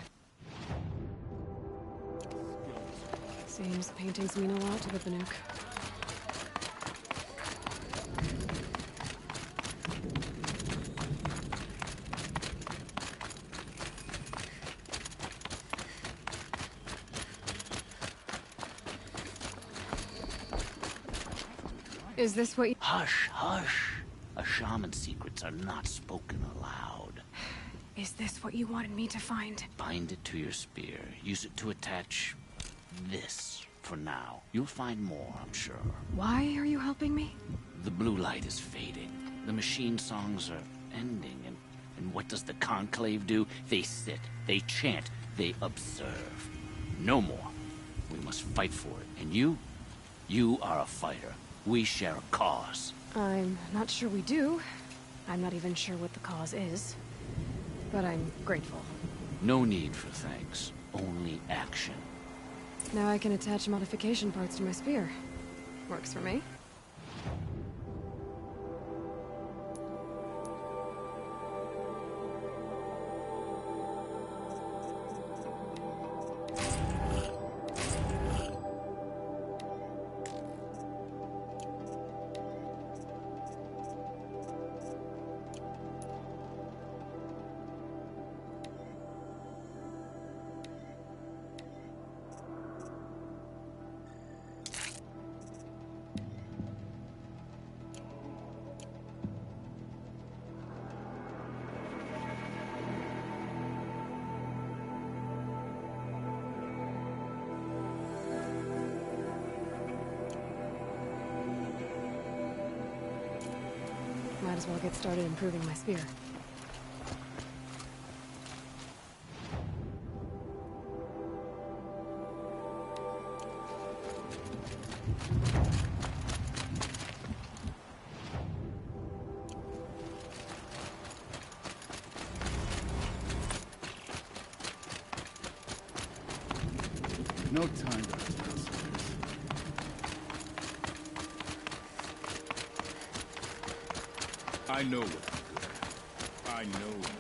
Seems paintings mean a lot to the Banuk. Is this what you— Hush, hush. A shaman's secrets are not spoken aloud. Is this what you wanted me to find? Bind it to your spear. Use it to attach this for now. You'll find more, I'm sure. Why are you helping me? The blue light is fading. The machine songs are ending, and what does the Conclave do? They sit, they chant, they observe. No more. We must fight for it. And you are a fighter. We share a cause. I'm not sure we do. I'm not even sure what the cause is. But I'm grateful. No need for thanks. Only action. Now I can attach modification parts to my spear. Works for me. Might as well get started improving my spear. No time to discuss this. I know what's good. I know what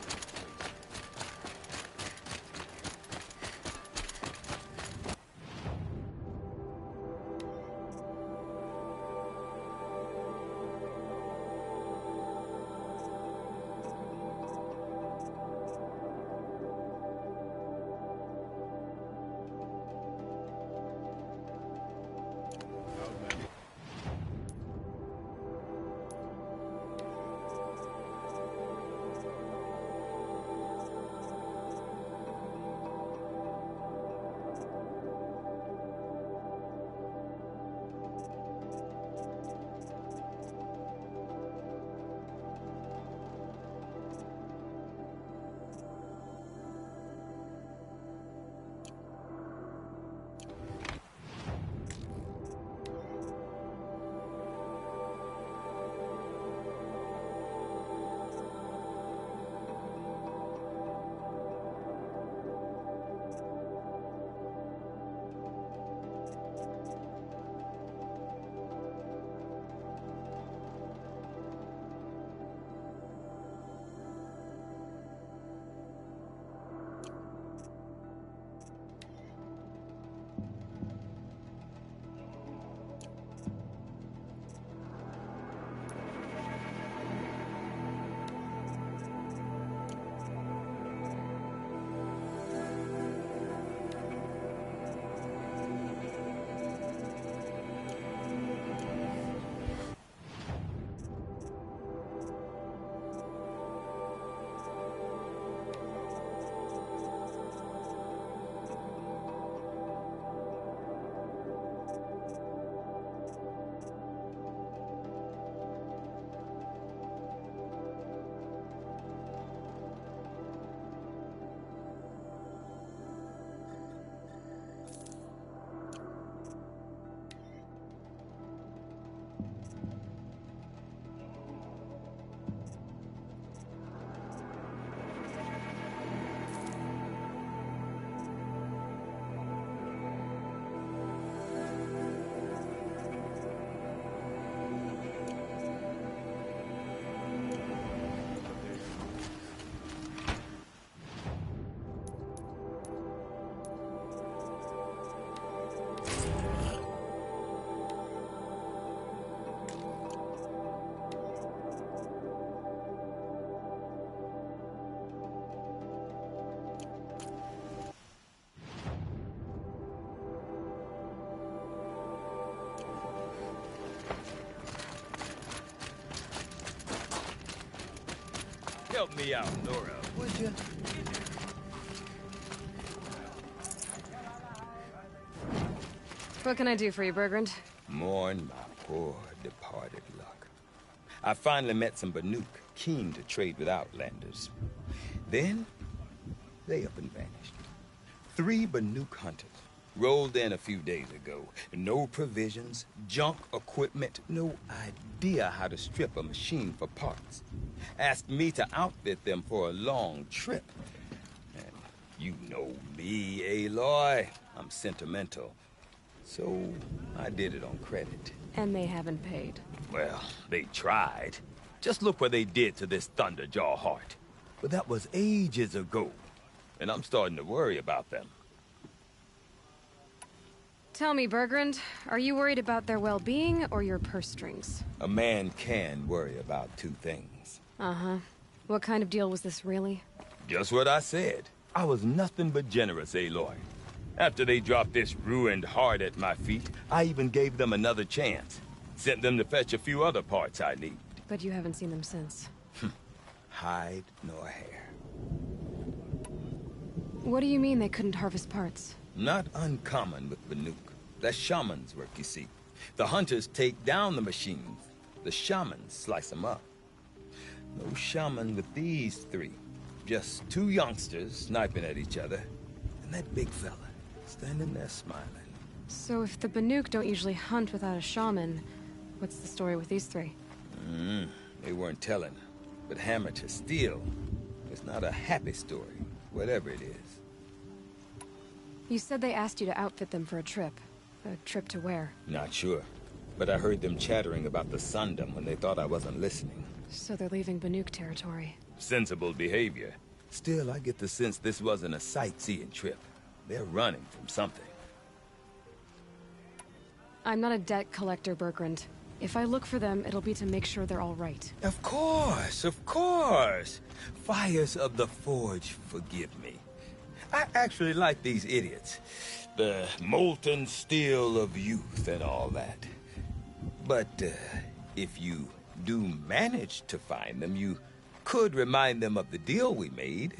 help me out, Nora, would you? What can I do for you, Bergrand? Mourn my poor departed luck. I finally met some Banuk, keen to trade with Outlanders. Then, they up and vanished. 3 Banuk hunters rolled in a few days ago. No provisions, junk equipment, no idea how to strip a machine for parts. Asked me to outfit them for a long trip. And you know me, Aloy. I'm sentimental. So, I did it on credit. And they haven't paid. Well, they tried. Just look what they did to this Thunderjaw heart. But that was ages ago. And I'm starting to worry about them. Tell me, Bergrand, are you worried about their well-being or your purse strings? A man can worry about 2 things. Uh-huh. What kind of deal was this, really? Just what I said. I was nothing but generous, Aloy. After they dropped this ruined heart at my feet, I even gave them another chance. Sent them to fetch a few other parts I need. But you haven't seen them since. Hide nor hair. What do you mean they couldn't harvest parts? Not uncommon with Banuk. That's shaman's work, you see. The hunters take down the machines. The shamans slice them up. No shaman with these 3. Just 2 youngsters sniping at each other. And that big fella standing there smiling. So if the Banuk don't usually hunt without a shaman, what's the story with these 3? They weren't telling. But hammer to steel, it's not a happy story, whatever it is. You said they asked you to outfit them for a trip. A trip to where? Not sure. But I heard them chattering about the Sundom when they thought I wasn't listening. So they're leaving Banuk territory. Sensible behavior. Still, I get the sense this wasn't a sightseeing trip. They're running from something. I'm not a debt collector, Bergrand. If I look for them, it'll be to make sure they're all right. Of course, of course. Fires of the Forge, forgive me. I actually like these idiots. The molten steel of youth and all that. But if you do manage to find them, you could remind them of the deal we made.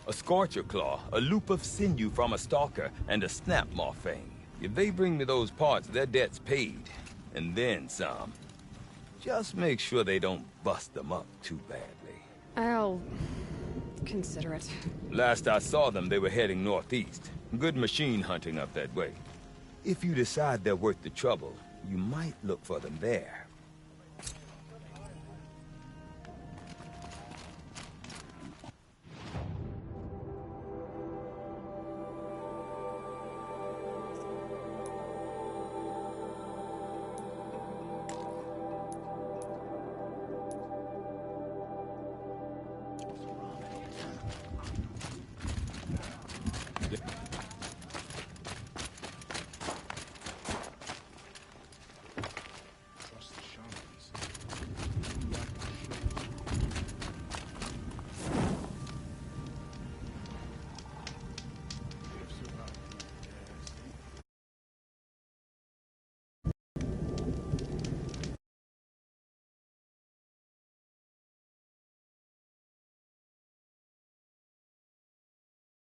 A Scorcher Claw, a loop of sinew from a stalker, and a Snapmaw Fang. If they bring me those parts, their debt's paid. And then some. Just make sure they don't bust them up too badly. I'll consider it. Last I saw them, they were heading northeast. Good machine hunting up that way. If you decide they're worth the trouble, you might look for them there.